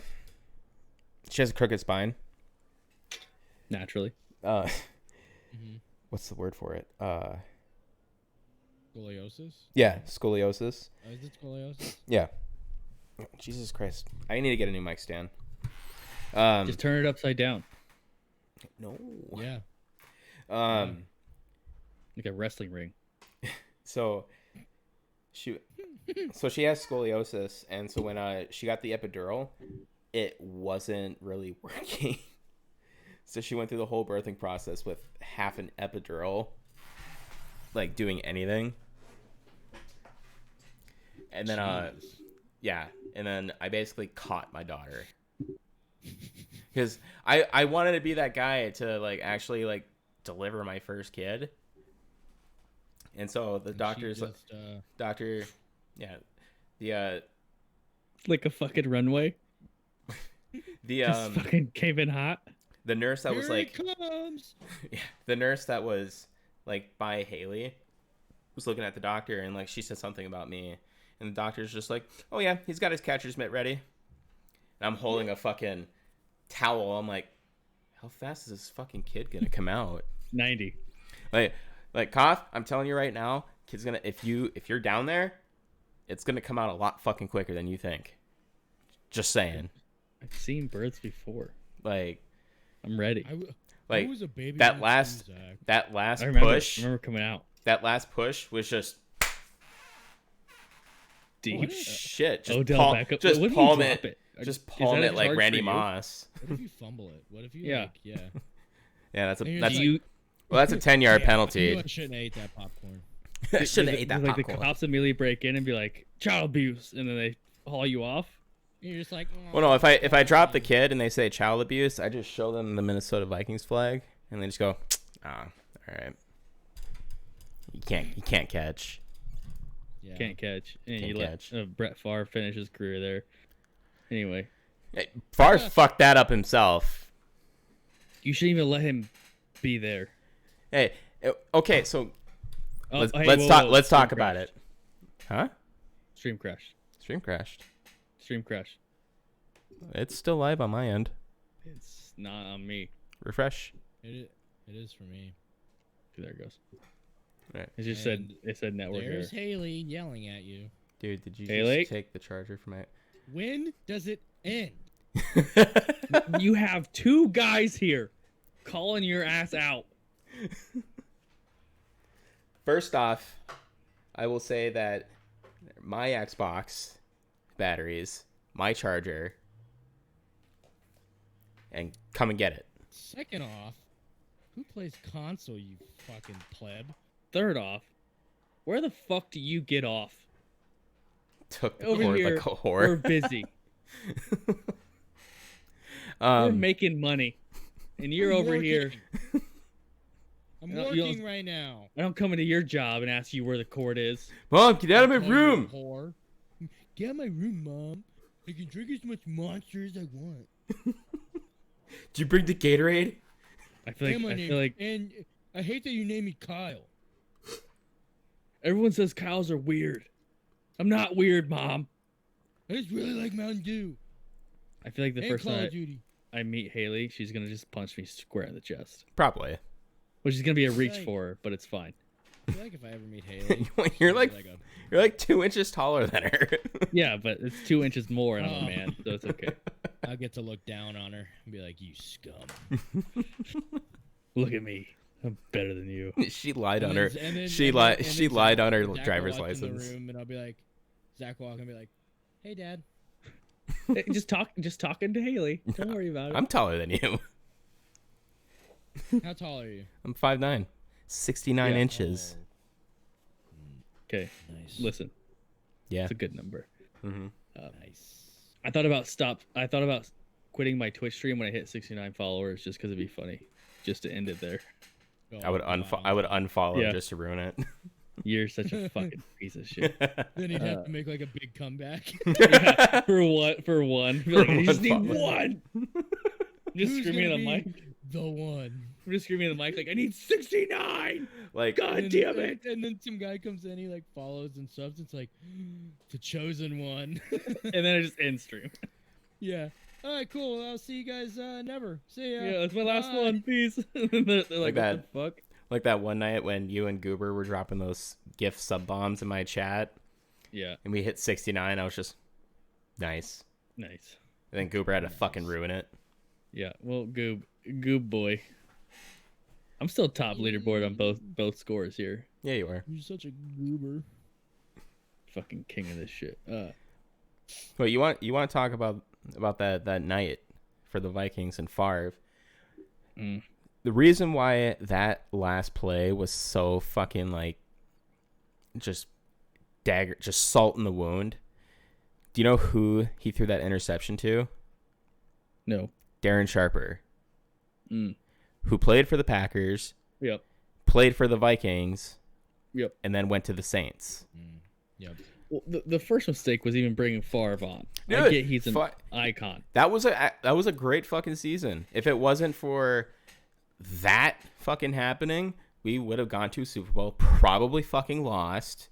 crooked spine. Naturally. What's the word for it? Scoliosis? Yeah, scoliosis. Oh, is it scoliosis? Yeah. Jesus Christ. I need to get a new mic stand. Just turn it upside down. No. Yeah. Like a wrestling ring. So she has scoliosis, and so when she got the epidural, it wasn't really working. So she went through the whole birthing process with half an epidural, like doing anything. And then and then I basically caught my daughter. Because I wanted to be that guy to like actually like deliver my first kid. And so the doctor's doctor, yeah, the like a fucking runway. the just fucking came in hot. the nurse that was Here like, it comes. yeah, the nurse that was like by Haley was looking at the doctor, and like she said something about me, and the doctor's just like, oh yeah, he's got his catcher's mitt ready, and I'm holding a fucking towel. I'm like, how fast is this fucking kid gonna come out? 90. Like cough. I'm telling you right now, kid's gonna if you're down there, it's gonna come out a lot fucking quicker than you think. Just saying. I've seen births before. Like, I'm ready. like I was a baby that when last Zach. that last I remember, push. I remember coming out. That last push was just Deep. shit. Just Odell palm, Beckham. just What if you palm drop it. it? Just Is palm that it like hard Randy for you? Moss. What if you fumble it? What if you Yeah. yeah. Yeah, that's a And you're that's just You well, that's a 10-yard You penalty. shouldn't have ate that popcorn. I shouldn't have ate that like popcorn. the cops immediately break in and be like, child abuse, and then they haul you off. You're just like, Well, no, if I drop the kid and they say child abuse, I just show them the Minnesota Vikings flag, and they just go, all right, you can't catch. yeah. Can't catch. And Can't you catch. let Brett Favre finish his career there. Anyway, Hey, Favre fucked that up himself. you shouldn't even let him be there. Hey, okay, so Oh, let's hey, let's whoa, talk whoa, let's stream talk about crashed. it. Huh? Stream crashed. Stream crashed. Stream crashed. It's still live on my end. It's not on me. Refresh. It is for me. There it goes. Right. It said network error. There's Haley yelling at you. Dude, did you Haley? just take the charger from my... When does it end? You have two guys here calling your ass out. First off, I will say that my Xbox batteries, my charger, and come and get it. Second off, who plays console, you fucking pleb? Third off, where the fuck do you get off? Took the Over cord here, like a we're whore. busy. We're making money, and you're I'm over working. here. I'm You don't- working right now. I don't come into your job and ask you where the cord is. Mom, get out of my Oh, you room. whore. Get out of my room, Mom. I can drink as much Monster as I want. Did you bring the Gatorade? I feel like And I hate that you named me Kyle. everyone says cows are weird. I'm not weird, Mom. I just really like Mountain Dew. I feel like the And first Call time of Duty. I meet Haley, she's gonna just punch me square in the chest, Probably. which is gonna be a reach Right. for her, but it's fine. I feel like if I ever meet Haley, You're she'll like be a you're like 2 inches taller than her. Yeah, but it's 2 inches more, and I'm Oh. a man, so it's okay. I'll get to look down on her and be like, "You scum." Look at me, I'm better than you. She lied on And her. then- and then- She and lied. then- and She then lied on her Zach will driver's walk in the license. room and I'll be like, Zach will walk and be like, "Hey, Dad." Hey, just talking to Haley. Don't worry about it. I'm taller than you. How tall are you? I'm 5'9", 69 Yeah. inches. Okay, Nice. listen, Yeah. it's a good number. Mm-hmm. Nice. I thought about quitting my Twitch stream when I hit 69 followers, just because it'd be funny, just to end it there. I would unfollow Yeah. just to ruin it. You're such a fucking piece of shit. Then he'd have to make like a big comeback. Yeah, for one. Be like, I just need one one. I'm just Who's screaming gonna in the mic. be the one? I'm just screaming in the mic like, I need 69. Like, God And damn then- it. And then some guy comes in, he like follows and subs. It's like the chosen one. And then I just end stream. Yeah. All right, cool. I'll see you guys never. See ya. Yeah, that's my last Bye. one. Peace. And then they're Like like, that. what the fuck? like that one night when you and Goober were dropping those gift sub bombs in my chat, Yeah, and we hit 69. I was just nice. nice. And then Goober had to fucking ruin it. Yeah, well, Goob boy. I'm still top leaderboard on both scores here. Yeah, you are. You're such a goober. Fucking king of this shit. But you want to talk about that night for the Vikings and Favre. Mm. The reason why that last play was so fucking like just salt in the wound. Do you know who he threw that interception to? No. Darren Sharper, Mm. who played for the Packers, Yep. played for the Vikings, Yep. and then went to the Saints. Yep. Well, the first mistake was even bringing Favre on. I Dude, get he's an icon. That was a great fucking season. If it wasn't for that fucking happening, we would have gone to a Super Bowl, probably fucking lost.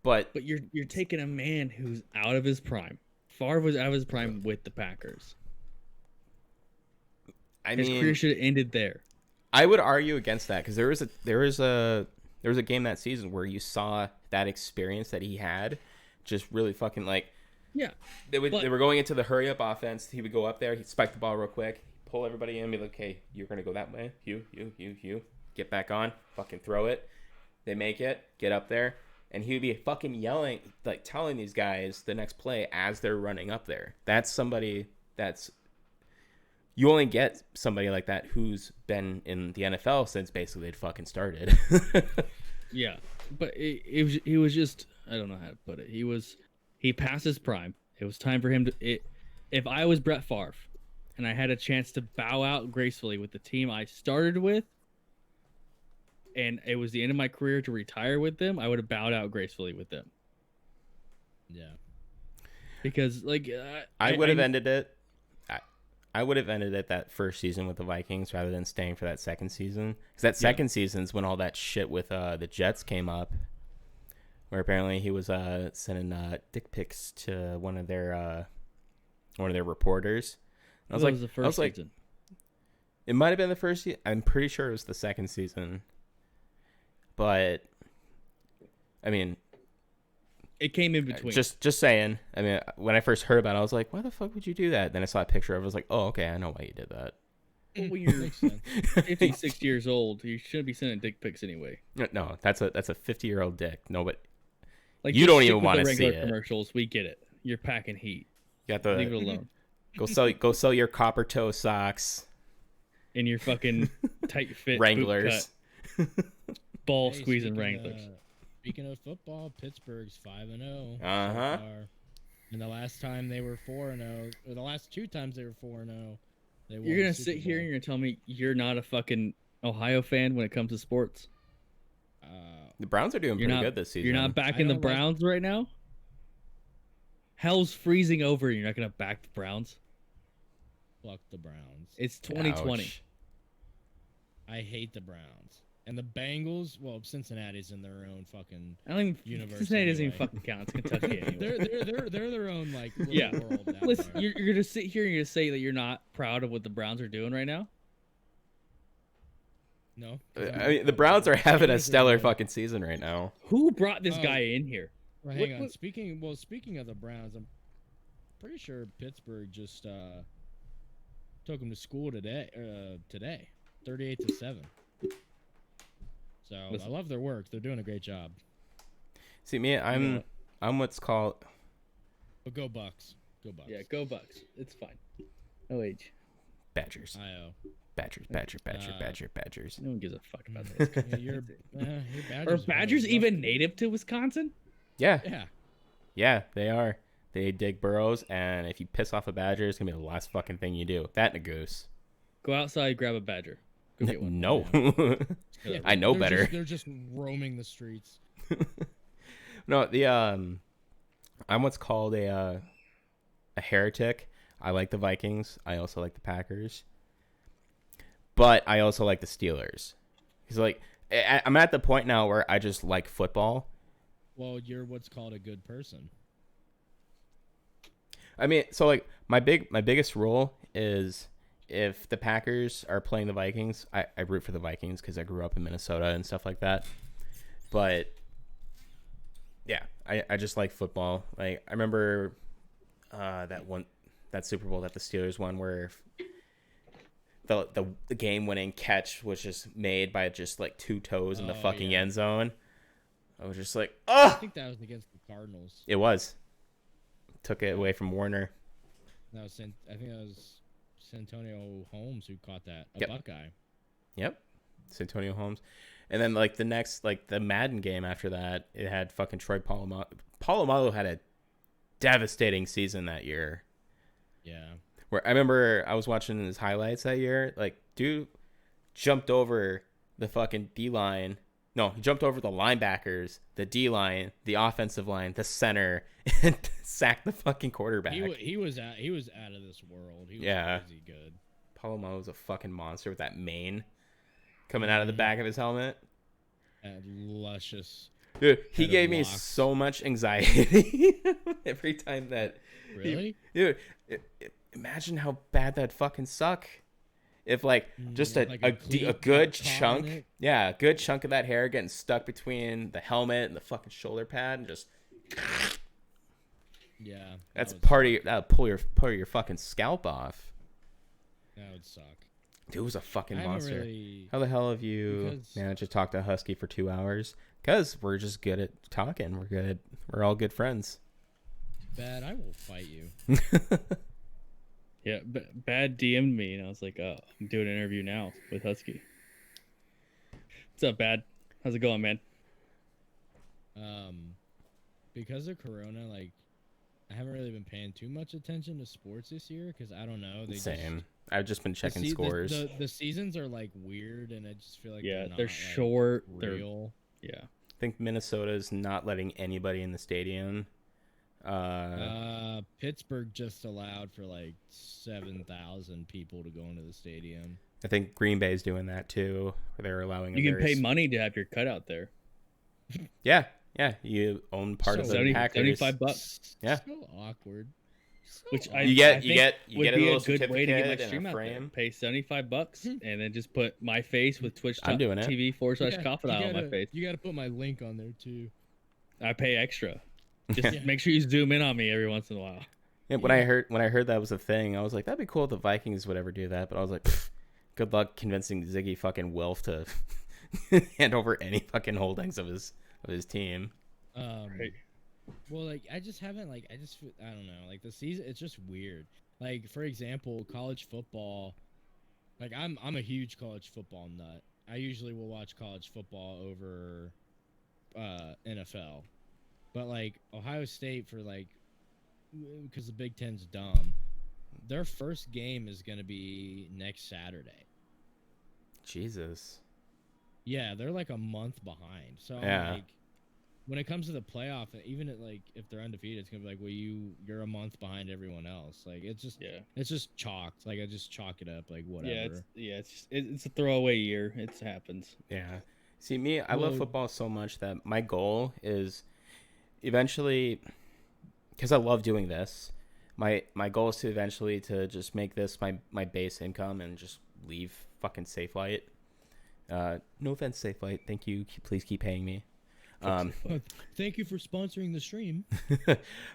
But you're taking a man who's out of his prime. Favre was out of his prime with the Packers. His career should have ended there. I would argue against that because there was a game that season where you saw that experience that he had, just really fucking like. Yeah, they were going into the hurry up offense. He would go up there, he'd spike the ball real quick, pull everybody in, be like, "Okay, you're gonna go that way. You, get back on, fucking throw it." They make it, get up there, and he would be fucking yelling, like telling these guys the next play as they're running up there. That's somebody that's. You only get somebody like that who's been in the NFL since basically it fucking started. Yeah, but he was just, I don't know how to put it. He passed his prime. It was time for him to. If I was Brett Favre, and I had a chance to bow out gracefully with the team I started with, and it was the end of my career to retire with them, I would have bowed out gracefully with them. Yeah, because like I would have ended it. I would have ended it that first season with the Vikings rather than staying for that second season. Because that second season's when all that shit with the Jets came up, where apparently he was sending dick pics to one of their reporters. And I was like, the first season. It might have been the first season. I'm pretty sure it was the second season. But I mean, it came in between. Just saying. I mean, when I first heard about it, I was like, why the fuck would you do that? Then I saw a picture of it. I was like, oh, okay, I know why you did that. Well, you're 56 years old. You shouldn't be sending dick pics anyway. No, that's a 50-year-old dick. No, but like, you don't even want to see it. Commercials, we get it. You're packing heat. You got the leave it alone. Go sell your copper toe socks in your fucking tight fit Wranglers. Ball squeezing Wranglers. Speaking of football, Pittsburgh's 5-0. Uh-huh. And the last time they were 4-0, or the last two times they were 4-0, they won. You're gonna sit here and you're gonna tell me you're not a fucking Ohio fan when it comes to sports? The Browns are doing pretty good this season. You're not backing the Browns right now? Hell's freezing over. You're not gonna back the Browns? Fuck the Browns. It's 2020. Ouch. I hate the Browns. And the Bengals, well, Cincinnati's in their own fucking universe. Cincinnati doesn't even fucking count. It's Kentucky anyway. They're their own like little world. Listen, you're gonna sit here and you're gonna say that you're not proud of what the Browns are doing right now? No. I mean, the Browns are having a stellar fucking season right now. Who brought this guy in here? Well, hang on. Speaking of the Browns, I'm pretty sure Pittsburgh just took them to school today. 38-7. So listen, I love their work. They're doing a great job. See me, I'm what's called. But go Bucks. Go Bucks. Yeah, go Bucks. It's fine. OH. Badgers. I-O. Badgers. No one gives a fuck about this. You're Badgers. Are Badgers even native to Wisconsin? Yeah. Yeah, they are. They dig burrows, and if you piss off a badger, it's gonna be the last fucking thing you do. That and a goose. Go outside, grab a badger. Go get one. No. Yeah, I know better. They're just roaming the streets. No, I'm what's called a heretic. I like the Vikings. I also like the Packers. But I also like the Steelers. He's like, I'm at the point now where I just like football. Well, you're what's called a good person. I mean, so like my biggest rule is if the Packers are playing the Vikings, I root for the Vikings because I grew up in Minnesota and stuff like that. But yeah, I just like football. Like I remember that Super Bowl that the Steelers won where the game winning catch was just made by just like two toes in the fucking end zone. I was just like, oh! I think that was against the Cardinals. It was. Took it away from Warner. I think that was Santonio Holmes who caught that. Buckeye. Yep. Santonio Holmes. And then like the next, like the Madden game after that, it had fucking Troy Polamalu. Polamalu had a devastating season that year. Yeah. Where I remember I was watching his highlights that year. Like, dude jumped over the fucking D-line No, he jumped over the linebackers, the D line, the offensive line, the center, and sacked the fucking quarterback. He was out of this world. He was crazy good. Palomo was a fucking monster with that mane coming out of the back of his helmet. That luscious. Dude, he gave me locks. so much anxiety every time that. Really? Dude, imagine how bad that fucking suck. If like just a good chunk, a good chunk of that hair getting stuck between the helmet and the fucking shoulder pad, and just that that'd pull your fucking scalp off. That would suck. Dude was a fucking monster. Really, how the hell have you managed to talk to Husky for 2 hours? Because we're just good at talking. We're good. We're all good friends. Bad, I will fight you. Yeah, Bad DM'd me, and I was like, "Oh, I'm doing an interview now with Husky." What's up, Bad? How's it going, man? Because of Corona, like, I haven't really been paying too much attention to sports this year because I don't know. Same. I've just been checking scores. The seasons are like weird, and I just feel like they're short. Real. Yeah. I think Minnesota's not letting anybody in the stadium. Pittsburgh just allowed for like 7,000 people to go into the stadium. I think Green Bay's doing that too. Where they're allowing. You can pay money to have your cutout there. Yeah. You own part of the Packers. $75. Yeah. So awkward. Which you get a little good way to get my certificate stream and a out frame. there. Pay $75 and then just put my face with Twitch I'm doing it. TV/Confidant on my face. You got to put my link on there too. I pay extra. Just make sure you zoom in on me every once in a while. Yeah, when I heard that was a thing, I was like, that'd be cool if the Vikings would ever do that. But I was like, good luck convincing Ziggy fucking Wilf to hand over any fucking holdings of his team. Right. Well, like I don't know, like the season, it's just weird. Like for example, college football. Like I'm a huge college football nut. I usually will watch college football over NFL. But like Ohio State, for like, because the Big Ten's dumb, their first game is gonna be next Saturday. Jesus. Yeah, they're like a month behind. So yeah. like, when it comes to the playoff, even like if they're undefeated, it's gonna be like, well, you're a month behind everyone else. Like it's just chalked. Like I just chalk it up. Like whatever. It's a throwaway year. It happens. Yeah. See me, I love football so much that my goal is eventually, because I love doing this, my goal is to eventually to just make this my base income and just leave fucking Safelite. No offense, Safelite. Thank you. Please keep paying me. Thank you for sponsoring the stream.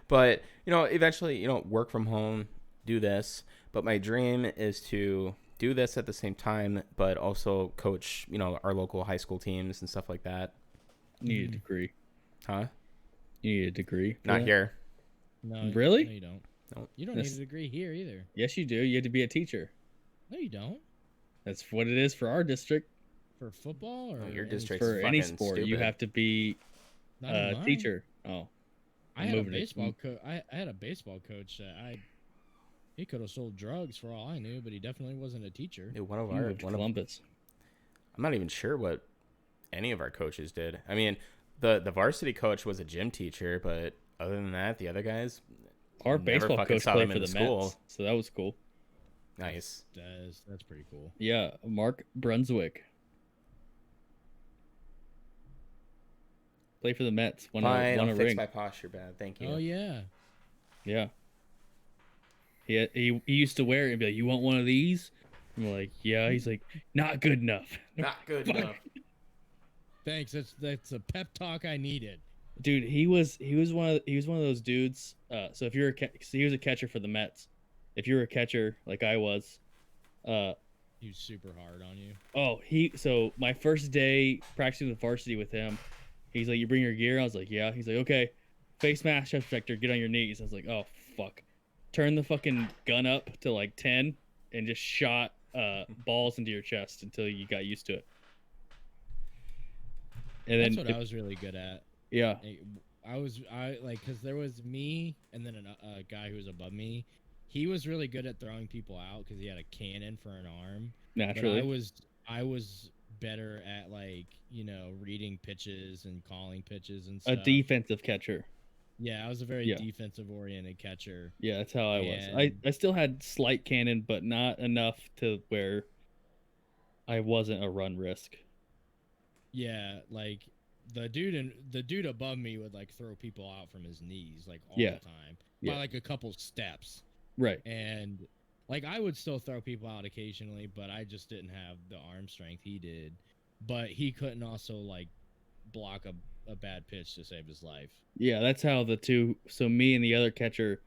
But eventually, work from home, do this. But my dream is to do this at the same time, but also coach, our local high school teams and stuff like that. You need a degree. Huh? You need a degree. Not here. No. Really? No, you don't. Nope. You don't need a degree here either. Yes, you do. You have to be a teacher. No, you don't. That's what it is for our district. For football or your district's for any fucking sport, stupid. you have to be a teacher. Oh, I had a baseball coach. I had a baseball coach that he could have sold drugs for all I knew, but he definitely wasn't a teacher. Dude, Columbus. I'm not even sure what any of our coaches did. I mean, the varsity coach was a gym teacher, but other than that, the other guys. Our baseball coach played for the Mets, so that was cool. Nice. That's pretty cool. Yeah, Mark Brunswick. Play for the Mets. Fine, I'll fix my posture bad. Thank you. Oh yeah. Yeah. He used to wear it and be like, "You want one of these?" I'm like, "Yeah." He's like, "Not good enough." Not good enough. Thanks. That's a pep talk I needed. Dude, he was one of those dudes. So if you're he was a catcher for the Mets. If you were a catcher like I was, he was super hard on you. Oh, so my first day practicing the varsity with him, he's like, "You bring your gear?" I was like, "Yeah." He's like, "Okay, face mask, chest protector, get on your knees." I was like, "Oh fuck." Turn the fucking gun up to like 10 and just shot balls into your chest until you got used to it. And that's what I was really good at. Yeah. Because there was me and then a guy who was above me. He was really good at throwing people out because he had a cannon for an arm. Naturally. But I was better at like, reading pitches and calling pitches and A stuff. defensive catcher. Yeah, I was a very Yeah. defensive oriented catcher. Yeah, that's how I was. And I still had slight cannon, but not enough to where I wasn't a run risk. yeah, like the dude above me would like throw people out from his knees like all Yeah. the time Yeah. by like a couple steps. Right. And like I would still throw people out occasionally, but I just didn't have the arm strength he did. But he couldn't also like block a bad pitch to save his life. Yeah, that's how the two. So me and the other catcher,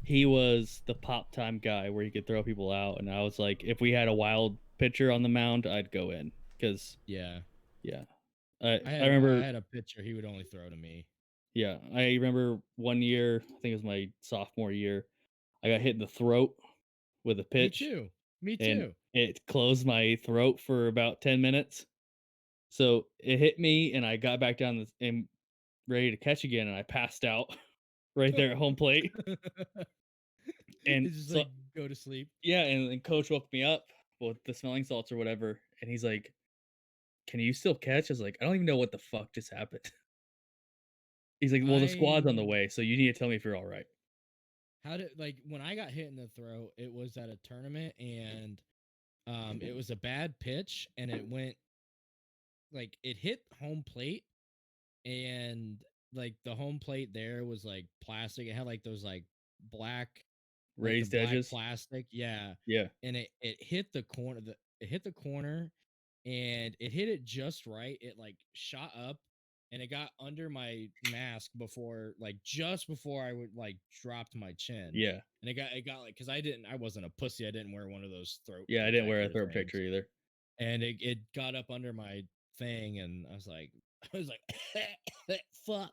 he was the pop time guy where he could throw people out, and I was like, if we had a wild pitcher on the mound, I'd go in because Yeah. I I remember. had a pitcher he would only throw to me. Yeah, I remember one year. I think it was my sophomore year. I got hit in the throat with a pitch. Me And too. it closed my throat for about 10 minutes. So it hit me, and I got back down and ready to catch again, and I passed out right there at home plate. And It's just so, like go to sleep. yeah, and coach woke me up with the smelling salts or whatever, and he's like, "Can you still catch?" I was like, "I don't even know what the fuck just happened." He's like, "Well, the squad's on the way, so you need to tell me if you're all right." How did like when I got hit in the throat, it was at a tournament and it was a bad pitch and it went like it hit home plate and like the home plate there was like plastic. It had like those like black like the Raised black edges. plastic. Yeah. Yeah. And it hit the corner it hit the corner and it hit it just right. It like shot up and it got under my mask before like just before I would like dropped my chin. Yeah. And it got like because I wasn't a pussy. I didn't wear one of those throat. Yeah, I didn't wear a protector throat things. protector either. And it got up under my thing and I was like fuck.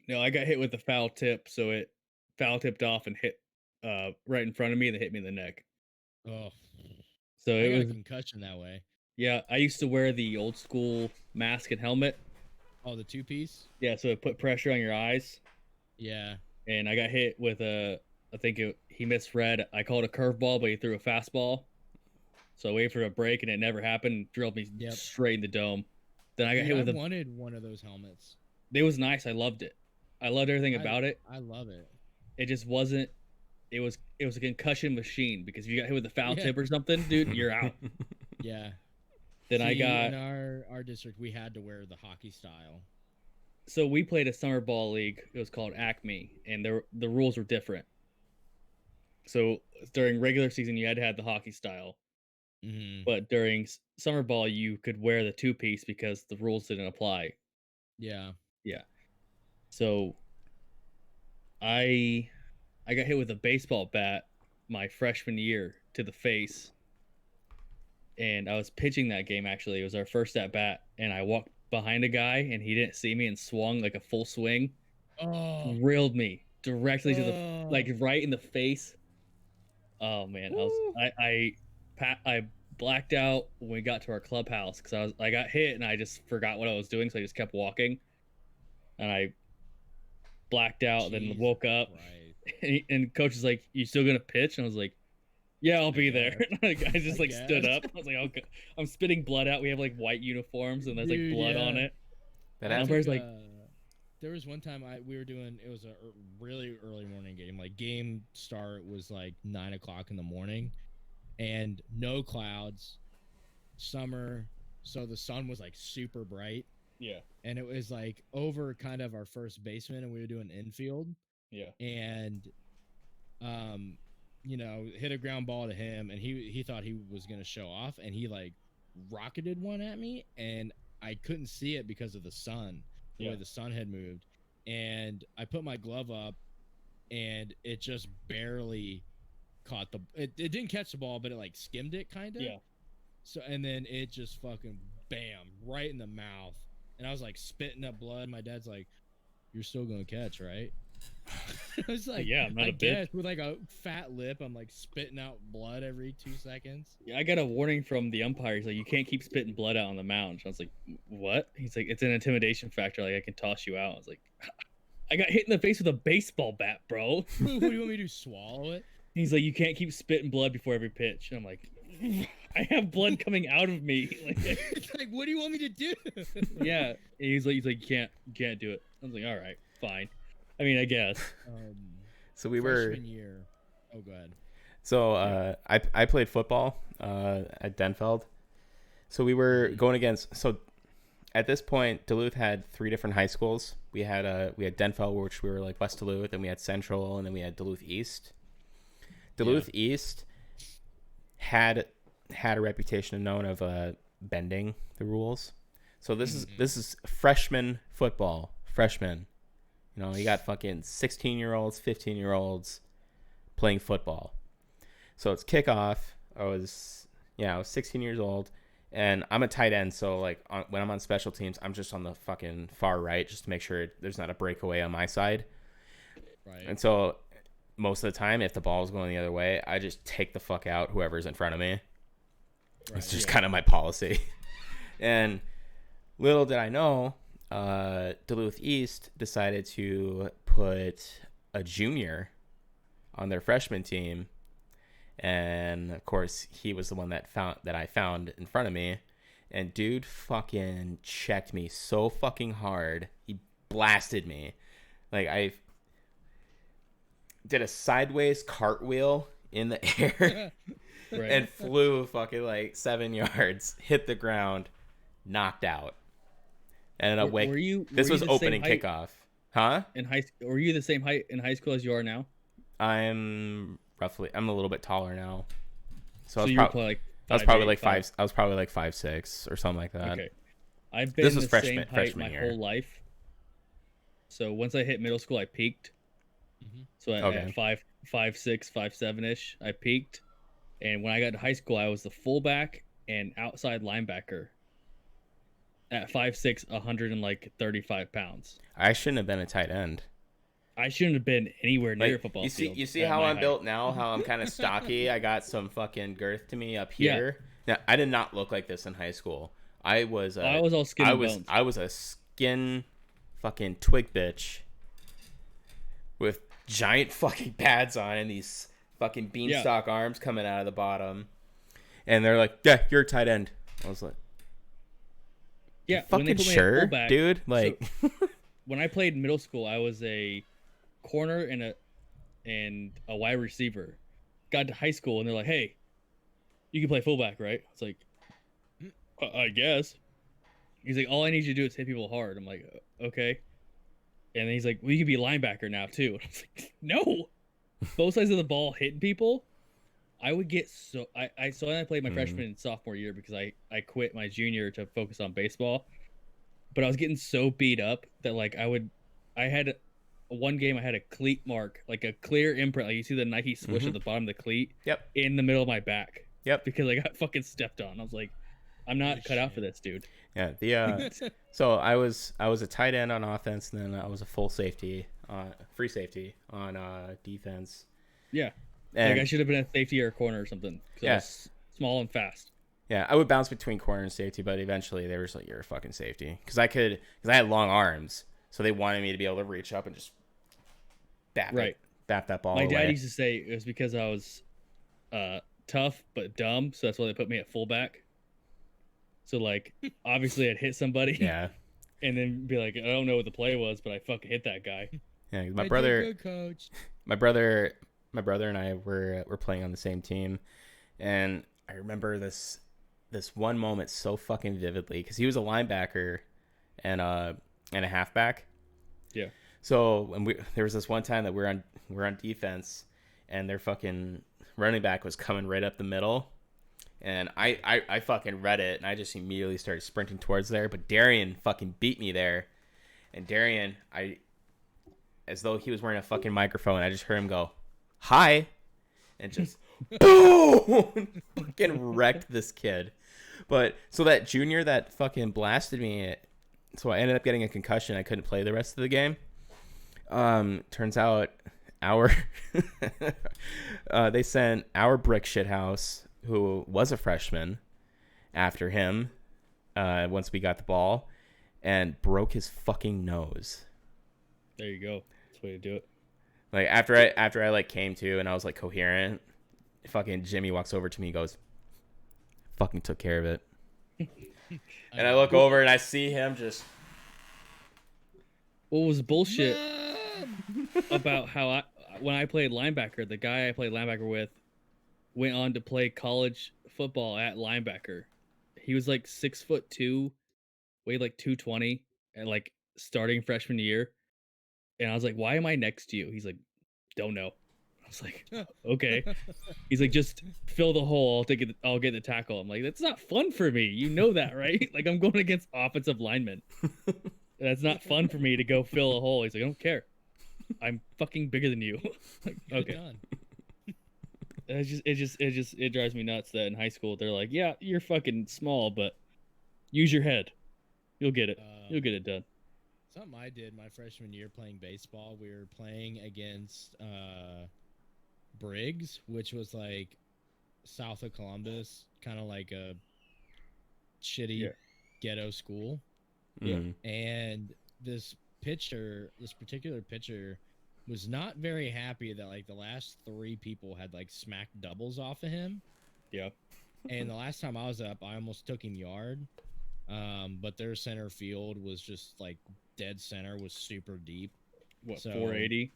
No, I got hit with the foul tip, so it foul tipped off and hit right in front of me and it hit me in the neck. Oh, So I it got was a concussion that way. yeah, I used to wear the old school mask and helmet. Oh, the 2-piece? Yeah, so it put pressure on your eyes. Yeah. And I got hit with he misread. I called a curveball, but he threw a fastball. So I waited for a break and it never happened. Drilled me straight in the dome. Then I got hit with I wanted one of those helmets. It was nice. I loved it. I loved everything about it. I love it. It just wasn't. It was a concussion machine because if you got hit with a foul tip or something, dude, you're out. Yeah. Then I got in our district we had to wear the hockey style. So we played a summer ball league. It was called Acme, and the rules were different. So during regular season, you had to have the hockey style, but during summer ball, you could wear the 2-piece because the rules didn't apply. Yeah. Yeah. So I got hit with a baseball bat my freshman year to the face. And I was pitching that game, actually. It was our first at bat. And I walked behind a guy, and he didn't see me and swung like a full swing. Oh. Drilled me directly to the, like, right in the face. Oh, man. I blacked out when we got to our clubhouse because I got hit, and I just forgot what I was doing, so I just kept walking. And I blacked out, then woke up. And coach is like, "You still gonna pitch?" And I was like, "Yeah, I'll be there." I just stood up. I was like, "Okay." I'm spitting blood out. We have like white uniforms, and there's like blood on it. That number's like. There was one time we were doing. It was a really early morning game. Like game start was like 9 o'clock in the morning, and no clouds, summer, so the sun was like super bright. Yeah. And it was like over kind of our first baseman, and we were doing infield. Yeah. And hit a ground ball to him, and he thought he was gonna show off, and he like rocketed one at me, and I couldn't see it because of the sun, the way the sun had moved. And I put my glove up, and it just barely caught it didn't catch the ball, but it like skimmed it kind of. Yeah. So and then it just fucking bam right in the mouth, and I was like spitting up blood. My dad's like, "You're still gonna catch, right?" I was like, "Yeah, I'm not a bitch." With like a fat lip, I'm like spitting out blood every 2 seconds. Yeah, I got a warning from the umpire. He's like, "You can't keep spitting blood out on the mound." I was like, "What?" He's like, "It's an intimidation factor. Like, I can toss you out." I was like, "I got hit in the face with a baseball bat, bro." What do you want me to do? Swallow it? He's like, "You can't keep spitting blood before every pitch." And I'm like, I have blood coming out of me. Like, It's like, what do you want me to do? yeah. And he's like, you can't do it. I was like, all right, fine. I mean, I guess. So we Freshman year. Oh, go ahead. So I played football at Denfeld. So we were going against. So at this point, Duluth had 3 different high schools. We had Denfeld, which we were like West Duluth, and we had Central, and then we had Duluth East. Duluth East had a reputation known of bending the rules. So this is freshman football. Freshman, you know, you got fucking 16-year-olds, 15-year-olds playing football. So it's kickoff. I was 16 years old, and I'm a tight end. So like when I'm on special teams, I'm just on the fucking far right, just to make sure there's not a breakaway on my side. Right. And so most of the time, if the ball is going the other way, I just take the fuck out whoever's in front of me. Right, it's just kind of my policy. And little did I know, Duluth East decided to put a junior on their freshman team. And of course, he was the one that I found in front of me. And dude fucking checked me so fucking hard. He blasted me. Like, I did a sideways cartwheel in the air and flew fucking like 7 yards, hit the ground, knocked out. And this was opening kickoff. Huh? Were you the same height in high school as you are now? I'm a little bit taller now. So you were like I was probably like 5'6" or something like that. Okay. I've been the same height my whole life. So once I hit middle school, I peaked. So at 5'6", 5'7" I peaked. And when I got to high school, I was the fullback and outside linebacker at 5'6", 135 pounds. I shouldn't have been a tight end. I shouldn't have been anywhere near a football field. You see how I'm built now, how I'm kind of stocky? I got some fucking girth to me up here. Yeah. Now, I did not look like this in high school. I was all skin and bones. I was a skin fucking twig bitch with giant fucking pads on and these fucking beanstalk arms coming out of the bottom. And they're like, yeah, you're a tight end. I was like, yeah, fucking sure, fullback, dude. Like, so, when I played middle school, I was a corner and a wide receiver. Got to high school and they're like, hey, you can play fullback, right? It's like, I guess. He's like, all I need you to do is hit people hard. I'm like, okay. And then he's like, well, you can be a linebacker now too. And I was like, no. Both sides of the ball hitting people. I would get so I played my freshman and sophomore year because I quit my junior to focus on baseball. But I was getting so beat up that like one game I had a cleat mark, like a clear imprint, like you see the Nike swoosh at the bottom of the cleat, in the middle of my back, because I got fucking stepped on. I was like, I'm not cut out for this, dude. Yeah, so I was a tight end on offense, and then I was a full safety, free safety on defense. Yeah, and like I should have been a safety or a corner or something. I was small and fast. Yeah, I would bounce between corner and safety, but eventually they were just like, you're a fucking safety. Because I had long arms, so they wanted me to be able to reach up and just bat that ball away. My dad used to say it was because I was tough but dumb, so that's why they put me at fullback. So, like, obviously I'd hit somebody. Yeah. And then be like, I don't know what the play was, but I fucking hit that guy. Yeah, my brother... Good, coach. My brother and I were playing on the same team, and I remember this one moment so fucking vividly because he was a linebacker and a halfback. Yeah. So there was this one time that we're on defense, and their fucking running back was coming right up the middle, and I fucking read it, and I just immediately started sprinting towards there. But Darian fucking beat me there, and Darian, as though he was wearing a fucking microphone, I just heard him go, "Hi," and just boom, fucking wrecked this kid. But so that junior that fucking blasted me, so I ended up getting a concussion. I couldn't play the rest of the game. Turns out they sent our brick shithouse, who was a freshman, after him once we got the ball, and broke his fucking nose. There you go. That's the way to do it. Like after I like came to and I was like coherent, fucking Jimmy walks over to me and goes, fucking took care of it. And I look over and I see him just. What was bullshit Mom! about how when I played linebacker, the guy I played linebacker with went on to play college football at linebacker. He was like 6'2", weighed like 220, and like starting freshman year. And I was like, "Why am I next to you?" He's like, "Don't know." I was like, "Okay." He's like, "Just fill the hole. I'll get the tackle." I'm like, "That's not fun for me. You know that, right?" Like I'm going against offensive linemen. That's not fun for me to go fill a hole. He's like, "I don't care. I'm fucking bigger than you." Like, Good okay. done. It drives me nuts that in high school they're like, "Yeah, you're fucking small, but use your head. You'll get it. You'll get it done." Something I did my freshman year playing baseball, we were playing against Briggs, which was like south of Columbus, kind of like a shitty Yeah. ghetto school. Mm. And this particular pitcher, was not very happy that like the last 3 people had like smacked doubles off of him. Yeah. And the last time I was up, I almost took him yard. But their center field was just like dead center, was super deep. What, So 480?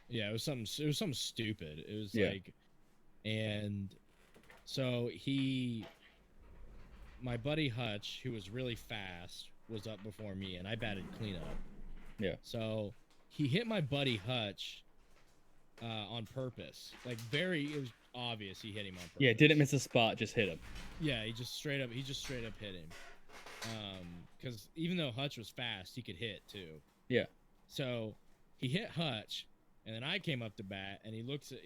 yeah, it was something stupid. It was Yeah. like, and so my buddy Hutch, who was really fast, was up before me, and I batted cleanup. Yeah. So he hit my buddy Hutch on purpose. Like it was obvious he hit him on purpose. Yeah, didn't miss a spot, just hit him. Yeah, he just straight up hit him. Because even though Hutch was fast, he could hit too. Yeah. So he hit Hutch, and then I came up to bat, and he looked at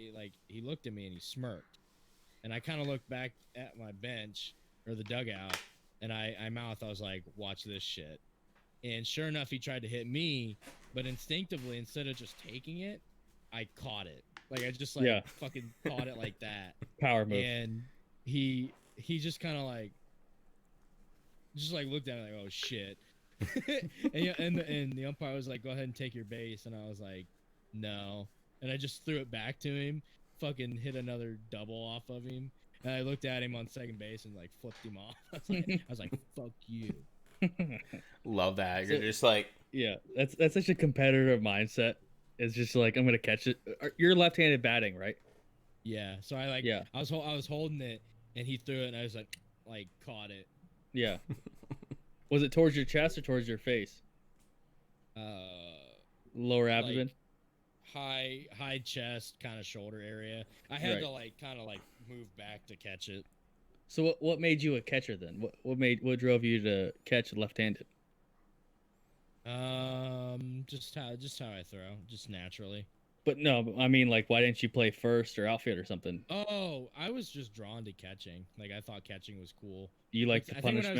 me and he smirked, and I kind of looked back at my bench or the dugout, and I was like, "Watch this shit." And sure enough, he tried to hit me, but instinctively, instead of just taking it, I caught it. Like I just fucking caught it like that. Power move. And he just kind of like looked at me like, "Oh shit." and the umpire was like, "Go ahead and take your base," and I was like, "No," and I just threw it back to him, fucking hit another double off of him, and I looked at him on second base and like flipped him off. I was like, "Fuck you." Love that. You're just like, yeah, that's such a competitive mindset. It's just like, I'm gonna catch it. You're left-handed batting, right? Yeah. So I was holding it, and he threw it, and I was like caught it. Yeah. Was it towards your chest or towards your face? Lower abdomen. Like high chest, kind of shoulder area. I had to like kind of like move back to catch it. So what made you a catcher then? What drove you to catch left-handed? Just how I throw, just naturally. But no, I mean, like, why didn't you play first or outfield or something? Oh, I was just drawn to catching. Like I thought catching was cool. You like the punishment? I think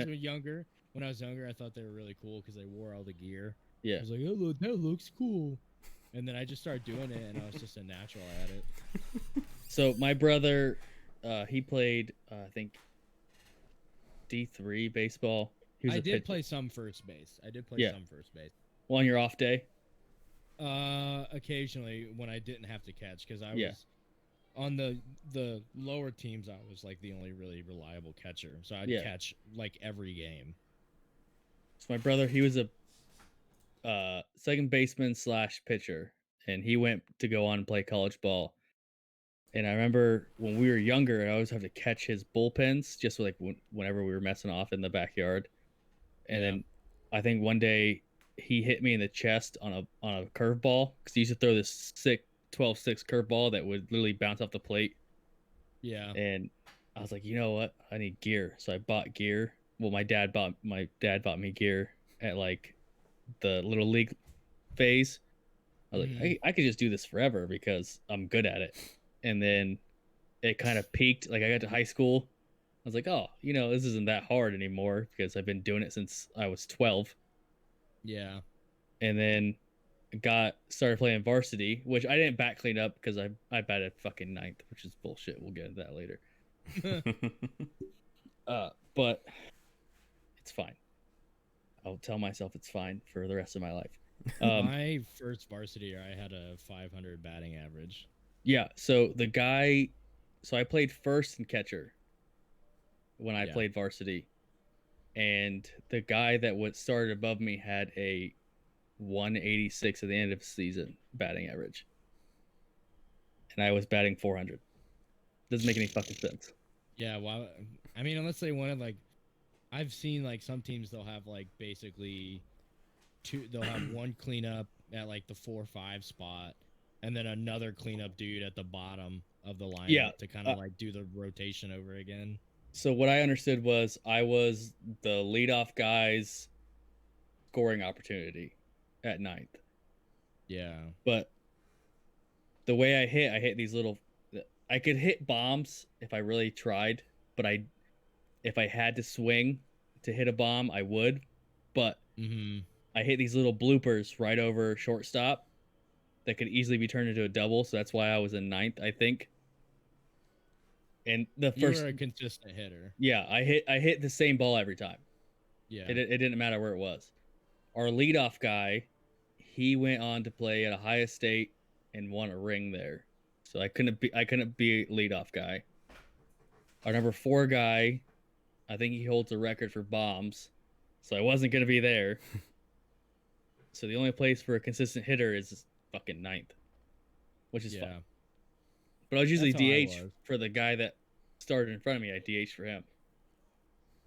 when I was younger, I thought they were really cool because they wore all the gear. Yeah. I was like, "Oh, that looks cool," and then I just started doing it, and I was just a natural at it. So my brother, he played, I think, D3 baseball. I did play some first base. Well, on your off day? Occasionally when I didn't have to catch, because I was on the lower teams. I was like the only really reliable catcher, so I'd catch like every game. So my brother, he was a second baseman / pitcher, and he went to go on and play college ball. And I remember when we were younger, I always have to catch his bullpens, just like whenever we were messing off in the backyard. And then I think one day he hit me in the chest on a curveball, because he used to throw this sick 12-6 curveball that would literally bounce off the plate. Yeah. And I was like, you know what? I need gear. So I bought gear. Well, my dad bought me gear at like the little league phase. I was like, I could just do this forever because I'm good at it. And then it kind of peaked. Like I got to high school, I was like, oh, this isn't that hard anymore because I've been doing it since I was 12. Yeah. And then started playing varsity, which I didn't bat clean up because I batted fucking ninth, which is bullshit. We'll get into that later. But it's fine. I'll tell myself it's fine for the rest of my life. My first varsity year, I had a 500 batting average. Yeah. So I played first and catcher. when I Yeah. played varsity, and the guy that was started above me had a 186 at the end of the season batting average, and I was batting 400. Doesn't make any fucking sense. Yeah, well, I mean, unless they wanted like, I've seen like some teams they'll have like basically they'll have one cleanup at like the 4-5 spot, and then another cleanup dude at the bottom of the lineup Yeah, to kind of like do the rotation over again. So what I understood was I was the leadoff guy's scoring opportunity at ninth. Yeah. But the way I hit these little. I could hit bombs if I really tried, but if I had to swing to hit a bomb, I would. But I hit these little bloopers right over shortstop that could easily be turned into a double. So that's why I was in ninth, I think. And the You first, were a consistent hitter. yeah, I hit the same ball every time. Yeah. It didn't matter where it was. Our leadoff guy, he went on to play at Ohio State and won a ring there. So I couldn't be leadoff guy. Our number 4 guy, I think he holds a record for bombs. So I wasn't gonna be there. So the only place for a consistent hitter is fucking ninth, which is fine. But I was usually DH for the guy that started in front of me. I DH for him.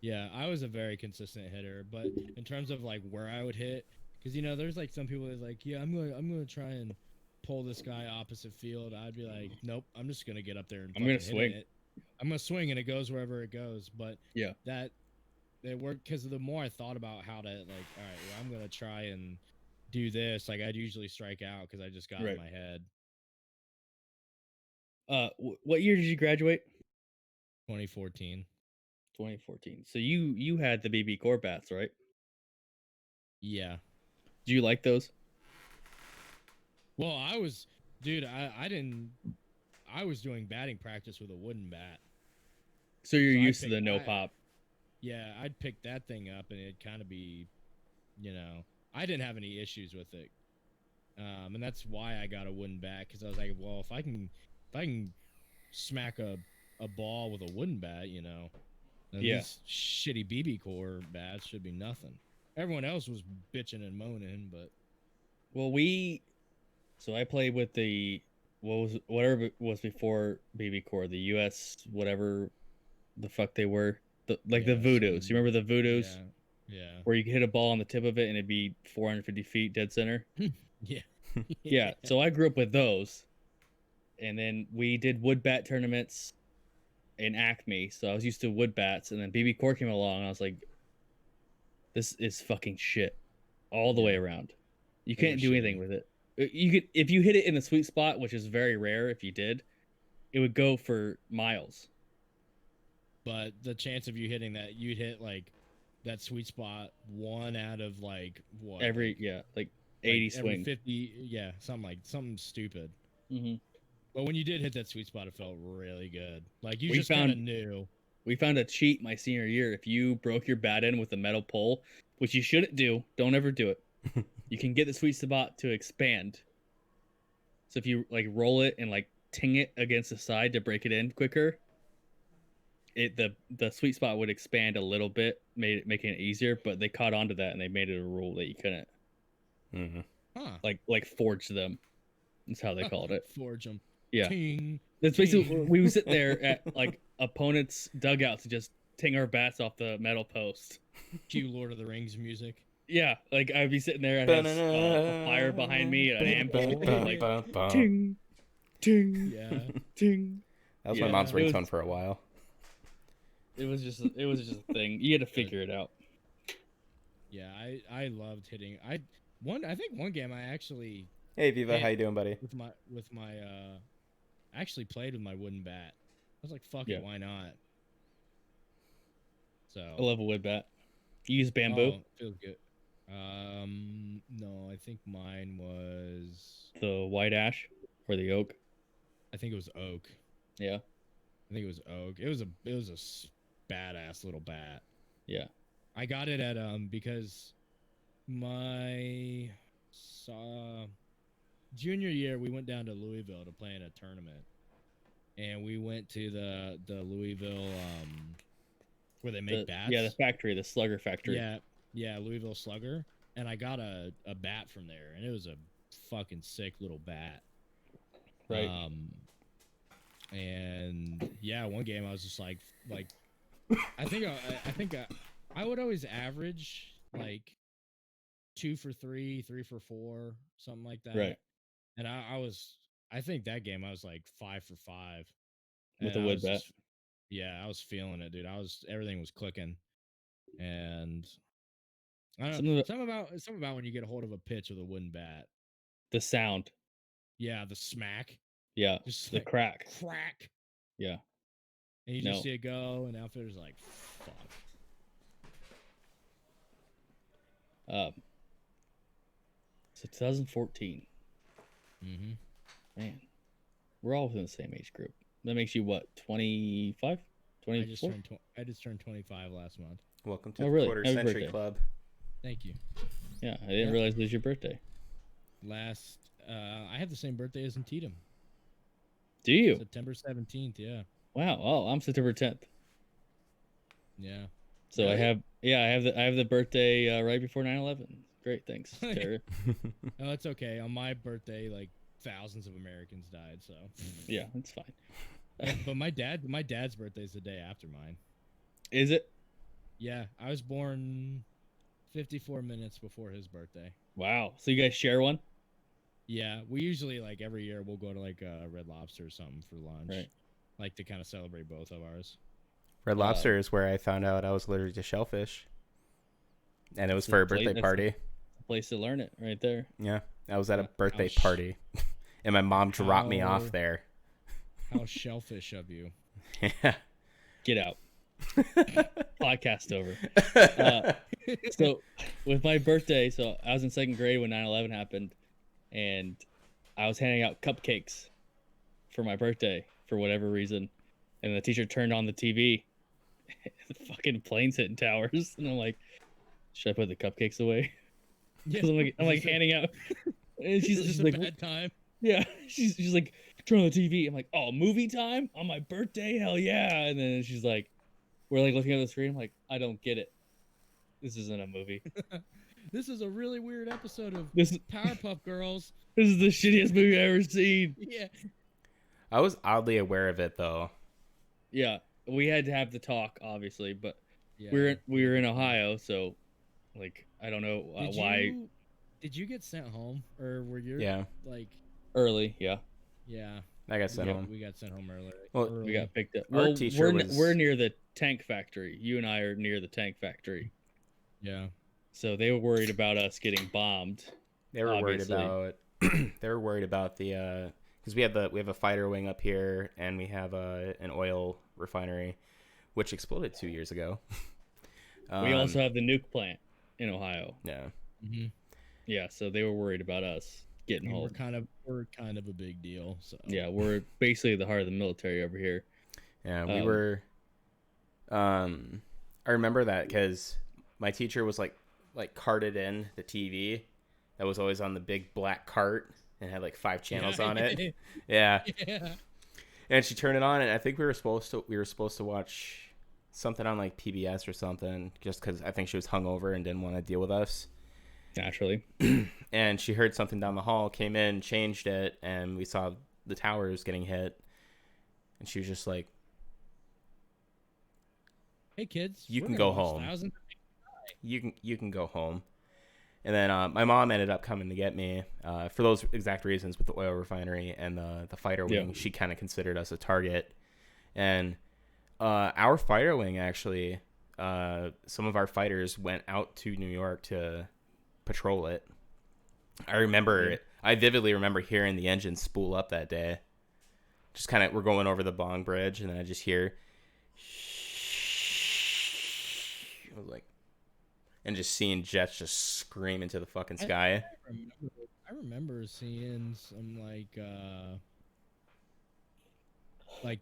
Yeah, I was a very consistent hitter, but in terms of like where I would hit, because you know, there's like some people that's like, yeah, I'm gonna try and pull this guy opposite field. I'd be like, nope, I'm just gonna get up there and I'm gonna swing it. I'm gonna swing and it goes wherever it goes. But yeah, that it worked because the more I thought about how to like, all right, well, I'm gonna try and do this. Like I'd usually strike out because I just got in my head. What year did you graduate? 2014. 2014. So you had the BB Core bats, right? Yeah. Do you like those? Well, I was doing batting practice with a wooden bat. So you're used to the no pop. Yeah, I'd pick that thing up and it'd kind of be, you know, I didn't have any issues with it. And that's why I got a wooden bat, because I was like, well, if I can smack a ball with a wooden bat, you know, these shitty BB Core bats should be nothing. Everyone else was bitching and moaning, but so I played with the whatever was before BB Core, the US whatever the fuck they were, the Voodoos. You remember the Voodoos? Yeah. Where you could hit a ball on the tip of it and it'd be 450 feet dead center. Yeah. Yeah. So I grew up with those, and then we did wood bat tournaments in Acme. So I was used to wood bats, and then BB Core came along, and I was like, "This is fucking shit, all the way around. You can't do anything with it. You could, if you hit it in the sweet spot, which is very rare. If you did, it would go for miles. But the chance of you hitting that, you'd hit like that sweet spot 1 out of like what? Like 80 swings. 50, something stupid. Mm-hmm. But when you did hit that sweet spot, it felt really good. Like you just kind of knew. We found a cheat my senior year. If you broke your bat in with a metal pole, which you shouldn't do, don't ever do it. You can get the sweet spot to expand. So if you like roll it and like ting it against the side to break it in quicker, the sweet spot would expand a little bit, making it easier. But they caught on to that and they made it a rule that you couldn't. Mm-hmm. Huh. Like forge them. That's how they called it. Forge them. Yeah. Ting, That's basically we would sit there at like opponents' dugouts to just ting our bats off the metal post. Cue Lord of the Rings music. Yeah, like I'd be sitting there and a fire behind me, an ambush, like ting, ting, ting. That was my mom's ringtone for a while. It was just a thing. You had to figure it out. Yeah, I loved hitting. I think one game I actually. Hey Viva, how you doing, buddy? With my I actually played with my wooden bat. I was like, fuck it, why not? So I love a wood bat. You use bamboo? Oh, feels good. No, I think mine was the white ash or the oak. I think it was oak. Yeah, I think it was oak. It was a badass little bat. Yeah, I got it at because my junior year we went down to Louisville to play in a tournament, and we went to the Louisville where they make bats. Yeah, the factory, the Slugger factory. Yeah, Louisville Slugger, and I got a bat from there, and it was a fucking sick little bat. Right. And yeah, one game I was just like I think I would always average like 2 for 3, 3 for 4, something like that. Right. And I think that game I was like 5 for 5 With and a wood bat. Yeah, I was feeling it, dude. Everything was clicking, and I don't Something know, about- something about when you get a hold of a pitch with a wooden bat. The sound. Yeah, the smack. Yeah. Just the like crack. crack. Yeah. And you just see it go, and the outfitter's like, fuck. So 2014. Mm-hmm. Man, we're all within the same age group. That makes you what, 25? 24? I just turned 25 last month. Welcome to Oh, the really? Quarter Happy Century birthday. Club. Thank you. Yeah, I didn't realize it was your birthday. I have the same birthday as Antietam. Do you? September 17th, yeah. Wow. Oh, I'm September 10th. Yeah. So Really? I have the birthday right before 9/11. Great, thanks, Terry. Oh, it's okay. On my birthday, like thousands of Americans died, so Yeah, it's fine. but my dad's birthday is the day after mine. Is it? Yeah, I was born 54 minutes before his birthday. Wow. So you guys share one? Yeah, we usually like every year we'll go to like a Red Lobster or something for lunch. Right. Like to kind of celebrate both of ours. Red Lobster is where I found out I was allergic to shellfish. And it was That's for a a birthday that's party. Place to learn it right there. Yeah, I was at a birthday Ouch. party. And my mom dropped me How- off there. How shellfish of you. Yeah. Get out. Podcast over. So with my birthday, so I was in second grade when 9/11 happened, and I was handing out cupcakes for my birthday for whatever reason, and the teacher turned on the TV. The fucking planes hitting towers, and I'm like, should I put the cupcakes away? Yeah, Because I'm like handing out, and she's a like, bad time. yeah, she's like, turn on the TV. I'm like, oh, movie time on my birthday? Hell yeah! And then she's like, we're like looking at the screen. I'm like, I don't get it. This isn't a movie. This is a really weird episode of This Powerpuff Girls. is the shittiest movie I've ever seen. Yeah. I was oddly aware of it though. Yeah, we had to have the talk, obviously, but Yeah. we were in Ohio, so like I don't know why Did you get sent home, or were you? Yeah. Like, early. Yeah, yeah. I got sent home. We got sent home early. Well, we got picked up. Our Well, teacher we're near the tank factory. You and I are near the tank factory, Yeah. so they were worried about us getting bombed. They were obviously. worried about they were worried about the because we have a fighter wing up here, and we have an oil refinery which exploded 2 years ago. We also have the nuke plant in Ohio. Yeah. Mm-hmm. Yeah, so they were worried about us getting home. We're kind of a big deal. So Yeah, we're basically the heart of the military over here. Yeah, we were. I remember that because my teacher was like carted in the TV that was always on the big black cart and had like 5 channels on it. Yeah, Yeah. and she turned it on, and I think we were supposed to watch something on like PBS or something, just because I think she was hungover and didn't want to deal with us. Naturally. And she heard something down the hall, came in, changed it, and we saw the towers getting hit. And she was just like, Hey kids, You we're can gonna go watch home. Thousands you can go home. And then my mom ended up coming to get me for those exact reasons with the oil refinery and the fighter wing. Yeah. She kind of considered us a target. And our fighter wing, actually, some of our fighters went out to New York to patrol it. I vividly remember hearing the engine spool up that day. Just kind of, we're going over the Bong Bridge, and then I just hear, I was like, and just seeing jets just scream into the fucking sky. I remember seeing some like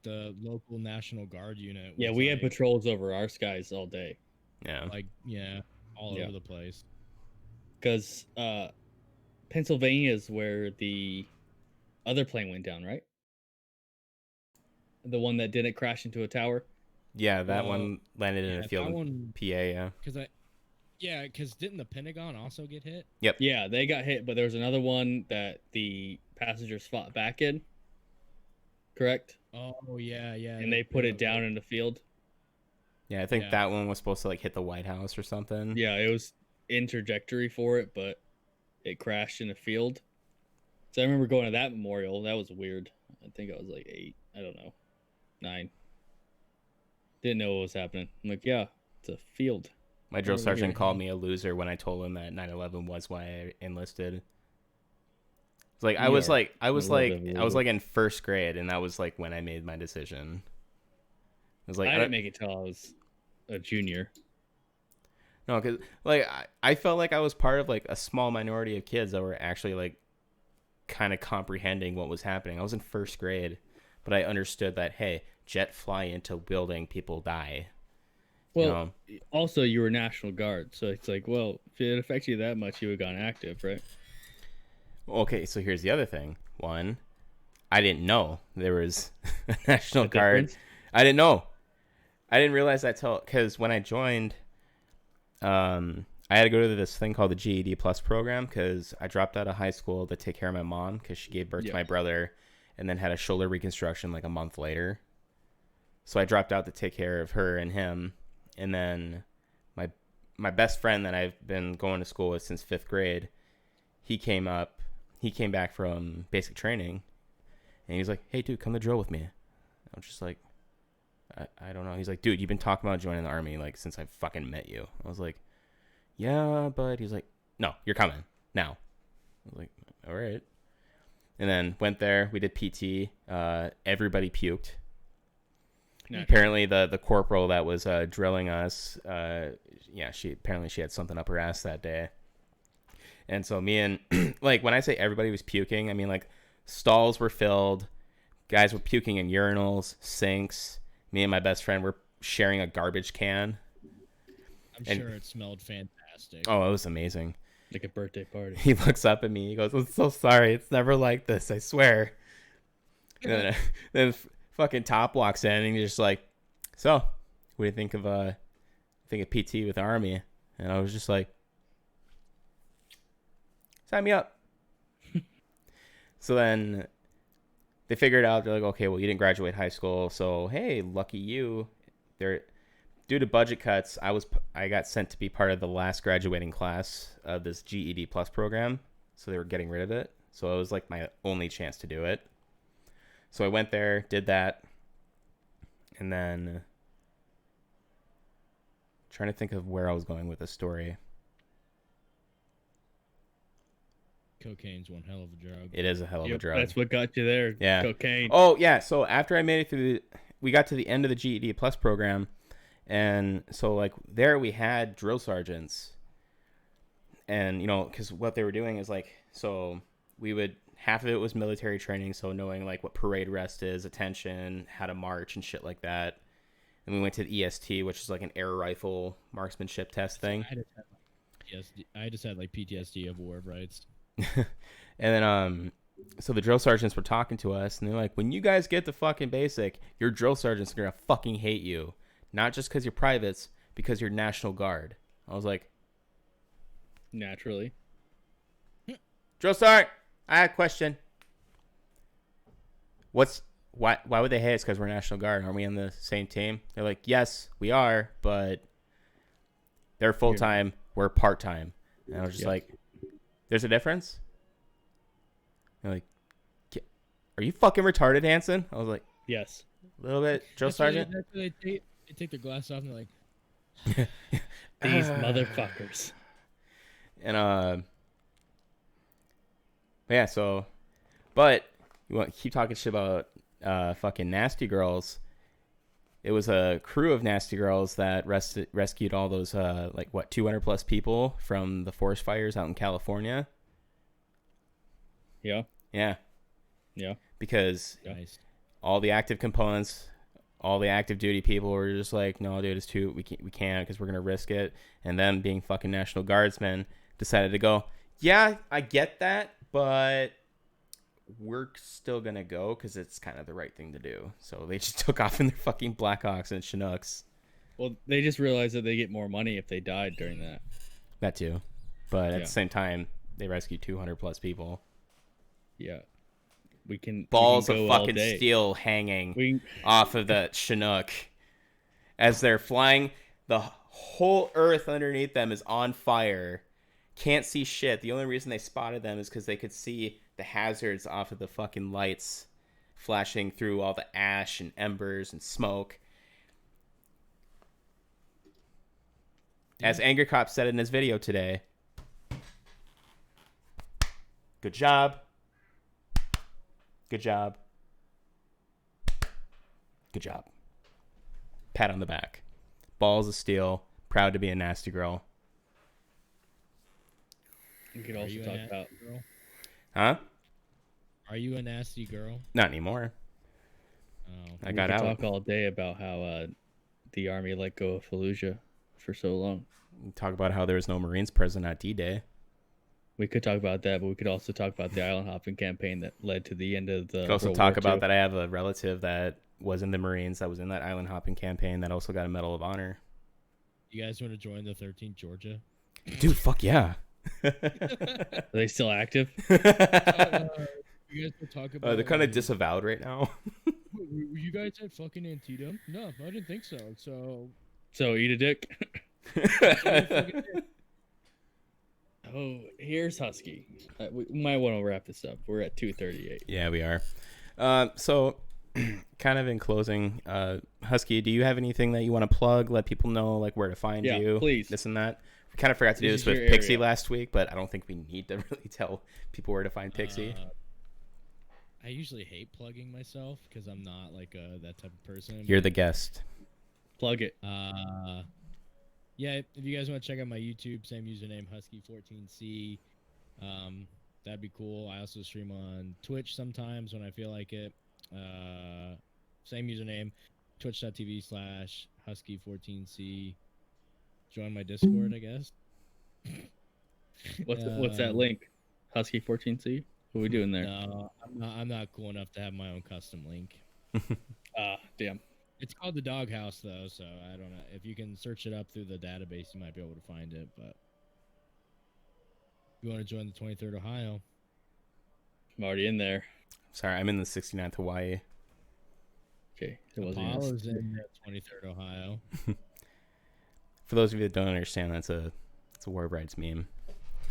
the local National Guard unit. Yeah, was, we had like, patrols over our skies all day. Yeah. all Yeah. over the place. Because Pennsylvania is where the other plane went down, right? The one that didn't crash into a tower. Yeah, that one landed in a that field in one, PA. Yeah. because didn't the Pentagon also get hit? Yep. Yeah, they got hit, but there was another one that the passengers fought back in. Correct? Oh yeah, yeah. And they put it down in the field. Yeah, I think that one was supposed to like hit the White House or something. Yeah, it was in trajectory for it, but it crashed in a field. So I remember going to that memorial. That was weird. I think I was like 8. I don't know. 9. Didn't know what was happening. I'm like, yeah, it's a field. My drill sergeant called me a loser when I told him that 9/11 was why I enlisted. It's like I was like in first grade, and that was like when I made my decision. It was like I didn't make it till I was a junior. No, because like I felt like I was part of like a small minority of kids that were actually like kind of comprehending what was happening. I was in first grade, but I understood that, hey, jet fly into building, people die. Well, also you were National Guard, so it's like, well, if it affects you that much, you would have gone active, right? Okay, so here's the other thing. One, I didn't know there was a National Guard. I didn't know. I didn't realize that till because when I joined, I had to go to this thing called the GED Plus program because I dropped out of high school to take care of my mom because she gave birth to my brother and then had a shoulder reconstruction like a month later. So I dropped out to take care of her and him. And then my best friend that I've been going to school with since 5th grade, he came back from basic training and he was like, hey, dude, come to drill with me. I was just like, I don't know. He's like, dude, you've been talking about joining the Army like since I fucking met you. I was like, yeah, but he's like, no, you're coming now. I was like, all right. And then went there. We did PT. Everybody puked. Apparently the corporal that was drilling us, she had something up her ass that day. And so me and like when I say everybody was puking, I mean like stalls were filled, guys were puking in urinals, sinks. Me and my best friend were sharing a garbage can. I'm sure it smelled fantastic. Oh, it was amazing. Like a birthday party. He looks up at me. He goes, I'm so sorry. It's never like this. I swear. And then fucking Top walks in and he's just like, so, what do you think of PT with Army? And I was just like, sign me up. So then they figured out, they're like, okay, well, you didn't graduate high school, so hey, lucky you. Due to budget cuts, I got sent to be part of the last graduating class of this GED Plus program, so they were getting rid of it. So it was like my only chance to do it. So I went there, did that, and then trying to think of where I was going with this story. Cocaine's one hell of a drug. It is a hell of a drug. That's what got you there. Yeah. Cocaine. Oh, yeah. So after I made it through, we got to the end of the GED Plus program. And so, like, there we had drill sergeants. And, because what they were doing is, like, so half of it was military training. So knowing, like, what parade rest is, attention, how to march and shit like that. And we went to the EST, which is, like, an air rifle marksmanship test thing. I just had, like, PTSD of War of Rights. And then so the drill sergeants were talking to us and they're like, when you guys get to fucking basic, your drill sergeants are gonna fucking hate you, not just because you're privates, because you're National Guard. I was like, naturally. Drill sergeant, I had a question. Why would they hate us? Because we're National Guard. Aren't we on the same team? They're like, yes, we are, but they're full-time, we're part-time. And I was just like, there's a difference? They're like, are you fucking retarded, Hanson? I was like, yes. A little bit. Drill sergeant? They take their glass off and they're like, these motherfuckers. And, yeah, so, but you want to keep talking shit about fucking Nasty Girls. It was a crew of Nasty Girls that rescued all those 200 plus people from the forest fires out in California. Yeah. Because all the active components, all the active duty people were just like, no, dude, we can't because we're gonna risk it. And them being fucking National Guardsmen decided to go, yeah, I get that, but we're still gonna go because it's kind of the right thing to do. So they just took off in their fucking Blackhawks and Chinooks. Well, they just realized that they get more money if they died during that. That too, but at Yeah. the same time, they rescued 200 plus people. Yeah. We can Balls we can of go all fucking day. steel hanging We off of the Chinook as they're flying. The whole earth underneath them is on fire. Can't see shit. The only reason they spotted them is because they could see the hazards off of the fucking lights flashing through all the ash and embers and smoke. As Angry Cop said in his video today, good job. Good job. Good job. Pat on the back. Balls of steel. Proud to be a nasty girl. could Are also you a talk nasty about girl? Huh? Are you a nasty girl? Not anymore. Oh, I got out. talk all day about how the Army let go of Fallujah for so long. Talk about how there was no Marines present at D-Day. We could talk about that, but we could also talk about the island hopping campaign that led to the end of the. Could also World talk War about II. that I have a relative that was in the Marines that was in that island hopping campaign that also got a Medal of Honor. you guys want to join the 13th Georgia? Dude, fuck yeah. Are they still active? You guys will talk about. They're kind of disavowed right now. Were you guys at fucking Antietam? No, I didn't think so. So. So eat a dick. Oh, here's Husky. We might want to wrap this up. We're at 2:38. Yeah, we are. So, kind of in closing, Husky, do you have anything that you want to plug? Let people know like where to find Yeah, you. please. This and that. We kind of forgot to do This this is with your Pixie area. last week, but I don't think we need to really tell people where to find Pixie. I usually hate plugging myself because I'm not like that type of person. You're the guest. Plug it. Yeah, if you guys want to check out my YouTube, same username, Husky14C. That'd be cool. I also stream on Twitch sometimes when I feel like it. Same username, twitch.tv/Husky14C. Join my Discord, I guess. What's that link? Husky14C. What are we doing there? No, I'm not cool enough to have my own custom link. Damn. It's called the Doghouse, though, so I don't know. If you can search it up through the database, you might be able to find it. But if you want to join the 23rd Ohio, I'm already in there. Sorry, I'm in the 69th Hawaii. Okay. It wasn't. Apollo's in the 23rd Ohio. For those of you that don't understand, it's a War of Rights meme.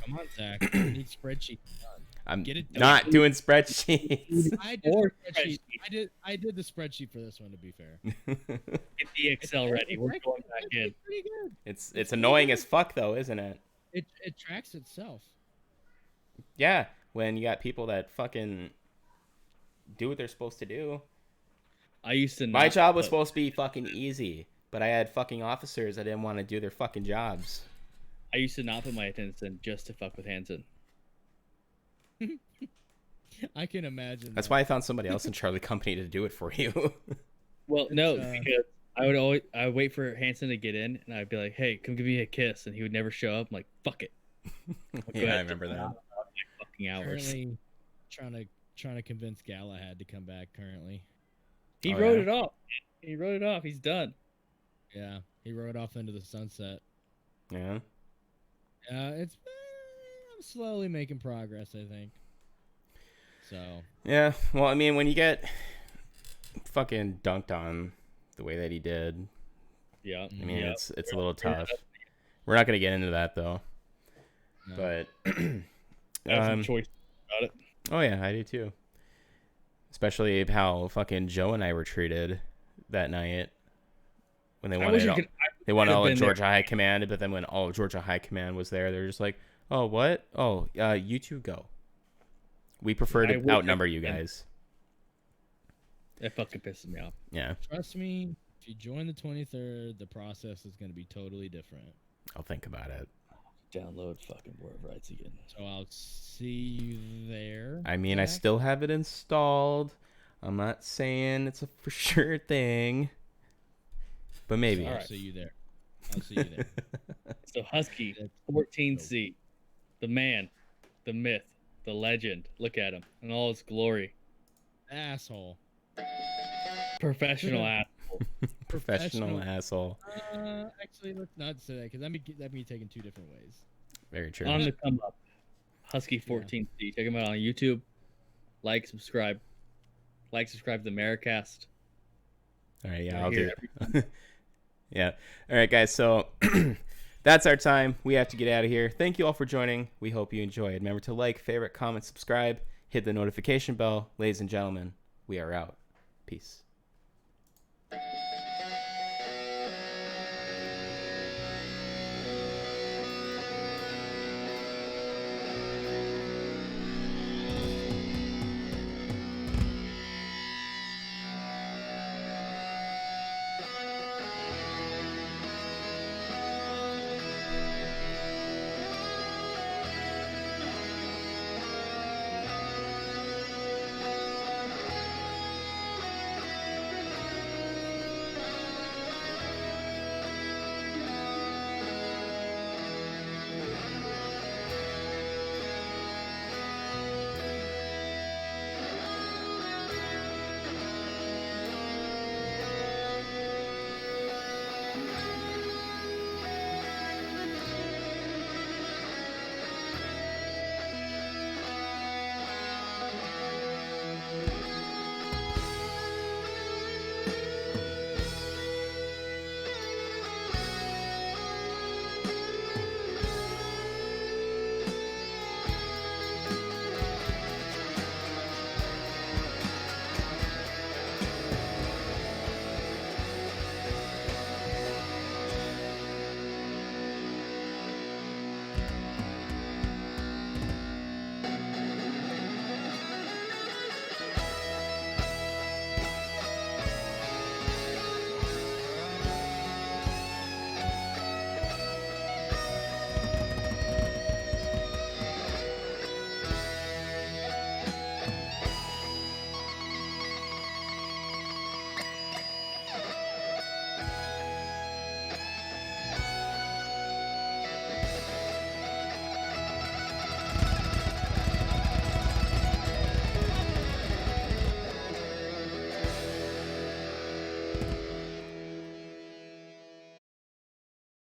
Come on, Zach. I need spreadsheet done. I'm Get it done. not doing spreadsheets. I did, Or the spreadsheet. I did the spreadsheet for this one, to be fair. Get the Excel ready. We're going back in. Pretty good. It's annoying as fuck though, isn't it? It tracks itself. Yeah, when you got people that fucking do what they're supposed to do. I used to. My not job was put- supposed to be fucking easy, but I had fucking officers that didn't want to do their fucking jobs. I used to not put my attendance in just to fuck with Hanson. I can imagine. That's that. why I found somebody else in Charlie Company to do it for you. Well, no, It's, because I would wait for Hanson to get in, and I'd be like, "Hey, come give me a kiss," and he would never show up. I'm like, "Fuck it." Yeah, I remember that. Fucking hours. Currently trying to convince Galahad to come back. Currently, He Oh, wrote yeah? it off. He wrote it off. He's done. yeah, he rode off into the sunset. Yeah. I'm slowly making progress, I think. So Yeah. Well, I mean, when you get fucking dunked on the way that he did, Yeah. I mean, yeah. it's a little tough. We're not gonna get into that though. no. But I have some choice about it. oh yeah, I do too. Especially how fucking Joe and I were treated that night when they wanted all of been Georgia High Command, but then when all of Georgia High Command was there, they're just like, "Oh, what? Oh, you two go. We prefer I to would outnumber have you been- guys." That fucking pisses me off. Yeah, Trust me, if you join the 23rd, the process is going to be totally different. I'll think about it. Download fucking War of Rights again. So I'll see you there. I mean, I Zach. still have it installed. I'm not saying it's a for sure thing, but maybe. So I'll Alright. see you there. I'll see you there. So Husky 14C, the man, the myth, the legend. Look at him in all his glory. Asshole. Professional asshole. Professional asshole. Actually, let's not say that because that be taken two different ways. Very true. On the come up. Husky14C. Check him out on YouTube. Like, subscribe. Subscribe to the MURICAST. All right, yeah, Right I'll do here. it. Yeah. All right, guys. So that's our time. We have to get out of here. Thank you all for joining. We hope you enjoyed. Remember to like, favorite, comment, subscribe, hit the notification bell. Ladies and gentlemen, we are out. Peace.